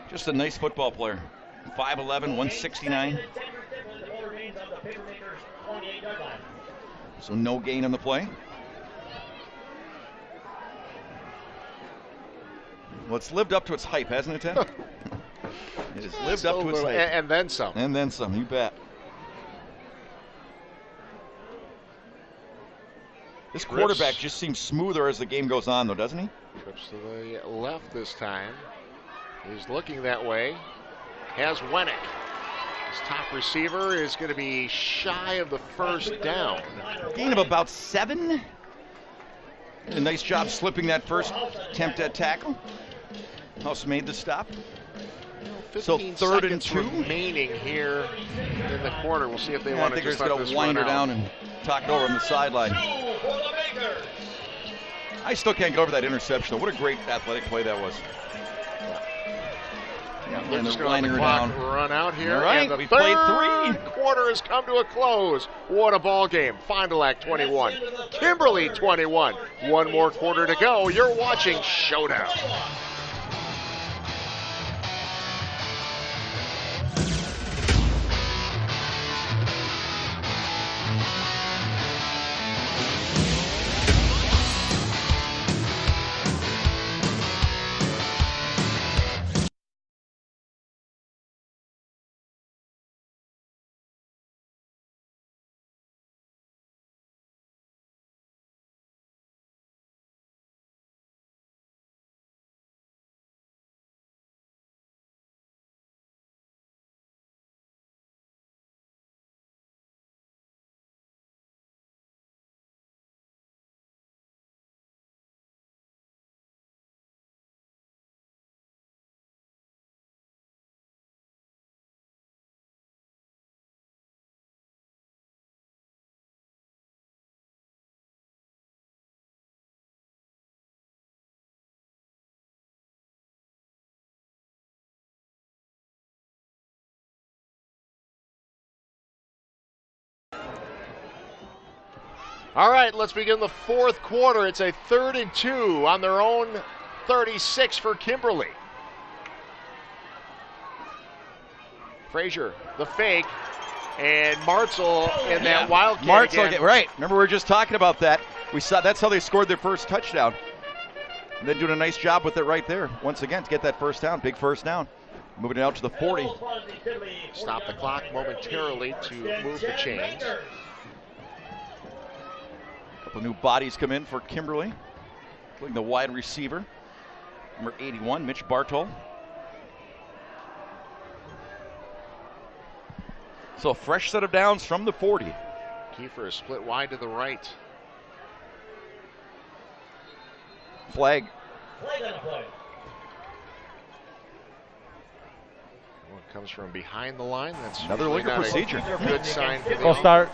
Just a nice football player. 5'11", 169. So no gain on the play. Well, it's lived up to its hype, hasn't it, Ted? It has lived up to its hype. And then some. And then some, you bet. This quarterback just seems smoother as the game goes on, though, doesn't he? Trips to the left this time. He's looking that way. Has Wennick. His top receiver is going to be shy of the first down. Gain of about 7. A nice job slipping that first attempt at tackle. House made the stop. So 3rd and 2 remaining here in the quarter. We'll see if they want to just going to wind her down and talk it over on the sideline. I still can't get over that interception, though. What a great athletic play that was. Yeah, they're just going to let the clock run out here. All right, and the we played 3 quarter has come to a close. What a ball game. Fond du Lac 21, Kimberly 21. One more quarter to go. You're watching Showdown. All right, let's begin the fourth quarter. It's a 3rd and 2 on their own 36 for Kimberly. Frazier, the fake, and Martzel in that wildcat Martzel, again. right. Remember, we were just talking about that. We saw that's how they scored their first touchdown. And then doing a nice job with it right there. Once again, to get that first down, big first down. Moving it out to the 40. Stop the clock momentarily to move the chains. A couple new bodies come in for Kimberly, including the wide receiver, number 81, Mitch Bartol. So a fresh set of downs from the 40. Kiefer is split wide to the right. Flag. One comes from behind the line. That's Another usually legal not procedure. A good sign for the Full start.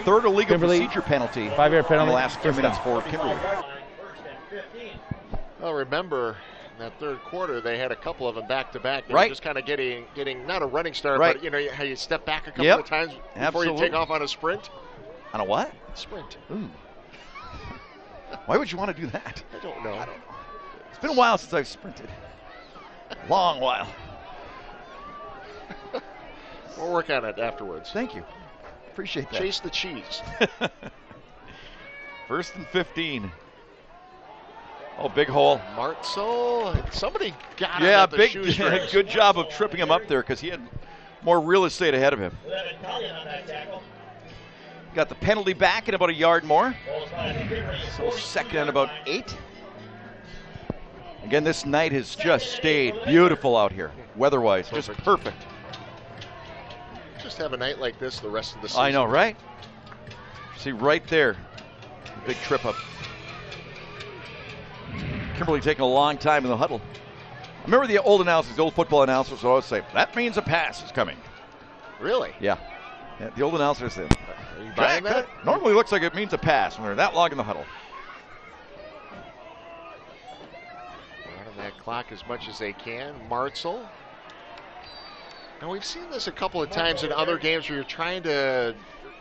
Third illegal Kimberly, procedure penalty. 5-yard penalty. In the last 2 First minutes down. for Kimberly. Well, remember, in that third quarter, they had a couple of them back-to-back. They Right. were just kind of getting not a running start, Right. but you know how you step back a couple Yep. of times before Absolutely. you take off on a sprint? On a what? Sprint. Ooh. Why would you want to do that? I don't know. It's been a while since I've sprinted. Long while. We'll work on it afterwards. Thank you. Appreciate that. Chase the cheese. 1st and 15. Oh, big hole. Martzel, somebody got him Yeah, at the big. shoestrings. Good job of tripping him up there because he had more real estate ahead of him. Got the penalty back at about a yard more. So 2nd and about 8. Again, this night has just stayed beautiful out here, weather-wise. Just perfect. Just have a night like this the rest of the season. I know, right? See right there, big trip up. Kimberly taking a long time in the huddle. I remember the old announcers, the old football announcers would always say, that means a pass is coming. Really? Yeah. The old announcers said, Are you buying that? normally looks like it means a pass when they're that long in the huddle. Running that clock as much as they can. Martzel. Now, we've seen this a couple of times in other games where you're trying to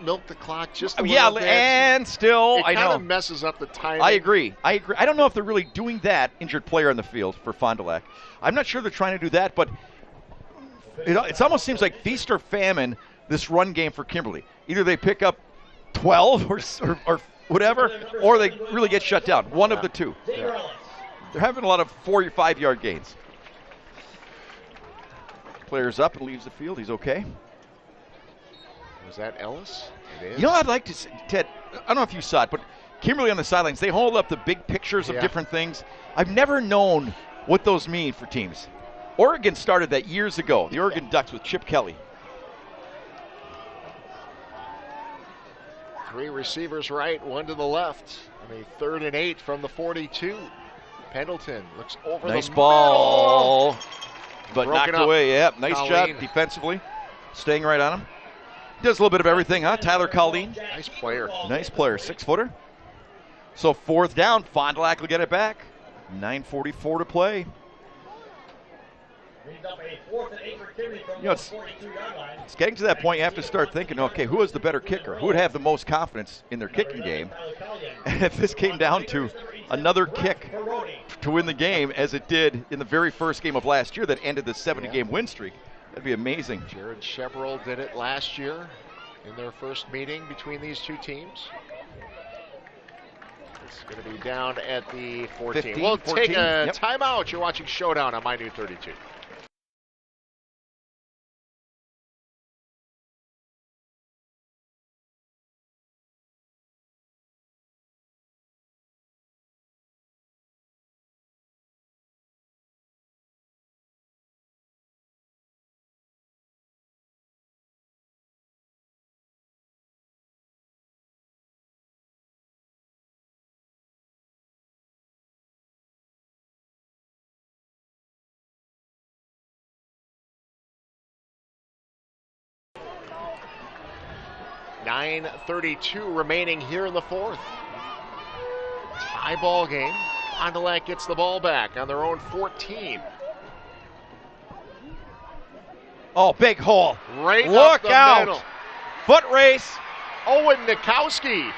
milk the clock just a little bit. And still, It I kind know. of messes up the timing. I agree. I don't know if they're really doing that, injured player on the field for Fond du Lac. I'm not sure they're trying to do that, but it almost seems like feast or famine, this run game for Kimberly. Either they pick up 12 or whatever, or they really get shut down. One of the two. Yeah. They're having a lot of 4 or 5 yard gains. Player's up and leaves the field. He's okay. Was that Ellis? It is. You know what I'd like to see, Ted? I don't know if you saw it, but Kimberly on the sidelines, they hold up the big pictures of different things. I've never known what those mean for teams. Oregon started that years ago, the Oregon Ducks with Chip Kelly. 3 receivers right, 1 to the left. And a 3rd and 8 from the 42. Pendleton looks over Nice the ball, but Broken knocked up. away. Yeah, nice Colleen. job defensively, staying right on him. Does a little bit of everything, huh? Tyler Colleen, middle. Nice player. nice player, 6-footer. So 4th down, Fond du Lac will get it back. 9:44 to play. You know, it's getting to that point you have to start thinking, okay, who is the better kicker? Who would have the most confidence in their kicking game? And if this came down to another kick to win the game, as it did in the very first game of last year that ended the 70-game win streak, that'd be amazing. Jared Chevrolet did it last year in their first meeting between these two teams. It's going to be down at the 14. 15, We'll 14, take a yep. timeout. You're watching Showdown on My New 32. .32 remaining here in the 4th. Tie ball game. Fond du Lac gets the ball back on their own 14. Oh, big hole. Right Look up the out. middle. Foot race. Owen Nikowski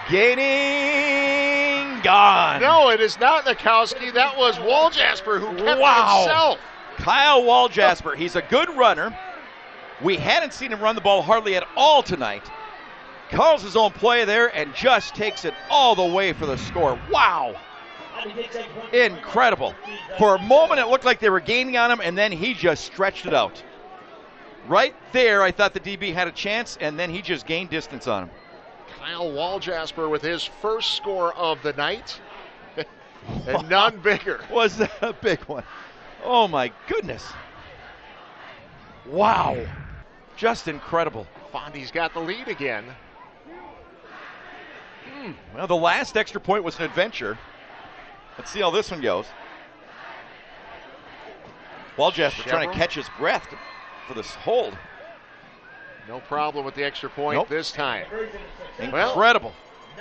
Gaining, gone. No, it is not Nikowski. That was Waljasper who kept Wow. himself. Kyle Waljasper, he's a good runner. We hadn't seen him run the ball hardly at all tonight. Calls his own play there and just takes it all the way for the score. Wow. Incredible. For a moment, it looked like they were gaining on him, and then he just stretched it out. Right there, I thought the DB had a chance, and then he just gained distance on him. Kyle Waljasper with his first score of the night. And none bigger. Was that a big one? Oh, my goodness. Wow. Just incredible. Fondy's got the lead again. Well, the last extra point was an adventure. Let's see how this one goes. Waljasper trying to catch his breath for this hold. No problem with the extra point Nope. this time. Incredible.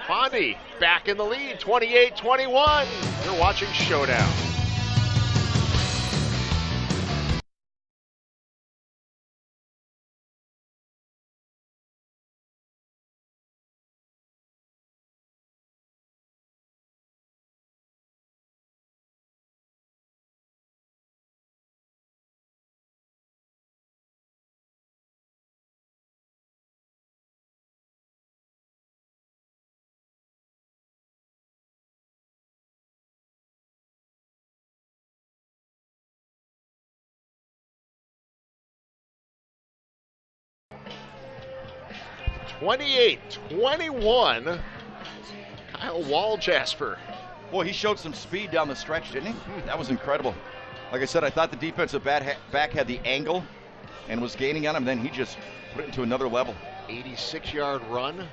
Fondy back in the lead, 28-21. You're watching Showdown. (28-21). Kyle Waljasper. Boy, he showed some speed down the stretch, didn't he? That was incredible. Like I said, I thought the defensive back had the angle and was gaining on him. Then he just put it into another level. 86-yard run.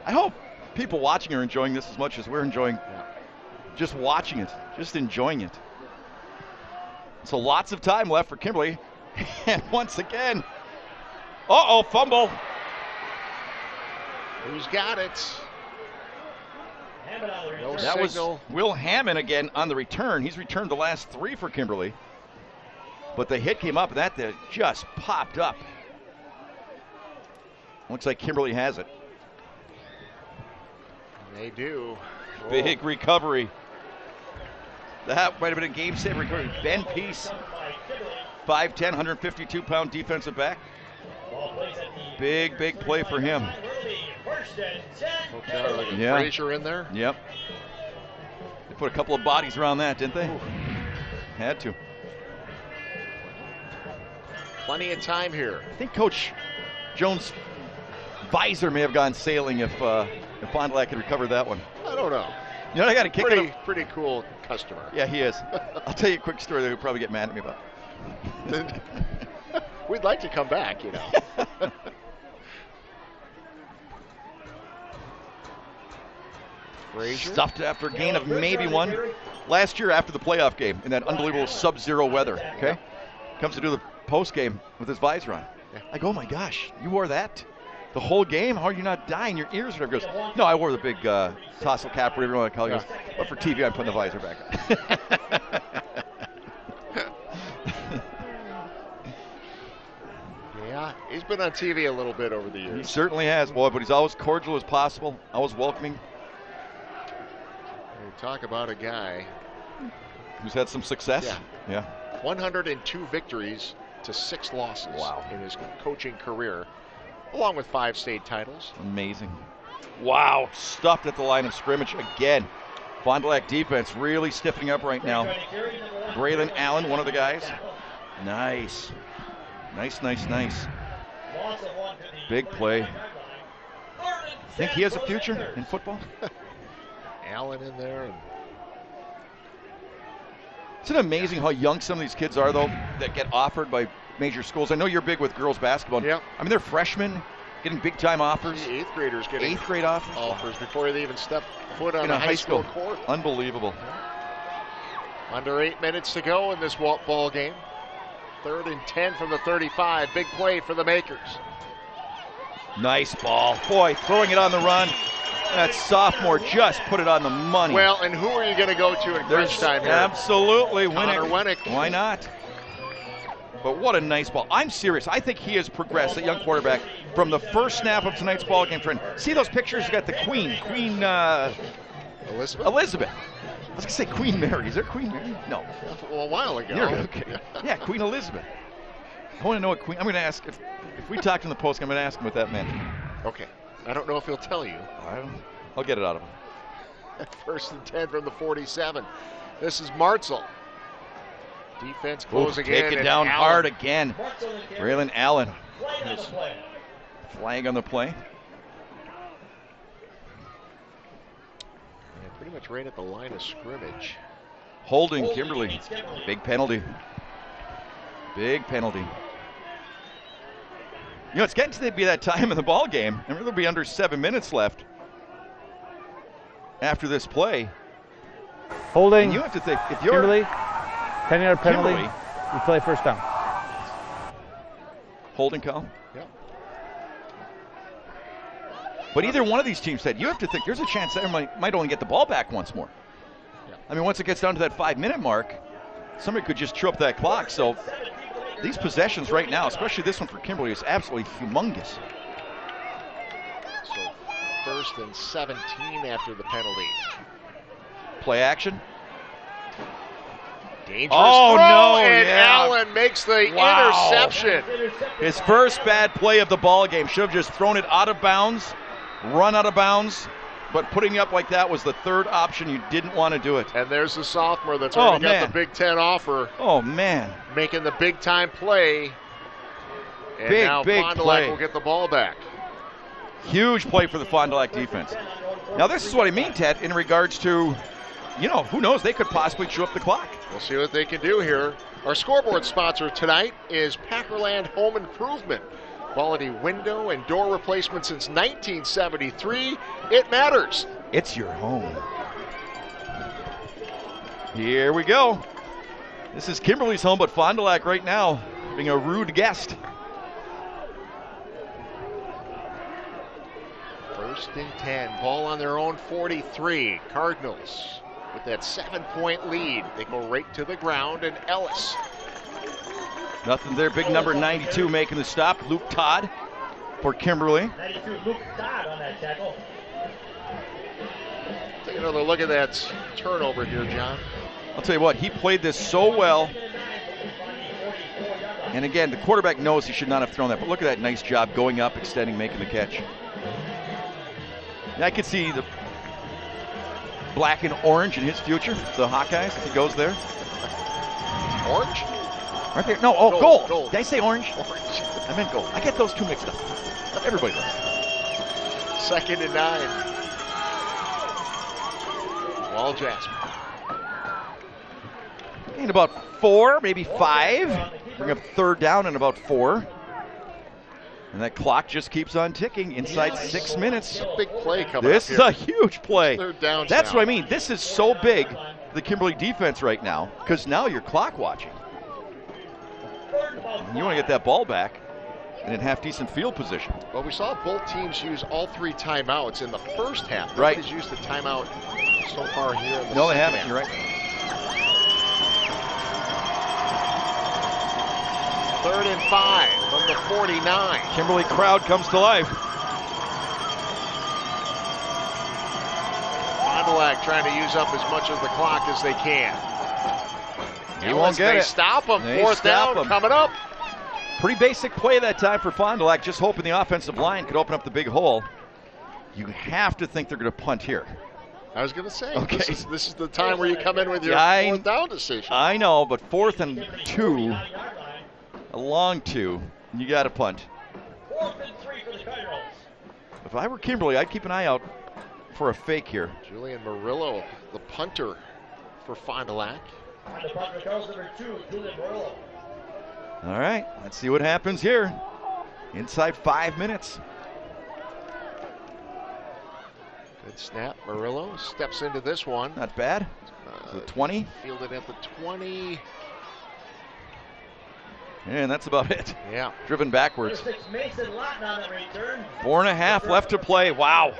I hope people watching are enjoying this as much as we're enjoying just watching it, just enjoying it. So lots of time left for Kimberly. And once again, fumble. Who's got it? No That was signal. Will Hammond again on the return. He's returned the last 3 for Kimberly. But the hit came up, and that just popped up. Looks like Kimberly has it. They do. Big recovery. That might have been a game-saving recovery. Ben Peace, 5'10", 152-pound defensive back. Big play for him. Like a Yeah. Frazier in there. Yep. They put a couple of bodies around that, didn't they? Had to. Plenty of time here. I think Coach Jones' visor may have gone sailing if Fond du Lac had recovered that one. I don't know. You know, I got to kick it. Pretty cool customer. Yeah, he is. I'll tell you a quick story that he'll probably get mad at me about. We'd like to come back, you know. Frazier. Stuffed after a gain of maybe 1. Last year after the playoff game in that unbelievable sub-zero weather, okay? Comes to do the post game with his visor on. I go, oh my gosh, you wore that the whole game? How are you not dying? Your ears or whatever. He goes, no, I wore the big tassel cap, whatever you want to call it. He goes, but for TV, I'm putting the visor back on. Yeah, he's been on TV a little bit over the He years. certainly has, boy, but he's always cordial as possible, always welcoming. You talk about a guy. Who's had some success. Yeah. 102 victories to 6 losses in his coaching career, along with 5 state titles. Amazing. Wow, stuffed at the line of scrimmage again. Fond du Lac defense really stiffening up right now. Braylon Allen, one of the guys. Nice. Nice. Big play. Think he has a future in football? Allen in there. And Isn't it amazing how young some of these kids are, though, that get offered by major schools? I know you're big with girls basketball. Yep. I mean, they're freshmen getting big-time offers. 8th graders getting 8th grade offers. before they even step foot on In a high school court. Unbelievable. Under 8 minutes to go in this ball game. 3rd and 10 from the 35. Big play for the Makers. Nice ball. Boy, throwing it on the run. That sophomore just put it on the money. Well, and who are you going to go to in crunch time here? Absolutely. Connor Winnick. Why not? But what a nice ball. I'm serious. I think he has progressed, that young quarterback, from the first snap of tonight's ball game trend. See those pictures? You got the Queen Elizabeth. I was going to say Queen Mary. Is there Queen Mary? No. Well, a while ago. Okay. Yeah, Queen Elizabeth. I want to know what Queen. I'm going to ask if we talked in the post. I'm going to ask him what that meant. Okay. I don't know if he'll tell you. I'll get it out of him. 1st and 10 from the 47. This is Martzel. Defense closing in. Taken down hard again. Braylon Allen. Flag on the play. Yeah, pretty much right at the line of scrimmage. Holding Kimberly. Big penalty. Big penalty. You know, it's getting to be that time in the ball game. And there'll be under 7 minutes left after this play. Holding. And you have to think, if you're Kimberly, 10-yard penalty, Kimberly, you play first down. holding call. Yeah. But either one of these teams said, you have to think there's a chance that might only get the ball back once more. Yeah. I mean, once it gets down to that 5-minute mark, somebody could just chew up that clock. So these possessions right now, especially this one for Kimberly, is absolutely humongous. So 1st and 17 after the penalty. Play action. Dangerous Oh, throw, no, and yeah. Allen makes the interception. His first bad play of the ball game. Should have just thrown it out of bounds, run out of bounds, but putting it up like that was the third option. You didn't want to do it. And there's the sophomore that's already got man. the Big Ten offer, Oh, man. making the big-time play. And Big, now big Fond du play. Lac will get the ball back. Huge play for the Fond du Lac defense. Now, this is what I mean, Ted, in regards to, you know, who knows? They could possibly chew up the clock. We'll see what they can do here. Our scoreboard sponsor tonight is Packerland Home Improvement. Quality window and door replacement since 1973. It matters. It's your home. Here we go. This is Kimberly's home, but Fond du Lac right now being a rude guest. 1st and 10. Ball on their own 43. Cardinals with that 7-point lead. They go right to the ground, and Ellis. Nothing there. Big number 92 making the stop. Luke Todd for Kimberly. 92 Luke Todd on that tackle. Take another look at that turnover here, John. I'll tell you what, he played this so well. And again, the quarterback knows he should not have thrown that, but look at that nice job going up, extending, making the catch. And I could see the black and orange in his future, the Hawkeyes, if he goes there. Orange? Right there. No, oh, gold. Gold. Did I say orange? Orange. I meant gold. I get those two mixed up. Everybody does. 2nd and 9. Wall Jasper. In about 4, maybe 5. Bring up 3rd down in about 4. And that clock just keeps on ticking inside 6 minutes. Big play coming This up is here. a huge play. Third down That's now. what I mean. This is so big, the Kimberly defense right now, because now you're clock watching. And you want to get that ball back and in half-decent field position. Well, we saw both teams use all 3 timeouts in the first half. Right. Nobody's used a timeout so far here in the No, they second haven't. half. You're right. 3rd and 5 from the 49. Kimberly crowd comes to life. Fond du Lac trying to use up as much of the clock as they can. He won't get They it. stop him. They 4th stop down him. coming up. Pretty basic play that time for Fond du Lac, just hoping the offensive line could open up the big hole. You have to think they're going to punt here. I was going to say, Okay. this is the time where you come in with your Yeah, 4th down decision. I know, but 4th and 2, a long 2, you got to punt. 4th and 3 for the Cardinals. If I were Kimberly, I'd keep an eye out for a fake here. Julian Murillo, the punter for Fond du Lac. On the punt for Cardinals, number 2, Julian Murillo. All right, let's see what happens here. Inside 5 minutes. Good snap. Murillo steps into this one. Not bad. The 20. Fielded at the 20. And that's about it. Yeah. Driven backwards. Number 6, Mason Lawton on the return. 4.5 left to play. Wow.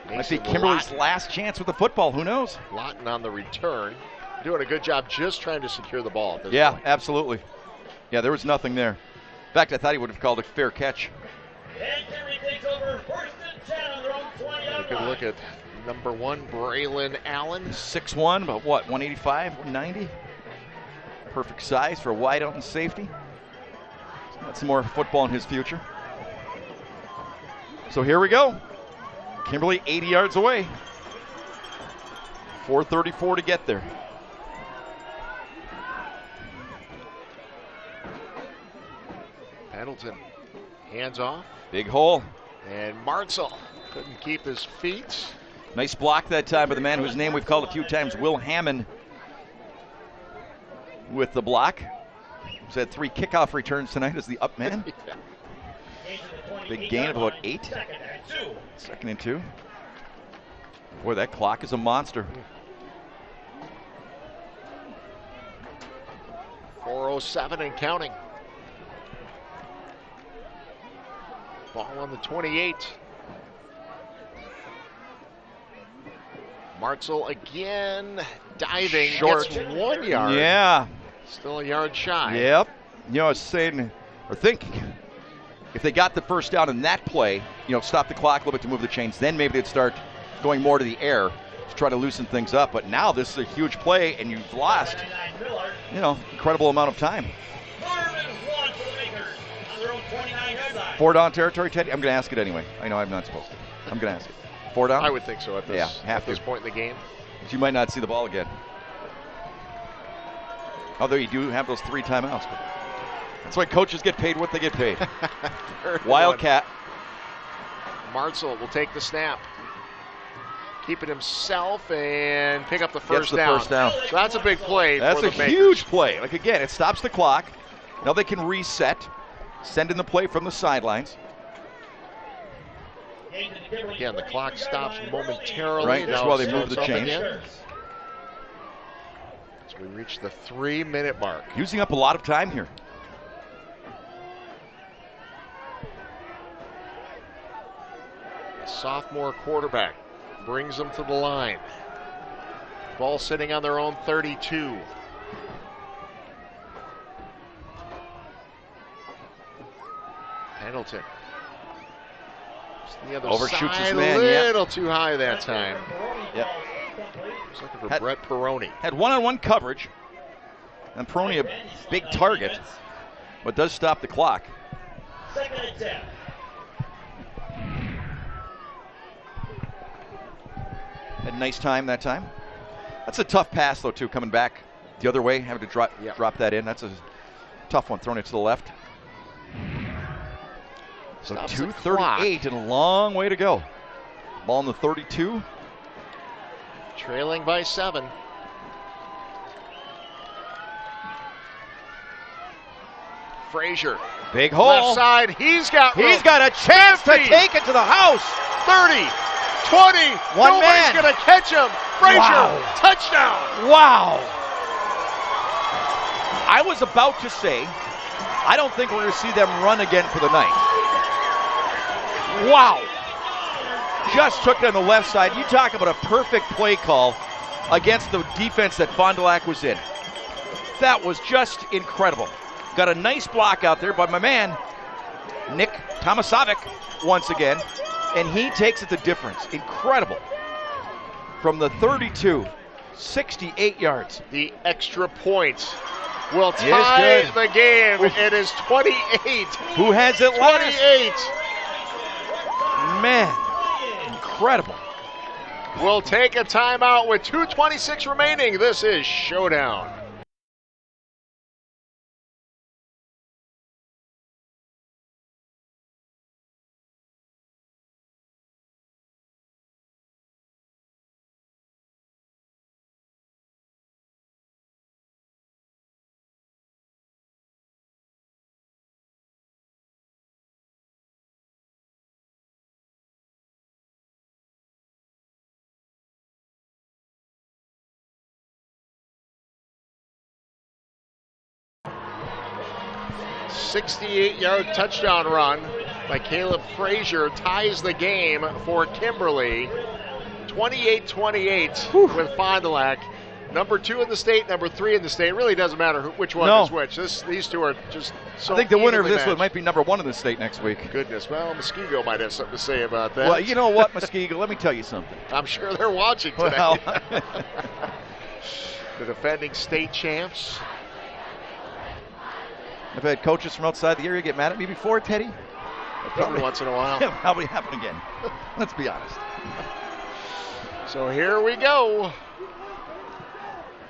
Might be Mason Kimberly's Lawton. last chance with the football. Who knows? Lawton on the return. Doing a good job just trying to secure the ball. At this Yeah, point. absolutely. Yeah, there was nothing there. In fact, I thought he would have called a fair catch. And Kimberly takes over 1st and 10 on their own 20-yard Good line. look at number 1, Braylon Allen. 6'1", but what, 185, 190? Perfect size for a wideout and safety. He's got some more football in his future. So here we go. Kimberly 80 yards away. 4:34 to get there. Pendleton, hands off. Big hole. And Martzel couldn't keep his feet. Nice block that time by the man whose name we've called a few times, Will Hammond, with the block. He's had 3 kickoff returns tonight as the up man. Big gain of about 8. 2nd and 2. Boy, that clock is a monster. 4:07 and counting. Ball on the 28. Martzel again diving. Short. Gets 1 yard. Yeah. Still a yard shy. Yep. You know, I was saying, or thinking, if they got the first down in that play, stop the clock a little bit to move the chains, then maybe they'd start going more to the air to try to loosen things up. But now this is a huge play, and you've lost, incredible amount of time. 4 down territory, Teddy? I'm going to ask it anyway. I know I'm not supposed to. I'm going to ask it. 4 down? I would think so at this point in the game. But you might not see the ball again. Although you do have those 3 timeouts. But that's why coaches get paid what they get paid. Wildcat. Martzel will take the snap. Keep it himself and pick up the first down. First down. So that's a big play. That's for a the Makers. huge play. Like, again, it stops the clock. Now they can reset, send in the play from the sidelines. Again, the clock stops momentarily. Right, that's Now why it they move the starts up chains. again. So we reach the 3-minute mark. Using up a lot of time here. The sophomore quarterback brings them to the line. Ball sitting on their own 32. Pendleton. Just the other Overshoots side, his man, a little too high that time. Yep. He's looking for Brett Peroni. Had one-on-one coverage. And Peroni a big target, but does stop the clock. 2nd and 10. Had a nice time that time. That's a tough pass, though, too, coming back the other way, having to drop that in. That's a tough one, throwing it to the left. So 2:38 and a long way to go. Ball in the 32. Trailing by 7. Frazier. Big hole. Left side. He's got room. He's got a chance to 50. take it to the house. 30. 20. One Nobody's man. going to catch him. Frazier. Wow. Touchdown. Wow. I was about to say, I don't think we're going to see them run again for the night. Wow. Just took it on the left side. You talk about a perfect play call against the defense that Fond du Lac was in. That was just incredible. Got a nice block out there by my man, Nick Tomasovic, once again, and he takes it the difference. Incredible. From the 32, 68 yards. The extra point will tie the game. It is 28. Who has it last? 28. Man, incredible. We'll take a timeout with 2:26 remaining. This is Showdown. .68-yard touchdown run by Caleb Frazier ties the game for Kimberly. 28-28 with Fond du Lac. number 2 in the state, number 3 in the state. It really doesn't matter which one is which. These two are just so I think the winner of evenly this one matched. might be number 1 in the state next week. Goodness, well, Muskego might have something to say about that. Well, you know what, Muskego, let me tell you something. I'm sure they're watching today. Well, the defending state champs. I've had coaches from outside the area get mad at me before, Teddy. Every once in a while. Yeah, probably happen again. Let's be honest. So here we go.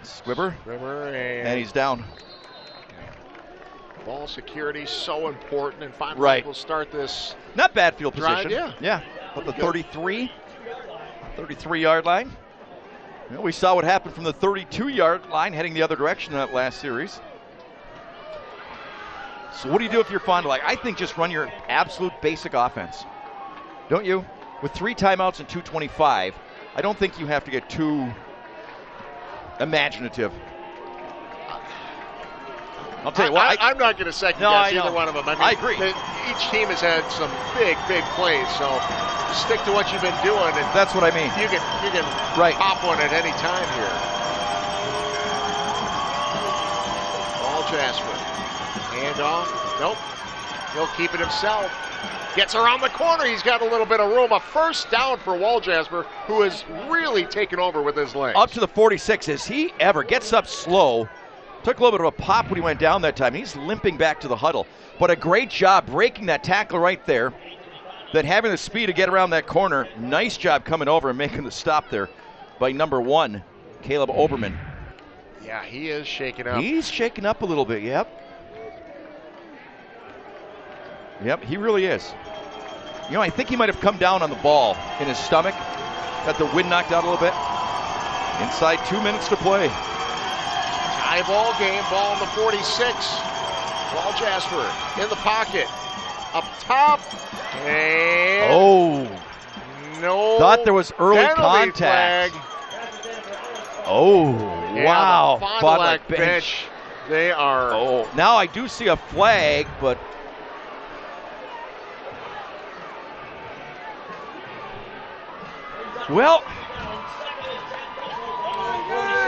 Squibber, and he's down. Ball security so important, and finally Right. we'll start this. Not bad field Drive, position. yeah. But the 33-yard line. Well, we saw what happened from the 32-yard line heading the other direction in that last series. So what do you do if you're Fond du Lac? I think just run your absolute basic offense. Don't you? With 3 timeouts and 2:25, I don't think you have to get too imaginative. I'll tell you what. I'm not going to second No, guess I know. either one of them. I agree. Each team has had some big plays, so stick to what you've been doing, and That's what I mean. you can Right. pop one at any time here. Ball Jasper. Hand off. Nope. He'll keep it himself. Gets around the corner. He's got a little bit of room. A first down for Wall Jasper, who has really taken over with his legs. Up to the 46. Is he ever? Gets up slow. Took a little bit of a pop when he went down that time. He's limping back to the huddle. But a great job breaking that tackle right there. Then having the speed to get around that corner. Nice job coming over and making the stop there by number 1, Caleb Oberman. Yeah, he is shaking up. He's shaking up a little bit, yep. Yep, he really is. You know, I think he might have come down on the ball in his stomach. Got the wind knocked out a little bit. Inside 2 minutes to play. Tie ball game, ball on the 46. Wall Jasper in the pocket. Up top. And Oh, no. thought there was early penalty contact. flag. Oh, Yeah, wow. the Fond du Fond du Lac Lac bench. They are. Oh, now I do see a flag, but well,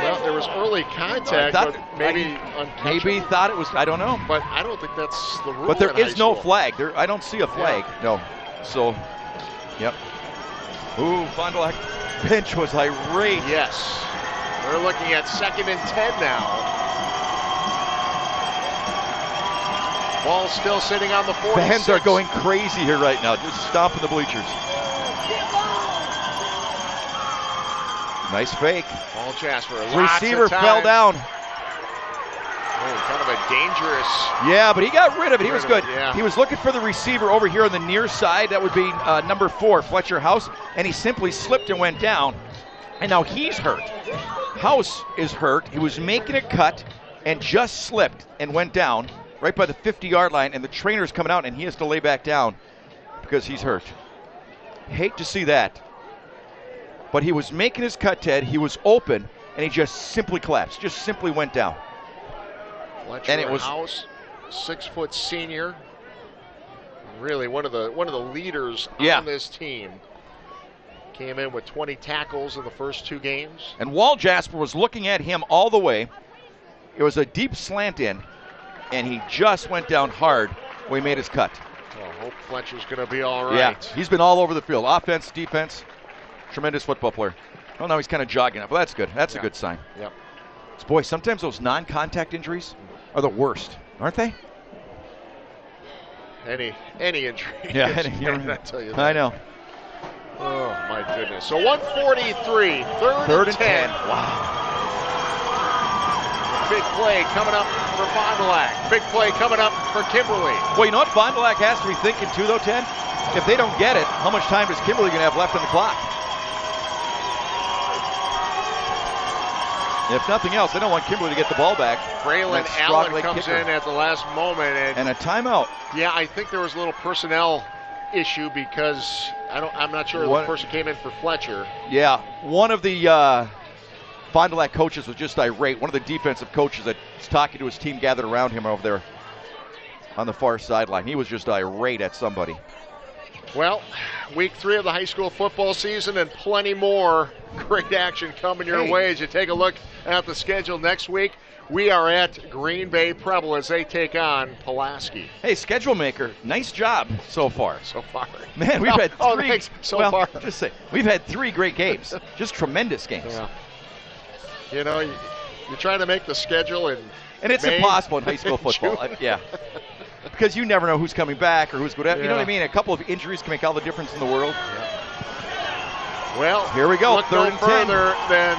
Well, there was early contact, thought- but maybe maybe thought it was. I don't know. But I don't think that's the rule. But there in high is no school. flag. I don't see a flag. No. So, yep. Ooh, Fond du Lac bench was irate. Yes. We're looking at 2nd and 10 now. Ball still sitting on the 46. Fans are going crazy here right now, just stomping the bleachers. Nice fake. Ball Jasper. Receiver fell down. Oh, kind of a dangerous. Yeah, but he got rid of it. He was Rid of good. it, yeah. He was looking for the receiver over here on the near side. That would be number 4, Fletcher House, and he simply slipped and went down. And now he's hurt. House is hurt. He was making a cut and just slipped and went down right by the 50-yard line, and the trainer's coming out, and he has to lay back down because he's hurt. Hate to see that. But he was making his cut, Ted. He was open, and he just simply collapsed, just simply went down. Fletcher And it was- House, 6-foot senior. Really one of the leaders Yeah. on this team. Came in with 20 tackles in the first 2 games. And Wall Jasper was looking at him all the way. It was a deep slant in, and he just went down hard when he made his cut. Well, hope Fletcher's going to be all right. Yeah, he's been all over the field. Offense, defense, tremendous football player. Well, now he's kind of jogging up, but that's good. That's a good sign. Yep. Boy, sometimes those non-contact injuries are the worst, aren't they? Any injury. Yeah, I I tell you that. I know. Oh, my goodness. So 143, Third and 10. A Wow. big play coming up for Fond du Lac. Big play coming up for Kimberly. Well, you know what Fond du Lac has to be thinking too, though, Ted? If they don't get it, how much time is Kimberly going to have left on the clock? If nothing else, they don't want Kimberly to get the ball back. Braylon That strong Allen leg comes kicker. in at the last moment. And a timeout. Yeah, I think there was a little personnel issue because I'm not sure What- the person came in for Fletcher. Yeah, one of the Fond du Lac coaches was just irate. One of the defensive coaches that was talking to his team gathered around him over there on the far sideline. He was just irate at somebody. Well, week 3 of the high school football season and plenty more great action coming your way as you take a look at the schedule next week. We are at Green Bay Preble as they take on Pulaski. Hey, schedule maker, nice job so far. So far. Man, we've had 3. Thanks. So well, far. Just say, we've had 3 great games. Just tremendous games. Yeah. You know, you're trying to make the schedule in And it's May, impossible in high school football. Yeah. Because you never know who's coming back or who's good at. You know what I mean? A couple of injuries can make all the difference in the world. Yeah. Well, here we go. Look 3rd no and 10. further than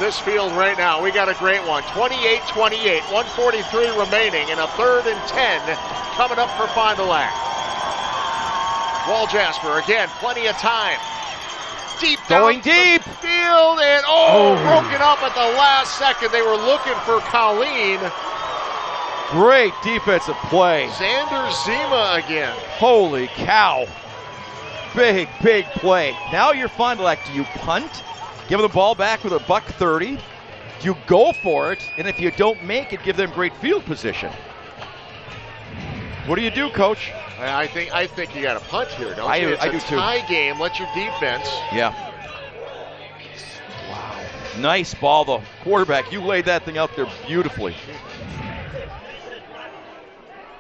this field right now. We got a great one. 28-28, 143 remaining, and a 3rd and 10 coming up for Fond du Lac. Wall Jasper again, plenty of time. Deep going deep field, and broken up at the last second. They were looking for Colleen. Great defensive play. Xander Zima again. Holy cow. Big play. Now you're Fond du Lac. Do you punt? Give them the ball back with a $130. Do you go for it? And if you don't make it, give them great field position. What do you do, Coach? I think you got to punt here, don't you? It's I do a too. tie game. Let your defense. Yeah. Wow. Nice ball, though. Quarterback, you laid that thing out there beautifully.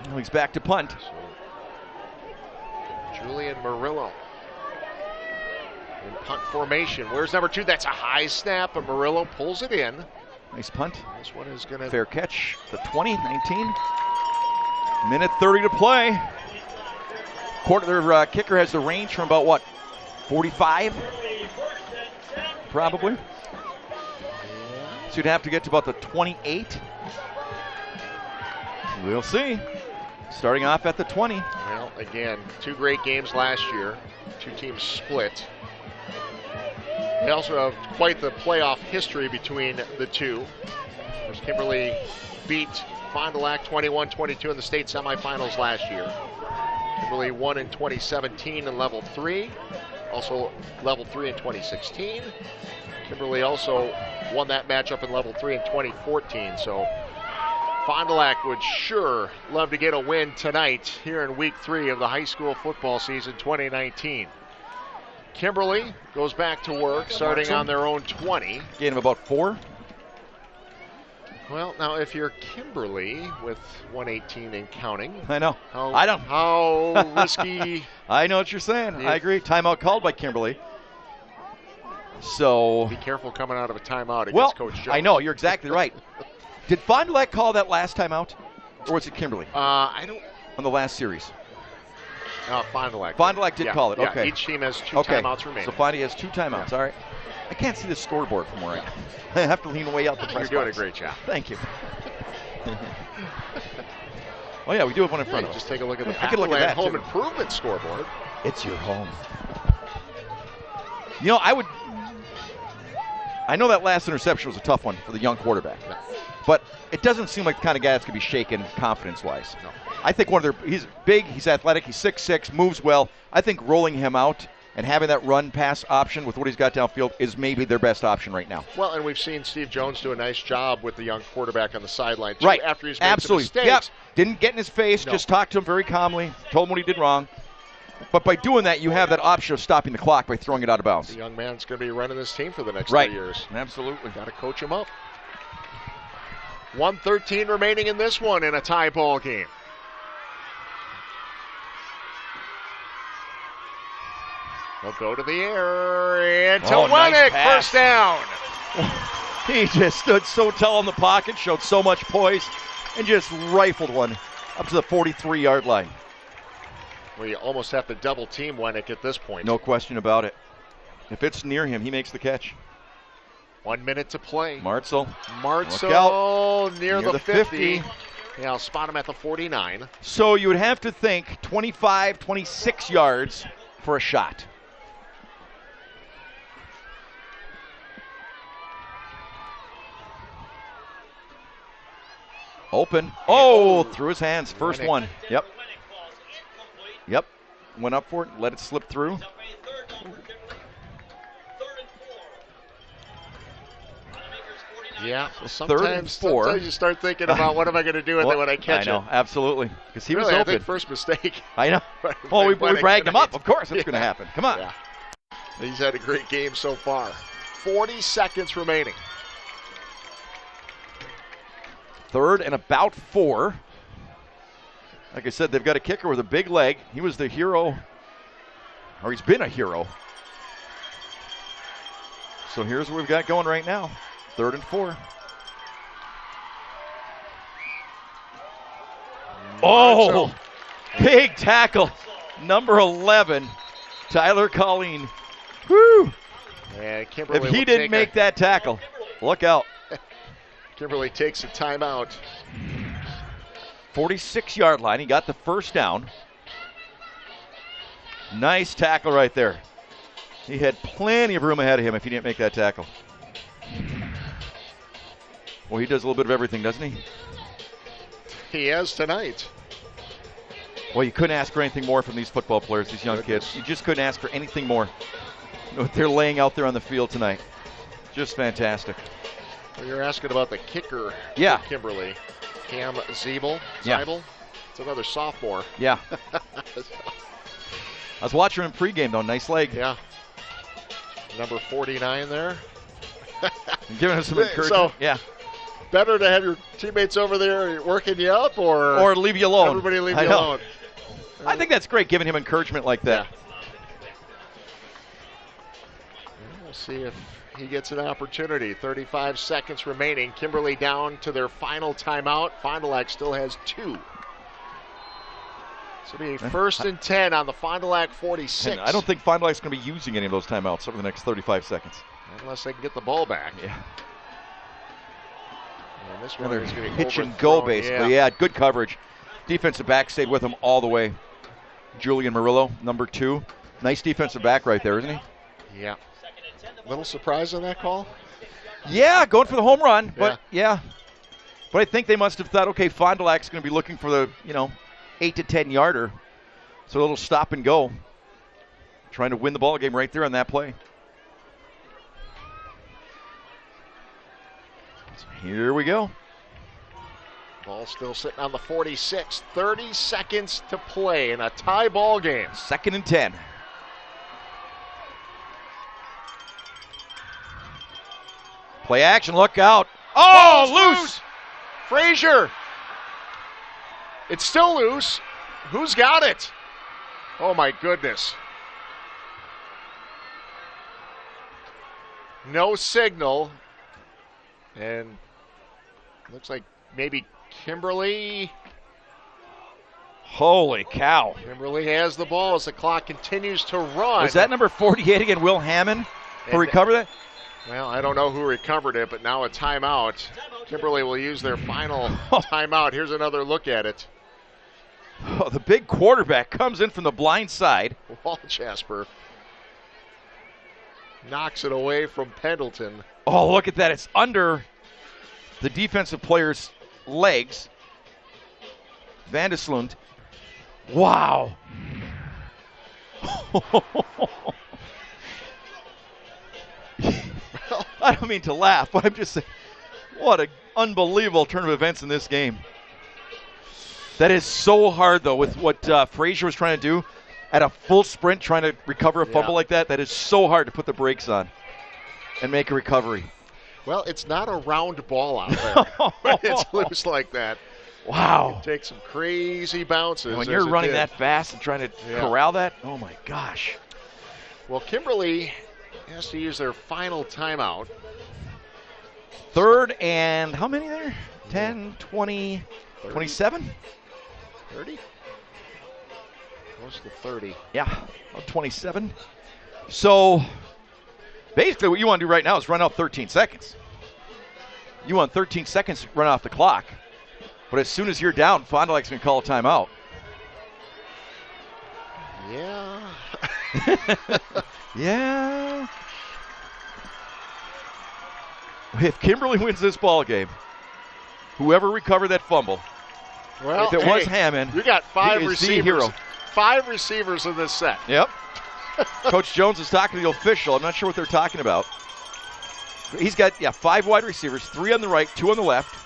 Well, he's back to punt. Julian Murillo in punt formation. Where's number 2? That's a high snap, and Murillo pulls it in. Nice punt. This one is going to... Fair catch. The 20, 19. Minute 30 to play. Their kicker has the range from about, what, 45? Probably. So you'd have to get to about the 28. We'll see. Starting off at the 20. Well, again, 2 great games last year. 2 teams split. They also have quite the playoff history between the two. Of course, Kimberly beat Fond du Lac 21-22 in the state semifinals last year. Kimberly won in 2017 in level 3. Also level 3 in 2016. Kimberly also won that matchup in level 3 in 2014. So Fond du Lac would sure love to get a win tonight here in week 3 of the high school football season 2019. Kimberly goes back to work, starting on their own 20. Gain of about 4. Well, now if you're Kimberly with 118 and counting. I know. How risky. I know what you're saying. I agree. Timeout called by Kimberly. So. Be careful coming out of a timeout against Coach Jones. I know. You're exactly right. Did Fond du Lac call that last timeout? Or was it Kimberly? I don't. On the last series. Fond du Lac. Fond du Lac did call it. Yeah, okay. each team has 2 timeouts remaining. So Fond has 2 timeouts. All right. I can't see the scoreboard from where I am. I have to lean way out the press You're doing box. a great job. Thank you. Oh, yeah, we do have one in front of us. Just take a look at the I could look at that, home too. improvement scoreboard. It's your home. You know, I know that last interception was a tough one for the young quarterback. No. But it doesn't seem like the kind of guy that's going to be shaken confidence-wise. No. I think he's big, he's athletic, he's 6'6", moves well. I think rolling him out and having that run-pass option with what he's got downfield is maybe their best option right now. Well, and we've seen Steve Jones do a nice job with the young quarterback on the sideline, too, right. after he's made Absolutely. some mistakes. Yep. Didn't get in his face, just talked to him very calmly, told him what he did wrong. But by doing that, you have that option of stopping the clock by throwing it out of bounds. The young man's going to be running this team for the next 3 years. Absolutely. Got to coach him up. 1:13 remaining in this one in a tie ball game. They'll go to the air, and Tawanic, nice first down. He just stood so tall in the pocket, showed so much poise, and just rifled one up to the 43-yard line. Well, you almost have to double team Wenick at this point. No question about it. If it's near him, he makes the catch. 1 minute to play. Martzel near the 50. Yeah, I'll spot him at the 49. So you would have to think 25, 26 yards for a shot. Open. Oh, through his hands. First one. Yep. Went up for it. Let it slip through. Yeah, Third and four. Sometimes you start thinking about what am I going to do with it when I catch it. I know, absolutely. Because he was I open. think first mistake. I know. Well, we bragged him up. Of course, that's going to happen. Come on. Yeah. He's had a great game so far. 40 seconds remaining. Third and about 4. Like I said, they've got a kicker with a big leg. He was the hero, or he's been a hero. So here's what we've got going right now. 3rd and 4. Oh, big tackle. Number 11, Tyler Colleen. Woo! And Kimberly If he didn't make that tackle, look out. Kimberly takes a timeout. 46-yard line. He got the first down. Nice tackle right there. He had plenty of room ahead of him if he didn't make that tackle. Well, he does a little bit of everything, doesn't he? He has tonight. Well, you couldn't ask for anything more from these football players, these young kids. You just couldn't ask for anything more. What they're laying out there on the field tonight. Just fantastic. Well, you're asking about the kicker, yeah. For Kimberly. Cam Zeibel. Yeah. It's another sophomore. Yeah. I was watching him in pregame, though. Nice leg. Yeah. Number 49 there. Giving us some encouragement. So, yeah. Better to have your teammates over there working you up or leave you alone. Everybody leave you alone. I think that's great, giving him encouragement like that. Yeah. We'll see if he gets an opportunity. 35 seconds remaining. Kimberly down to their final timeout. Fond du Lac still has 2. So it'll be 1st and 10 on the Fond du Lac 46. And I don't think Fond du Lac's going to be using any of those timeouts over the next 35 seconds. Unless they can get the ball back. Yeah. And this one is going to hitch and go, basically. Yeah, good coverage. Defensive back stayed with him all the way. Julian Murillo, number 2. Nice defensive back right there, isn't he? Yeah. Little surprise on that call? Yeah, going for the home run, but yeah. But I think they must have thought, okay, Fond du Lac's going to be looking for the, 8 to 10 yarder. So a little stop and go. Trying to win the ball game right there on that play. So here we go. Ball still sitting on the 46. 30 seconds to play in a tie ball game. 2nd and 10. Play action, look out. Oh, loose! Frazier. It's still loose. Who's got it? Oh, my goodness. No signal. And looks like maybe Kimberly. Holy cow. Kimberly has the ball as the clock continues to run. Was that number 48 again, Will Hammond, who recovered that? Well, I don't know who recovered it, but now a timeout. Kimberly will use their final timeout. Here's another look at it. Oh, the big quarterback comes in from the blind side. Walchasper knocks it away from Pendleton. Oh, look at that. It's under the defensive player's legs. Vandeslund. Wow. I don't mean to laugh, but I'm just saying, what an unbelievable turn of events in this game. That is so hard, though, with what Frazier was trying to do at a full sprint, trying to recover a fumble like that. That is so hard to put the brakes on and make a recovery. Well, it's not a round ball out there. It's loose like that. Wow. You take some crazy bounces. And when you're running that fast and trying to corral that, oh, my gosh. Well, Kimberly has to use their final timeout. 3rd and how many there? 10, 20, 30. 27? 30? Close to 30. Yeah, 27. So basically what you want to do right now is run out 13 seconds. You want 13 seconds to run off the clock. But as soon as you're down, Fond du Lac's going to call a timeout. Yeah. Yeah. If Kimberly wins this ball game, whoever recovered that fumble, well, if it was Hammond, you got 5 he is receivers. the hero. 5 receivers in this set. Yep. Coach Jones is talking to the official. I'm not sure what they're talking about. He's got 5 wide receivers, 3 on the right, 2 on the left.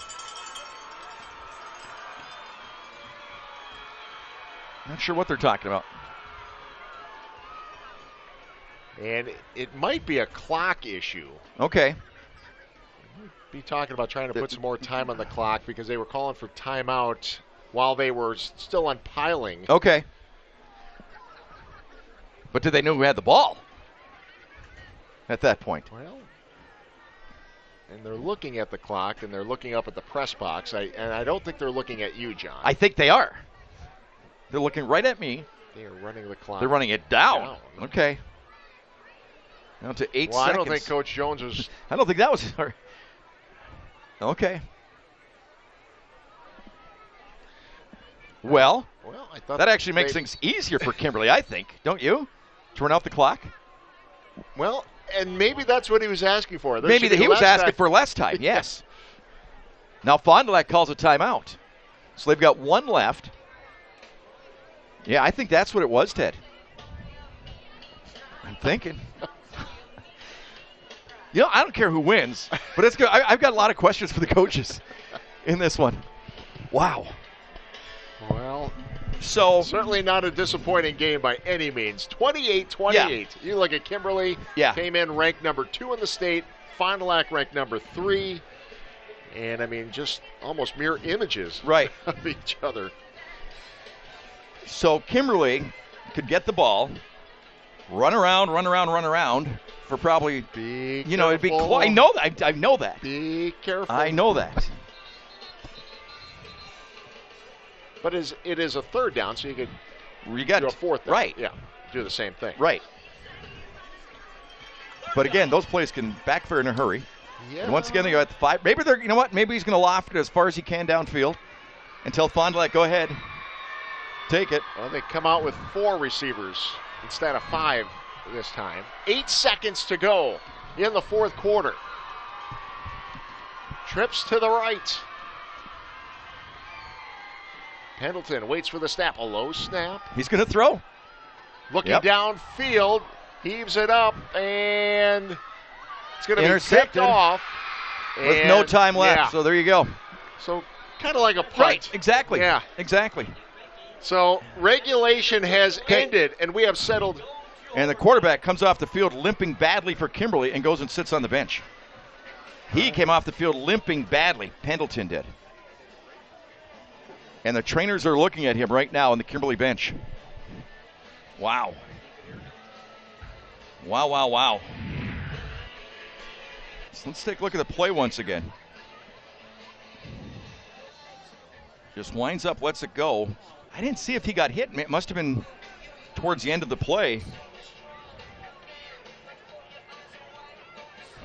Not sure what they're talking about. And it might be a clock issue. Okay. Be talking about trying to put some more time on the clock because they were calling for timeout while they were still unpiling. Okay. But did they know who had the ball at that point? Well, and they're looking at the clock and they're looking up at the press box. And I don't think they're looking at you, John. I think they are. They're looking right at me. They are running the clock. They're running it down. Okay. Down to 8 seconds. I don't think Coach Jones was. I don't think that was. Okay. Well, I thought that actually makes things easier for Kimberly, I think. Don't you? To run off the clock? Well, and maybe that's what he was asking for. Maybe he was asking for less time, yes. Now Fond du Lac calls a timeout. So they've got 1 left. Yeah, I think that's what it was, Ted. I'm thinking. I don't care who wins, but it's good. I've got a lot of questions for the coaches in this one. Wow. Well, so certainly not a disappointing game by any means. 28-28. Yeah. You look at Kimberly. Came in ranked number 2 in the state. Fond du Lac ranked number 3. And, I mean, just almost mirror images of each other. So Kimberly could get the ball, run around for probably, it'd be close. I know that. I know that. Be careful. I know that. But it is a 3rd down, so you could do a 4th down. Right. Yeah, do the same thing. Right. But again, those plays can backfire in a hurry. Yeah. And once again, they go at the 5. Maybe they're, maybe he's going to loft it as far as he can downfield until Fond du Lac, go ahead. Take it. Well, they come out with 4 receivers instead of 5 this time. 8 seconds to go in the 4th quarter. Trips to the right. Pendleton waits for the snap. A low snap. He's going to throw. Looking downfield. Heaves it up, and it's going to be tipped off. With no time left, so there you go. So kind of like a punt. Right, exactly. Yeah. Exactly. So regulation has ended, and we have settled. And the quarterback comes off the field limping badly for Kimberly and goes and sits on the bench. He came off the field limping badly. Pendleton did. And the trainers are looking at him right now on the Kimberly bench. Wow. Wow, wow, wow. So let's take a look at the play once again. Just winds up, lets it go. I didn't see if he got hit. It must have been towards the end of the play.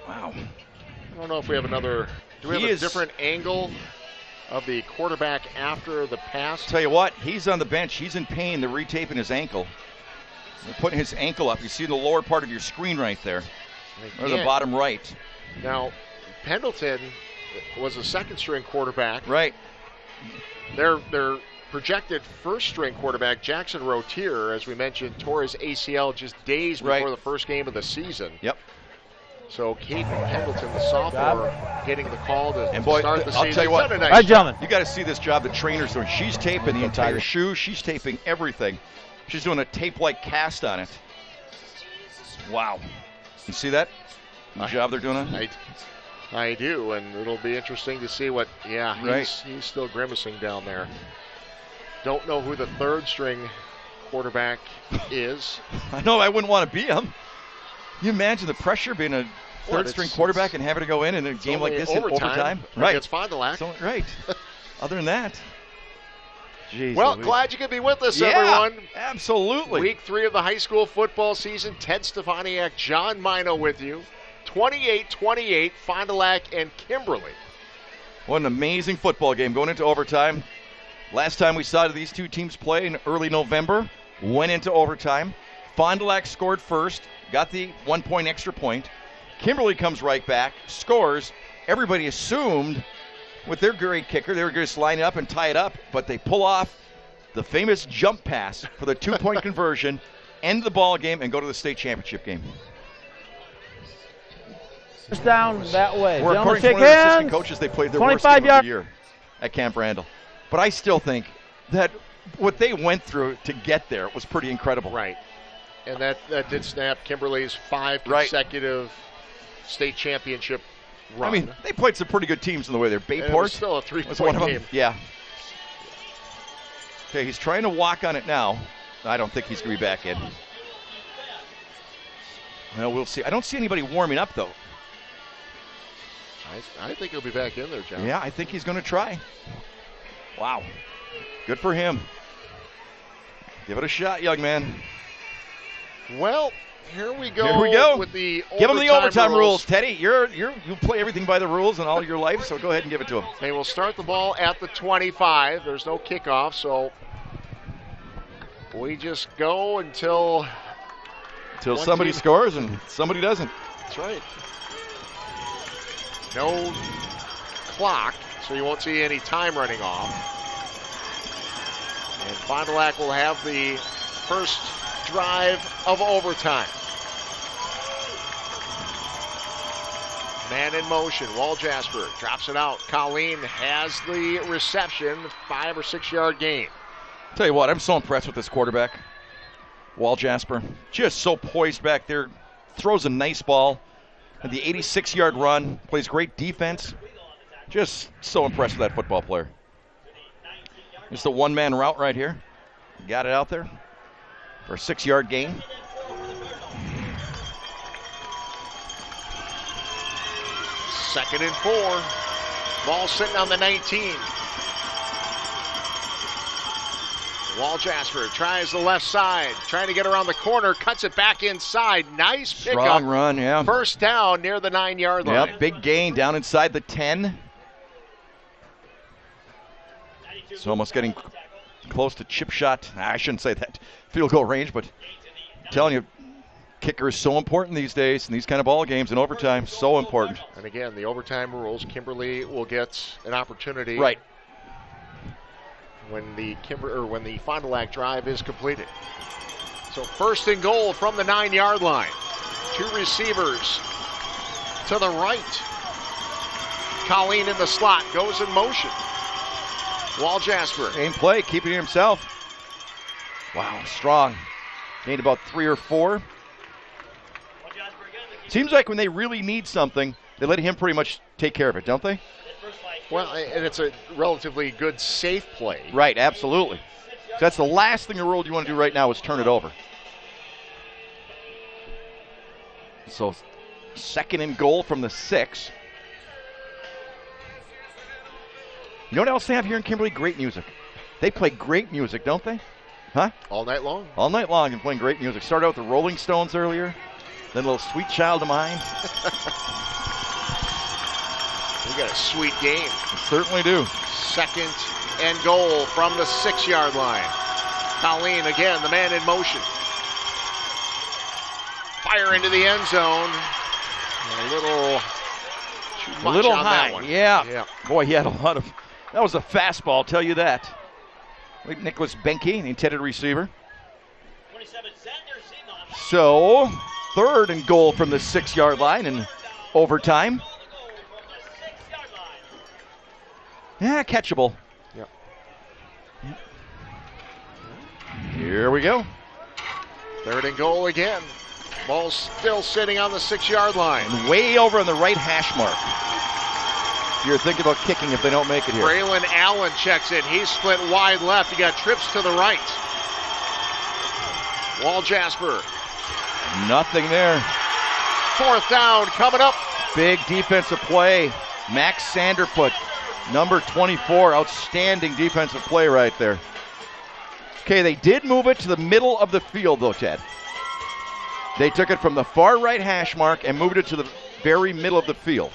Wow. I don't know if we have another. Do we have a different angle of the quarterback after the pass? Tell you what, he's on the bench. He's in pain. They're retaping his ankle. They're putting his ankle up. You see the lower part of your screen right there, or the bottom right. Now, Pendleton was a second-string quarterback. Right. Their projected first-string quarterback, Jackson Rotier, as we mentioned, tore his ACL just days before the first game of the season. Yep. So Caden Pendleton, the sophomore, getting the call to start the season. I'll tell you what, nice gentlemen. You got to see this job the trainer's doing. She's taping the entire shoe. She's taping everything. She's doing a tape-like cast on it. Wow. You see that? The job they're doing on it? I do, and it'll be interesting to see what, he's still grimacing down there. Don't know who the third-string quarterback is. I know, I wouldn't want to be him. Can you imagine the pressure being a third-string quarterback and having to go in a game like this in overtime? Right. It's Fond du Lac. Right. Other than that. Jeez, well, glad you could be with us, everyone. Absolutely. Week 3 of the high school football season. Ted Stefaniak, John Mino with you. 28-28, Fond du Lac and Kimberly. What an amazing football game going into overtime. Last time we saw these two teams play in early November, went into overtime. Fond du Lac scored first, got the 1-point extra point. Kimberly comes right back, scores. Everybody assumed with their great kicker they were going to line up and tie it up, but they pull off the famous jump pass for the 2-point conversion, end the ball game, and go to the state championship game. First down that way. Or Gentlemen, according to shake one of the assistant hands. coaches, they played their worst 25 game of yard. the year at Camp Randall. But I still think that what they went through to get there was pretty incredible. Right. And that did snap Kimberly's 5 Right. consecutive state championship run. I mean, they played some pretty good teams in the way there. And it was Bayport still a was 3-point one of them. game. Yeah. Okay, he's trying to walk on it now. I don't think he's going to be back in. Well, we'll see. I don't see anybody warming up, though. I think he'll be back in there, John. Yeah, I think he's going to try. Wow. Good for him. Give it a shot, young man. Well, here we go. Here we go. With the Give him the overtime rules, Teddy. You play everything by the rules in all your life, so go ahead and give it to him. They will start the ball at the 25. There's no kickoff, so we just go until somebody scores and somebody doesn't. That's right. No clock, so you won't see any time running off. And Fond du Lac will have the first drive of overtime. Man in motion. Wall Jasper drops it out. Colleen has the reception. 5 or 6 yard gain. Tell you what, I'm so impressed with this quarterback, Wall Jasper. Just so poised back there. Throws a nice ball. And the 86-yard run. Plays great defense. Just so impressed with that football player. It's the one-man route right here. Got it out there for a 6-yard gain. Second and 4. Ball sitting on the 19. Wall Jasper tries the left side, trying to get around the corner, cuts it back inside. Nice pickup. Strong run, yeah. First down near the 9-yard line. Yep, big gain down inside the 10. It's almost getting close to chip shot. I shouldn't say that. Field goal range, but I'm telling you, kicker is so important these days in these kind of ball games and overtime. So important. And again, the overtime rules, Kimberly will get an opportunity. Right. When the Fond du Lac drive is completed. So first and goal from the 9-yard line. 2 receivers to the right. Colleen in the slot, goes in motion. Wall Jasper. Same play, keeping it himself. Wow, strong. Gained about 3 or 4. Seems like when they really need something, they let him pretty much take care of it, don't they? Well, and it's a relatively good, safe play. Right, absolutely. So that's the last thing in the world you want to do right now is turn it over. So second and goal from the 6. You know what else they have here in Kimberly? Great music. They play great music, don't they? Huh? All night long. All night long and playing great music. Started out with the Rolling Stones earlier. Then a little Sweet Child of Mine. We got a sweet game. We certainly do. Second and goal from the 6-yard line. Colleen again, the man in motion. Fire into the end zone. A little too much A little on high, that one. yeah. Boy, he had a lot of. That was a fastball, I'll tell you that. Nicholas Benke, the intended receiver. So, third and goal from the 6-yard line in overtime. Yeah, catchable. Yep. Here we go. Third and goal again. Ball still sitting on the 6-yard line. And way over on the right hash mark. You're thinking about kicking if they don't make it here. Braylon Allen checks in. He's split wide left. He got trips to the right. Wall Jasper. Nothing there. Fourth down coming up. Big defensive play. Max Sanderfoot, number 24. Outstanding defensive play right there. Okay, they did move it to the middle of the field, though, Ted. They took it from the far right hash mark and moved it to the very middle of the field.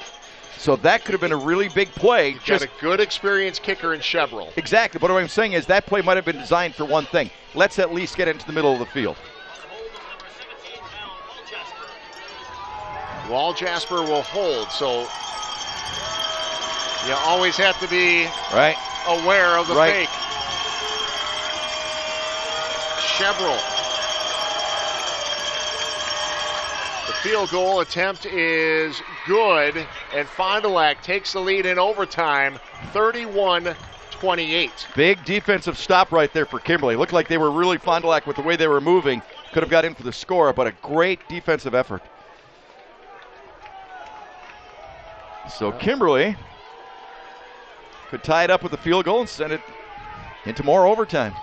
So that could have been a really big play. You've got a good experienced kicker in Chevrolet. Exactly, but what I'm saying is that play might have been designed for one thing. Let's at least get into the middle of the field. Wall Jasper will hold, so you always have to be right aware of the fake. Chevrolet. The field goal attempt is good, and Fond du Lac takes the lead in overtime, 31-28. Big defensive stop right there for Kimberly. Looked like they were really Fond du Lac with the way they were moving. Could have got in for the score, but a great defensive effort. So Kimberly could tie it up with a field goal and send it into more overtime.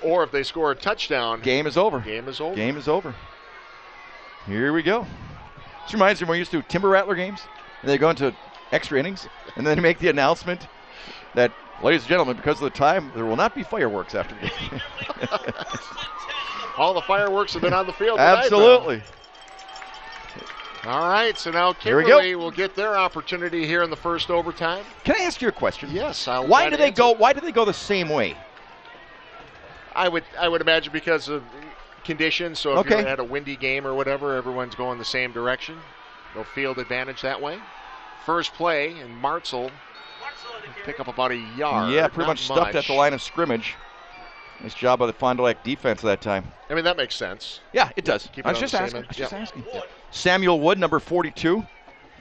Or if they score a touchdown, Game is over. game is over. Game is over. Here we go. This reminds me when we used to do Timber Rattler games, and they go into extra innings, and then they make the announcement that, ladies and gentlemen, because of the time, there will not be fireworks after the game. All the fireworks have been on the field tonight. Absolutely. All right, so now Here we Kimberly will get their opportunity here in the first overtime. Can I ask you a question? Yes, Why do they go the same way? I would imagine because of conditions. So if Okay. you had a windy game or whatever, everyone's going the same direction. No field advantage that way. First play, and Martzel pick up about a yard. Yeah, pretty not much stuffed at the line of scrimmage. Nice job by the Fond du Lac defense that time. I mean, that makes sense. Yeah, it does. Keep it I was on just the same asking. end. I was just Yeah. asking. Samuel Wood, number 42,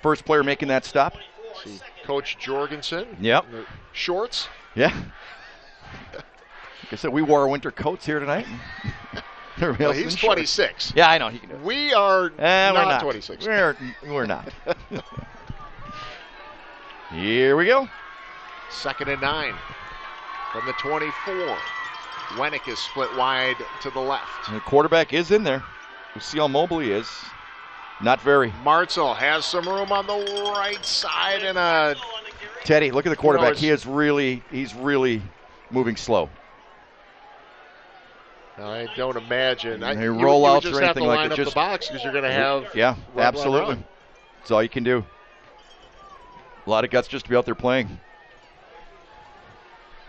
first player making that stop. See Coach Jorgensen. Yep. in the shorts. Yeah. Like I said, we wore our winter coats here tonight. Everybody Well, else he's in shorts. 26. Yeah, I know. He can do it. We are We're not 26. We're not. Here we go. 2nd and 9 from the 24. Wennick is split wide to the left. And the quarterback is in there. We'll see how mobile he is. Not very. Martzel has some room on the right side and a Teddy, look at the quarterback. it's- He's really moving slow. I don't imagine. They You roll would outs just or have to anything like line that. up Just the box because you're going to have Yeah, run. absolutely. That's all you can do. A lot of guts just to be out there playing.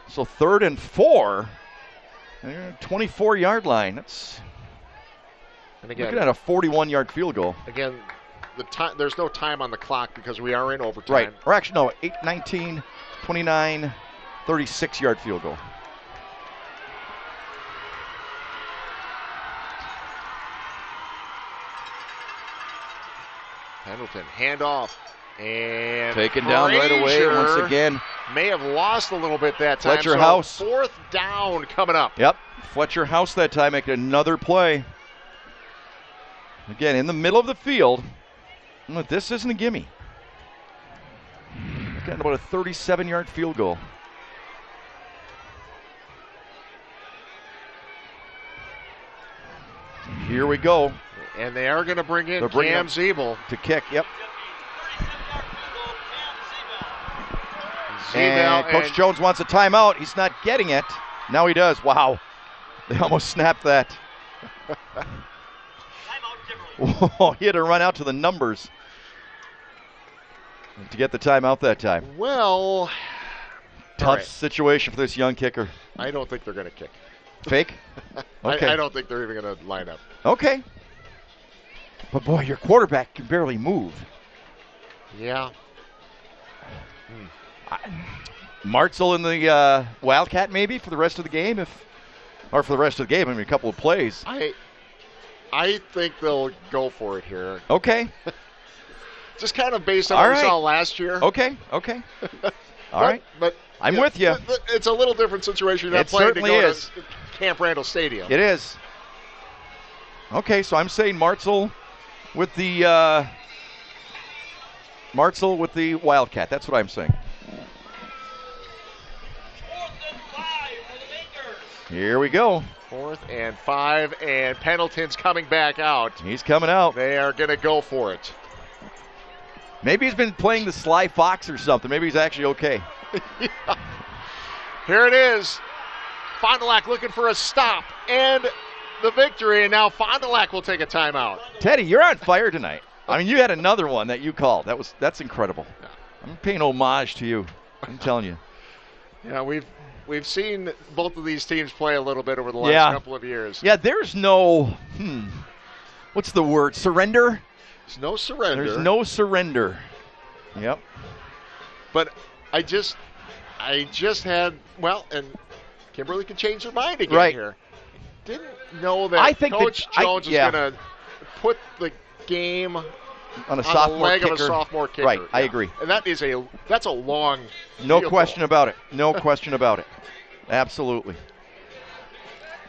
So 3rd and 4. 24-yard line. That's And again, looking at a 41-yard field goal. the time there's no time on the clock because we are in overtime. Right. Or actually, no, 8, 19, 29, 36-yard field goal. Pendleton handoff and Taken down right away once Frazier again. may have lost a little bit that time. Fletcher so House. 4th down coming up. Yep. Fletcher House that time making another play. Again, in the middle of the field. Look, this isn't a gimme. Getting about a 37-yard field goal. Here we go And they are going to bring in They're bringing Cam up- Zeeble. to kick. Yep. Zeeble And Coach Jones wants a timeout. He's not getting it. Now he does. Wow. They almost snapped that. Whoa, he had to run out to the numbers to get the timeout that time. Well, Tough all right. situation for this young kicker. I don't think they're going to kick. Fake? Okay. I don't think they're even going to line up. Okay. But boy, your quarterback can barely move. Yeah. Martzel in the Wildcat maybe for the rest of the game, or for the rest of the game. I mean, a couple of plays. I think they'll go for it here. Okay. Just kind of based on All what right. we saw last year. Okay. All right. But I'm yeah, with you. It's a little different situation. You're not It playing certainly to go is. to Camp Randall Stadium. It is. Okay, so I'm saying Martzel with the Wildcat. That's what I'm saying. Here we go. 4th and 5, and Pendleton's coming back out. He's coming out. They are going to go for it. Maybe he's been playing the Sly Fox or something. Maybe he's actually okay. Here it is. Fond du Lac looking for a stop and the victory, and now Fond du Lac will take a timeout. Teddy, you're on fire tonight. I mean, you had another one that you called. That's incredible. I'm paying homage to you. I'm telling you. Yeah, we've seen both of these teams play a little bit over the last couple of years. Yeah, there's no, what's the word? Surrender? There's no surrender. There's no surrender. Yep. But I just had, and Kimberly can change her mind again Right. here. Didn't know that I think Coach that- Jones is yeah. going to put the game on a on sophomore the leg kicker. of a sophomore kicker. Right, I Yeah. agree. And that's a long No field question goal. about it. No question about it. Absolutely.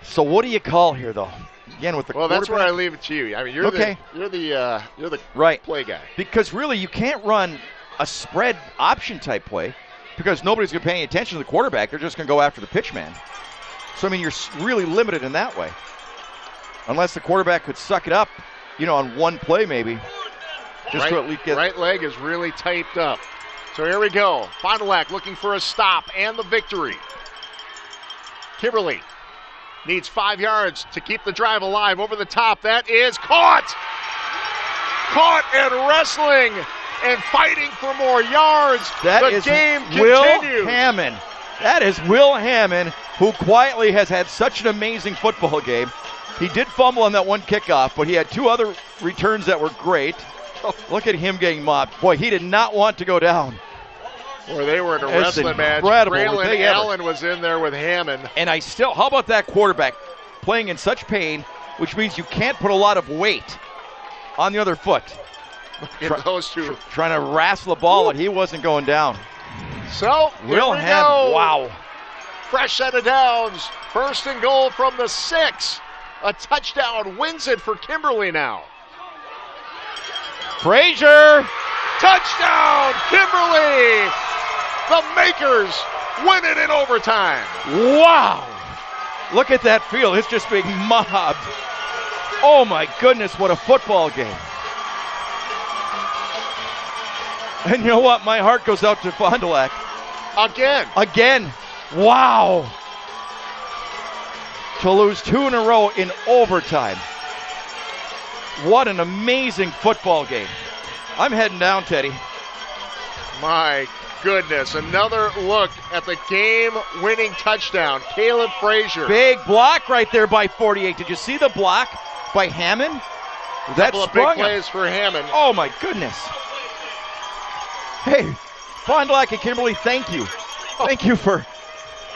So what do you call here, though? Again, with the Well, that's where I quarterback? leave it to you. I mean, you're Okay. the Right. play guy. Because really, you can't run a spread option type play because nobody's going to pay any attention to the quarterback. They're just going to go after the pitch man. So, I mean, you're really limited in that way. Unless the quarterback could suck it up, on one play maybe. Just to at least get. Right leg is really typed up. So here we go. Fond du Lac looking for a stop and the victory. Kimberly needs 5 yards to keep the drive alive. Over the top. That is caught. Caught and wrestling and fighting for more yards. That the is game Will continues. Hammond. That is Will Hammond, who quietly has had such an amazing football game. He did fumble on that one kickoff, but he had 2 other returns that were great. Look at him getting mobbed. Boy, he did not want to go down. Boy, they were in a That's wrestling match. incredible. Were Braylon they ever. Allen was in there with Hammond. And how about that quarterback playing in such pain, which means you can't put a lot of weight on the other foot. Those two. Trying to wrestle the ball, and he wasn't going down. So, Will here we Hammond, go. wow. Fresh set of downs. First and goal from the 6. A touchdown wins it for Kimberly now. Frazier. Touchdown, Kimberly! The Makers win it in overtime. Wow. Look at that field. It's just being mobbed. Oh, my goodness, what a football game. And you know what? My heart goes out to Fond du Lac. Again. Wow. To lose 2 in a row in overtime. What an amazing football game. I'm heading down, Teddy. My goodness, another look at the game-winning touchdown. Caleb Frazier. Big block right there by 48. Did you see the block by Hammond? That Couple of sprung big him. plays for Hammond. Oh, my goodness. Hey, Fond du Lac and Kimberly, thank you. Thank you for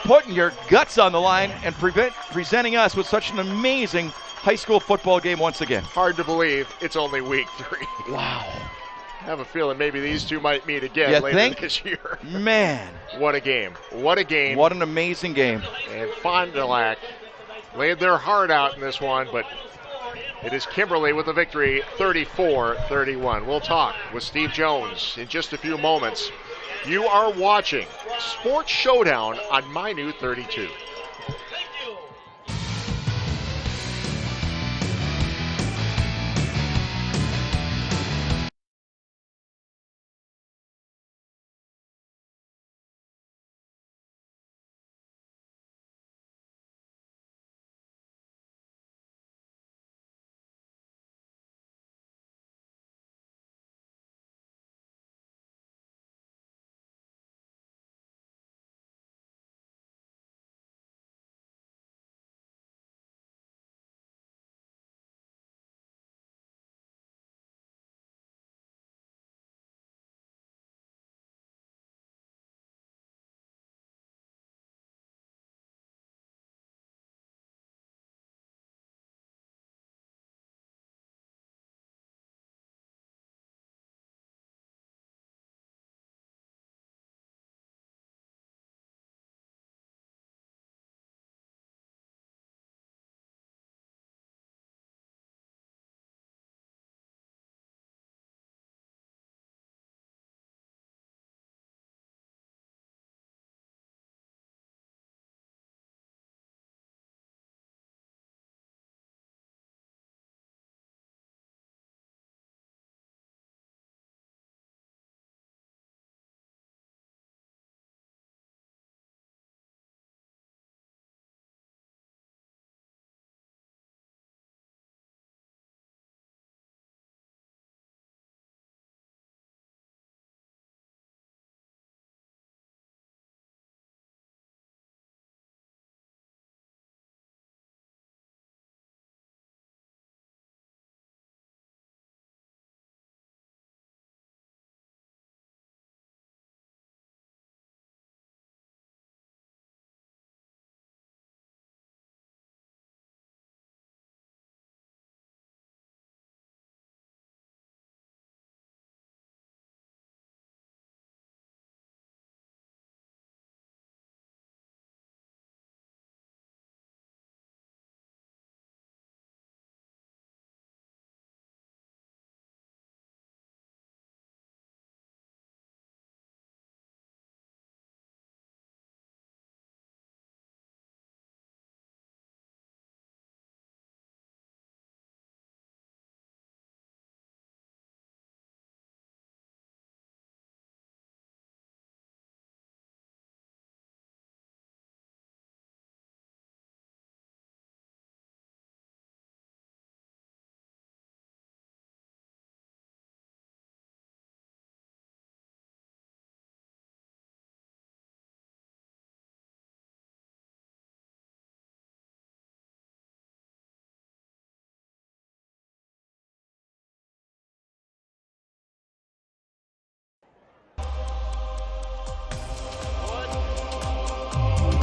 putting your guts on the line and presenting us with such an amazing high school football game once again. Hard to believe it's only week 3. Wow. I have a feeling maybe these two might meet again later this year. Man. What a game. What a game. What an amazing game. And Fond du Lac laid their heart out in this one, but it is Kimberly with the victory, 34-31. We'll talk with Steve Jones in just a few moments. You are watching Sports Showdown on My New 32.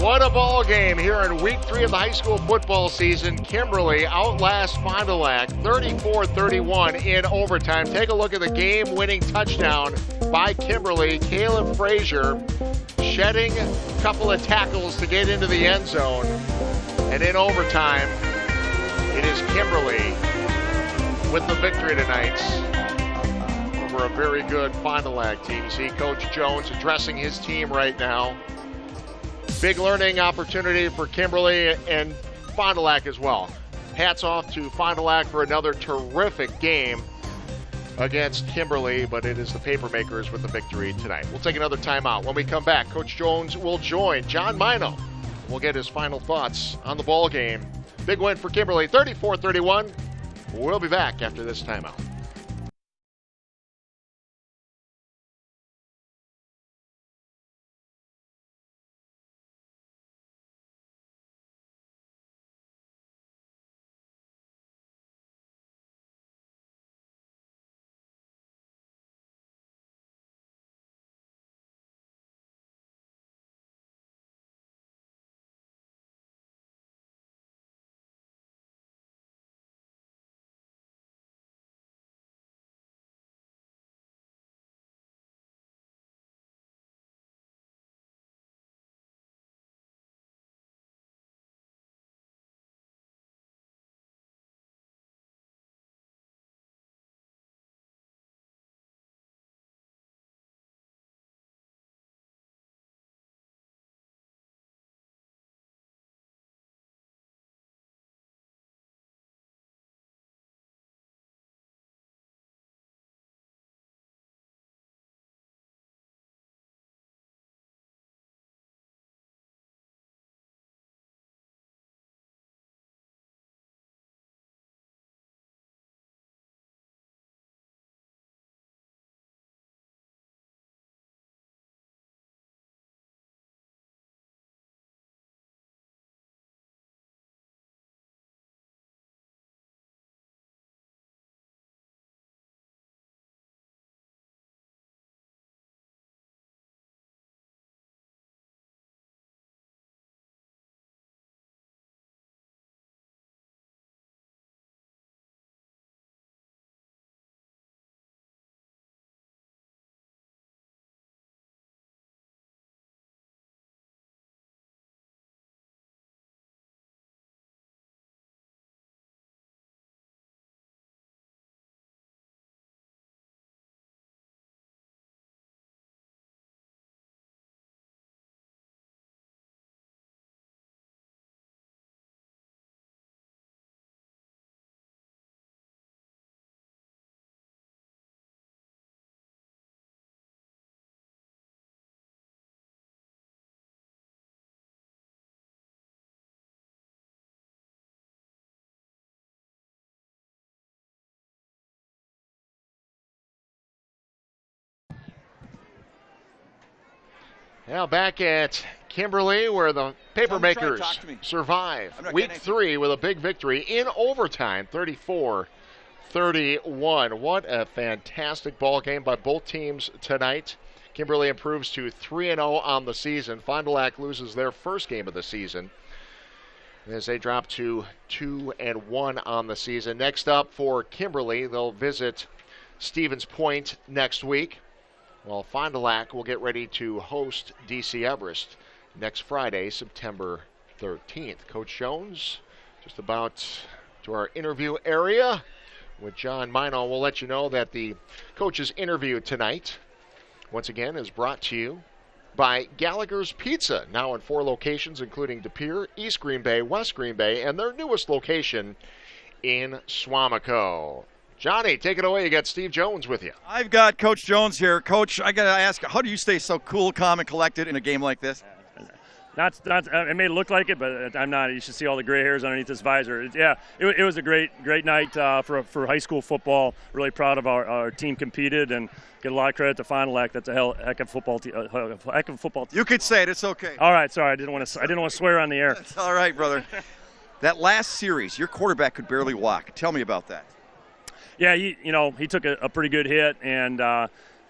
What a ball game here in week 3 of the high school football season. Kimberly outlasts Fond du Lac 34-31 in overtime. Take a look at the game-winning touchdown by Kimberly. Caleb Frazier shedding a couple of tackles to get into the end zone. And in overtime, it is Kimberly with the victory tonight over a very good Fond du Lac team. See Coach Jones addressing his team right now. Big learning opportunity for Kimberly and Fond du Lac as well. Hats off to Fond du Lac for another terrific game against Kimberly, but it is the Papermakers with the victory tonight. We'll take another timeout. When we come back, Coach Jones will join John Mino. We'll get his final thoughts on the ball game. Big win for Kimberly, 34-31. We'll be back after this timeout. Now back at Kimberly, where the Papermakers survive week 3 with a big victory in overtime, 34-31. What a fantastic ball game by both teams tonight. Kimberly improves to 3-0 on the season. Fond du Lac loses their first game of the season as they drop to 2-1 on the season. Next up for Kimberly, they'll visit Stevens Point next week. Well, Fond du Lac will get ready to host DC Everest next Friday, September 13th. Coach Jones, just about to our interview area with John Mino. We'll let you know that the coach's interview tonight, once again, is brought to you by Gallagher's Pizza, now in 4 locations, including De Pere, East Green Bay, West Green Bay, and their newest location in Swamico. Johnny, take it away. You got Steve Jones with you. I've got Coach Jones here. Coach, I got to ask, how do you stay so cool, calm, and collected in a game like this? Not. It may look like it, but I'm not. You should see all the gray hairs underneath this visor. It was a great night for high school football. Really proud of our team competed and get a lot of credit to Fond du Lac. That's a heck of football team. You could say it. It's okay. All right. Sorry, I didn't want to swear on the air. That's all right, brother. That last series, your quarterback could barely walk. Tell me about that. Yeah, he took a pretty good hit and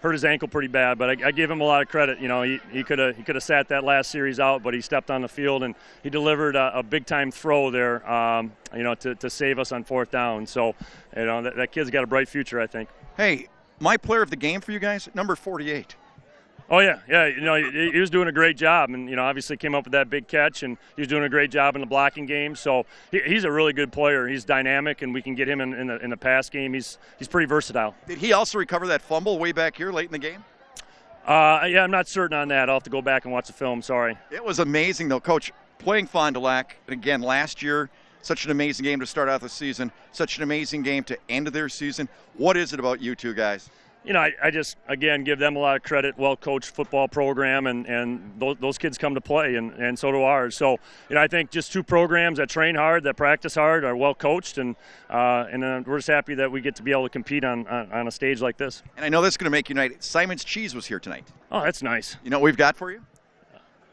hurt his ankle pretty bad, but I give him a lot of credit. You know, he could have sat that last series out, but he stepped on the field and he delivered a big time throw there, you know, to save us on 4th down. So, you know, that kid's got a bright future, I think. Hey, my player of the game for you guys, number 48. Oh, yeah. You know, he was doing a great job, and, you know, obviously came up with that big catch, and he was doing a great job in the blocking game. So he's a really good player. He's dynamic, and we can get him in the pass game. He's pretty versatile. Did he also recover that fumble way back here late in the game? Yeah, I'm not certain on that. I'll have to go back and watch the film. Sorry. It was amazing, though. Coach, playing Fond du Lac, again, last year, such an amazing game to start out the season, such an amazing game to end their season. What is it about you two guys? You know, I just, again, give them a lot of credit. Well-coached football program, and those kids come to play, and so do ours. So, you know, I think just 2 programs that train hard, that practice hard, are well-coached, and we're just happy that we get to be able to compete on a stage like this. And I know this is going to make you united. Simon's Cheese was here tonight. Oh, that's nice. You know what we've got for you?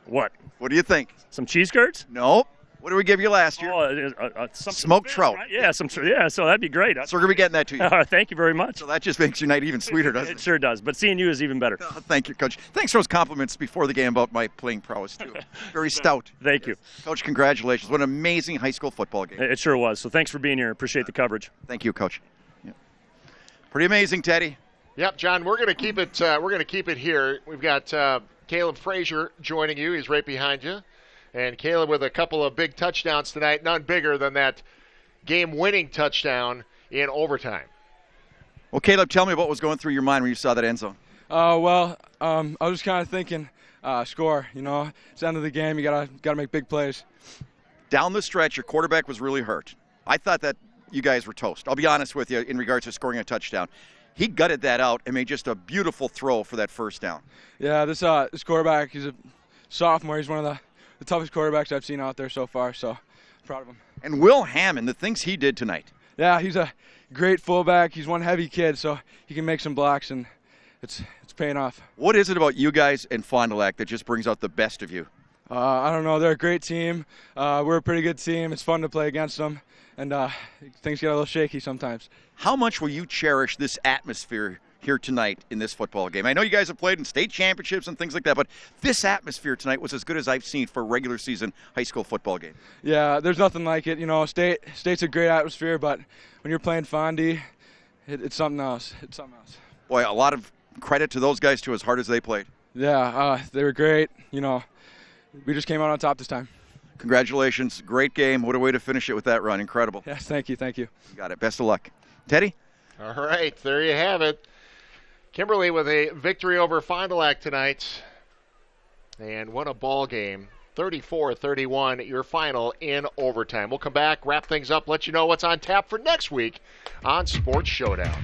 What? What do you think? Some cheese curds? Nope. What did we give you last year? Oh, Smoked trout. Right? Yeah, so that'd be great. So we're going to be getting that to you. Thank you very much. So that just makes your night even sweeter, doesn't it? It sure does, but seeing you is even better. Oh, thank you, Coach. Thanks for those compliments before the game about my playing prowess, too. Very stout. Thank you. Coach, congratulations. What an amazing high school football game. It sure was. So thanks for being here. Appreciate the coverage. Thank you, Coach. Yeah. Pretty amazing, Teddy. Yep, John, we're going to keep it. We're going to keep it here. We've got Caleb Frazier joining you. He's right behind you. And Caleb with a couple of big touchdowns tonight, none bigger than that game-winning touchdown in overtime. Well, Caleb, tell me what was going through your mind when you saw that end zone. I was just kind of thinking, score. You know, it's the end of the game. You gotta make big plays. Down the stretch, your quarterback was really hurt. I thought that you guys were toast. I'll be honest with you in regards to scoring a touchdown. He gutted that out and made just a beautiful throw for that first down. Yeah, this quarterback, he's a sophomore. He's one of the toughest quarterbacks I've seen out there so far, so I'm proud of him. And Will Hammond, the things he did tonight. Yeah, he's a great fullback. He's one heavy kid, so he can make some blocks, and it's paying off. What is it about you guys and Fond du Lac that just brings out the best of you? I don't know. They're a great team. We're a pretty good team. It's fun to play against them, and things get a little shaky sometimes. How much will you cherish this atmosphere here tonight in this football game? I know you guys have played in state championships and things like that, but this atmosphere tonight was as good as I've seen for a regular season high school football game. Yeah, there's nothing like it. You know, state's a great atmosphere, but when you're playing Fondy, it's something else. It's something else. Boy, a lot of credit to those guys, too, as hard as they played. Yeah, they were great. You know, we just came out on top this time. Congratulations. Great game. What a way to finish it with that run. Incredible. Yes, thank you. You got it. Best of luck. Teddy? All right, there you have it. Kimberly with a victory over Fond du Lac tonight. And what a ball game. 34-31, your final in overtime. We'll come back, wrap things up, let you know what's on tap for next week on Sports Showdown.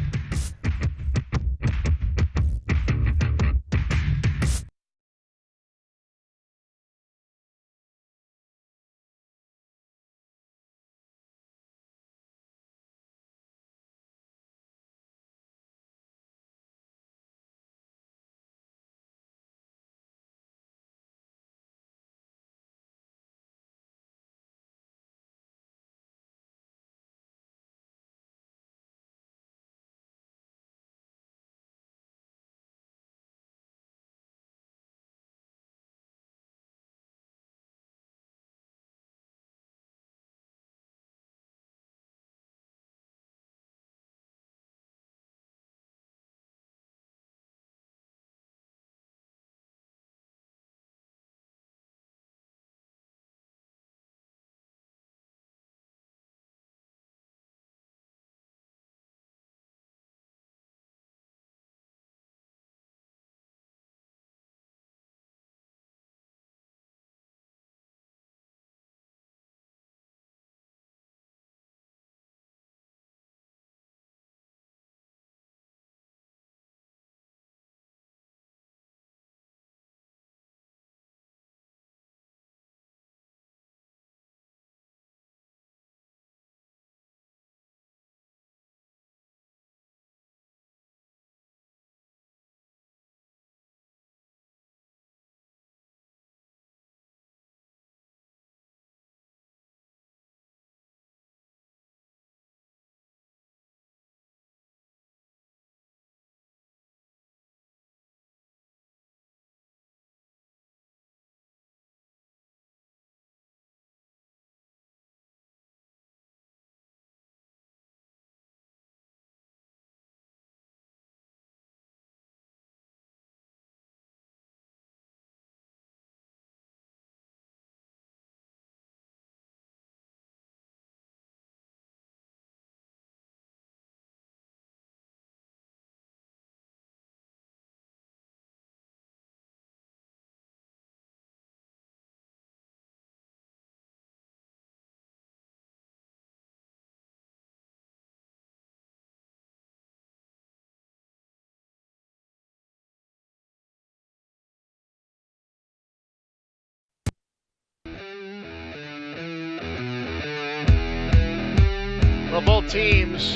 Well, both teams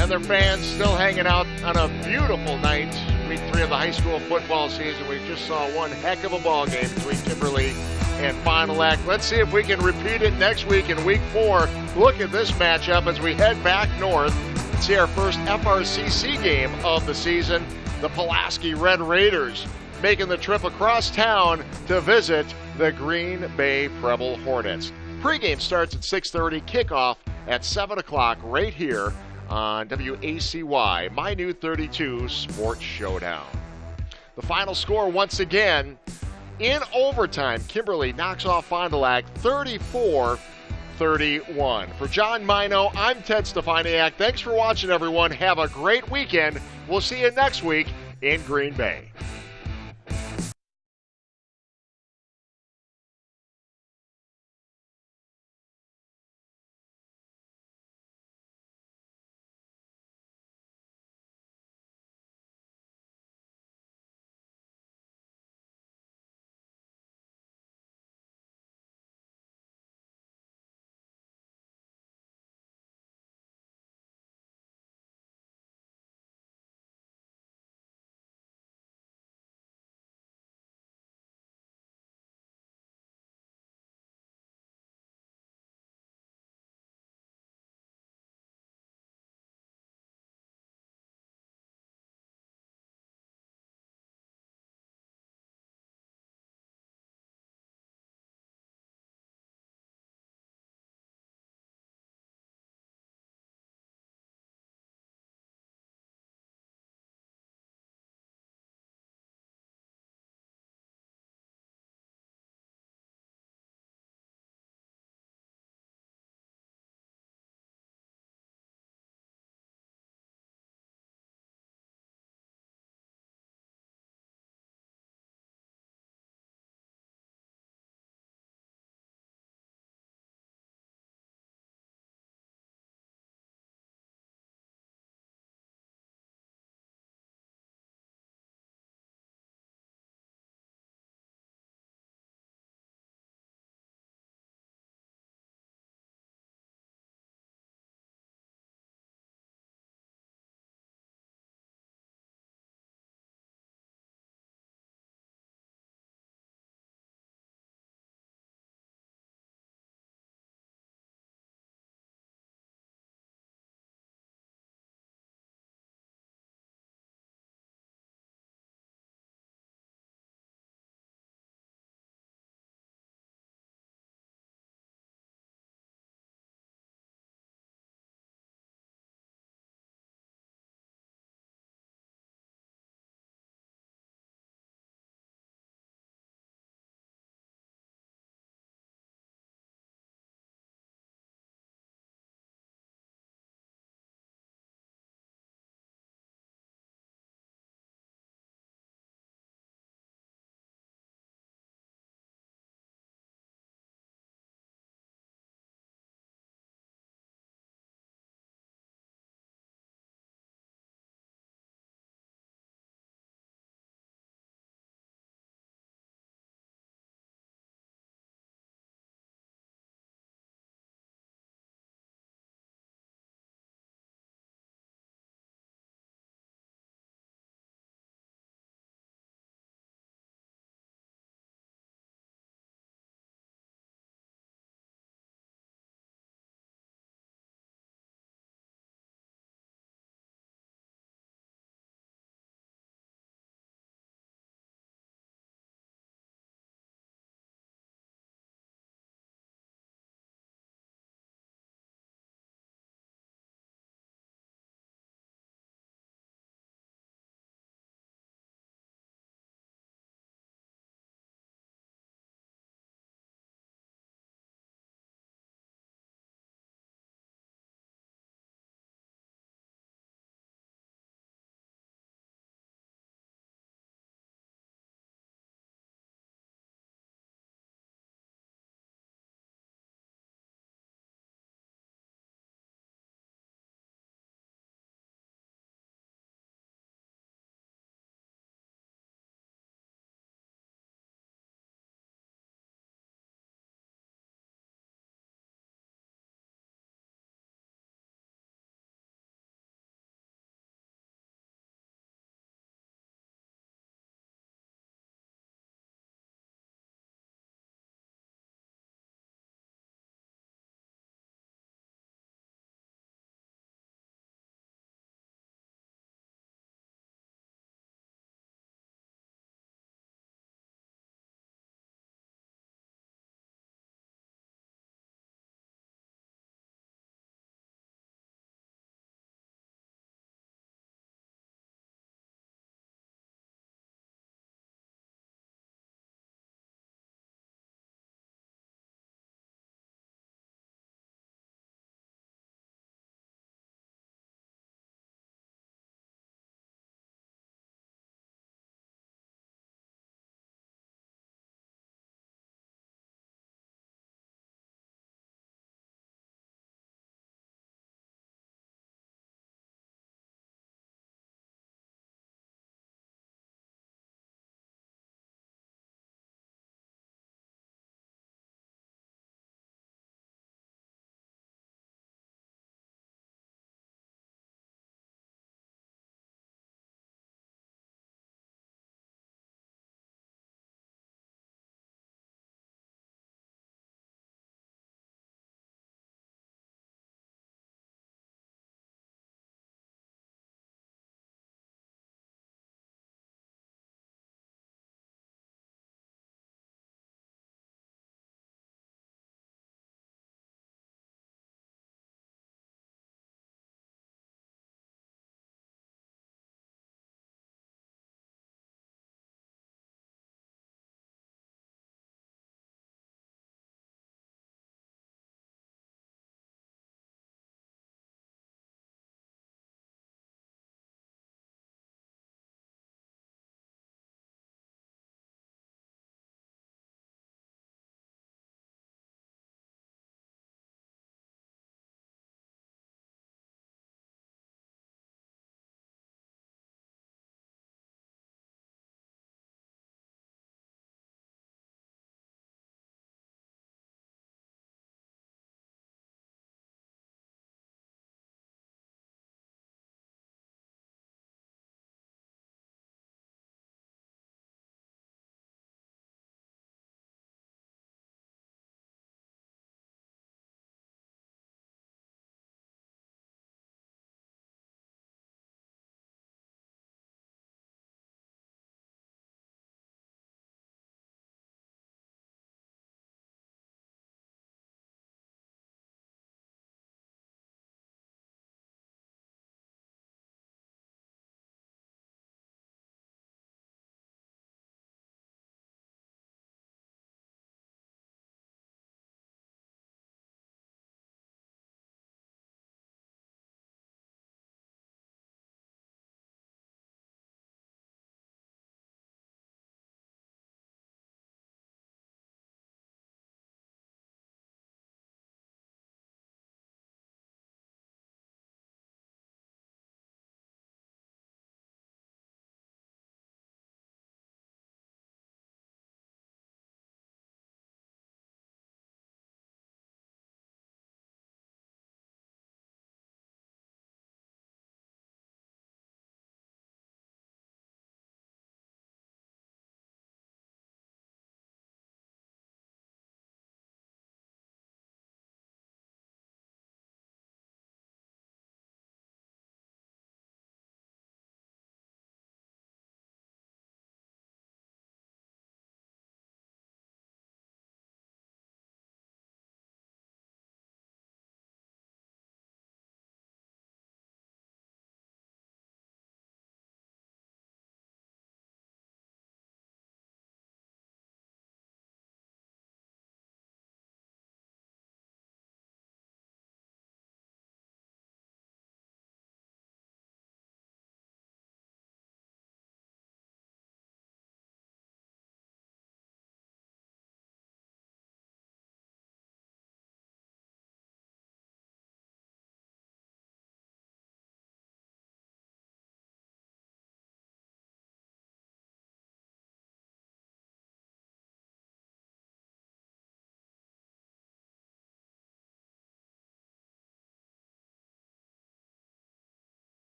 and their fans still hanging out on a beautiful night. Week 3 of the high school football season. We just saw one heck of a ball game between Kimberly and Fond du Lac. Let's see if we can repeat it next week in week 4. Look at this matchup as we head back north and see our first FRCC game of the season. The Pulaski Red Raiders making the trip across town to visit the Green Bay Preble Hornets. Pregame starts at 6:30, kickoff at 7 o'clock right here on WACY, My New 32 Sports Showdown. The final score once again, in overtime, Kimberly knocks off Fond du Lac 34-31. For John Mino, I'm Ted Stefaniak. Thanks for watching, everyone. Have a great weekend. We'll see you next week in Green Bay.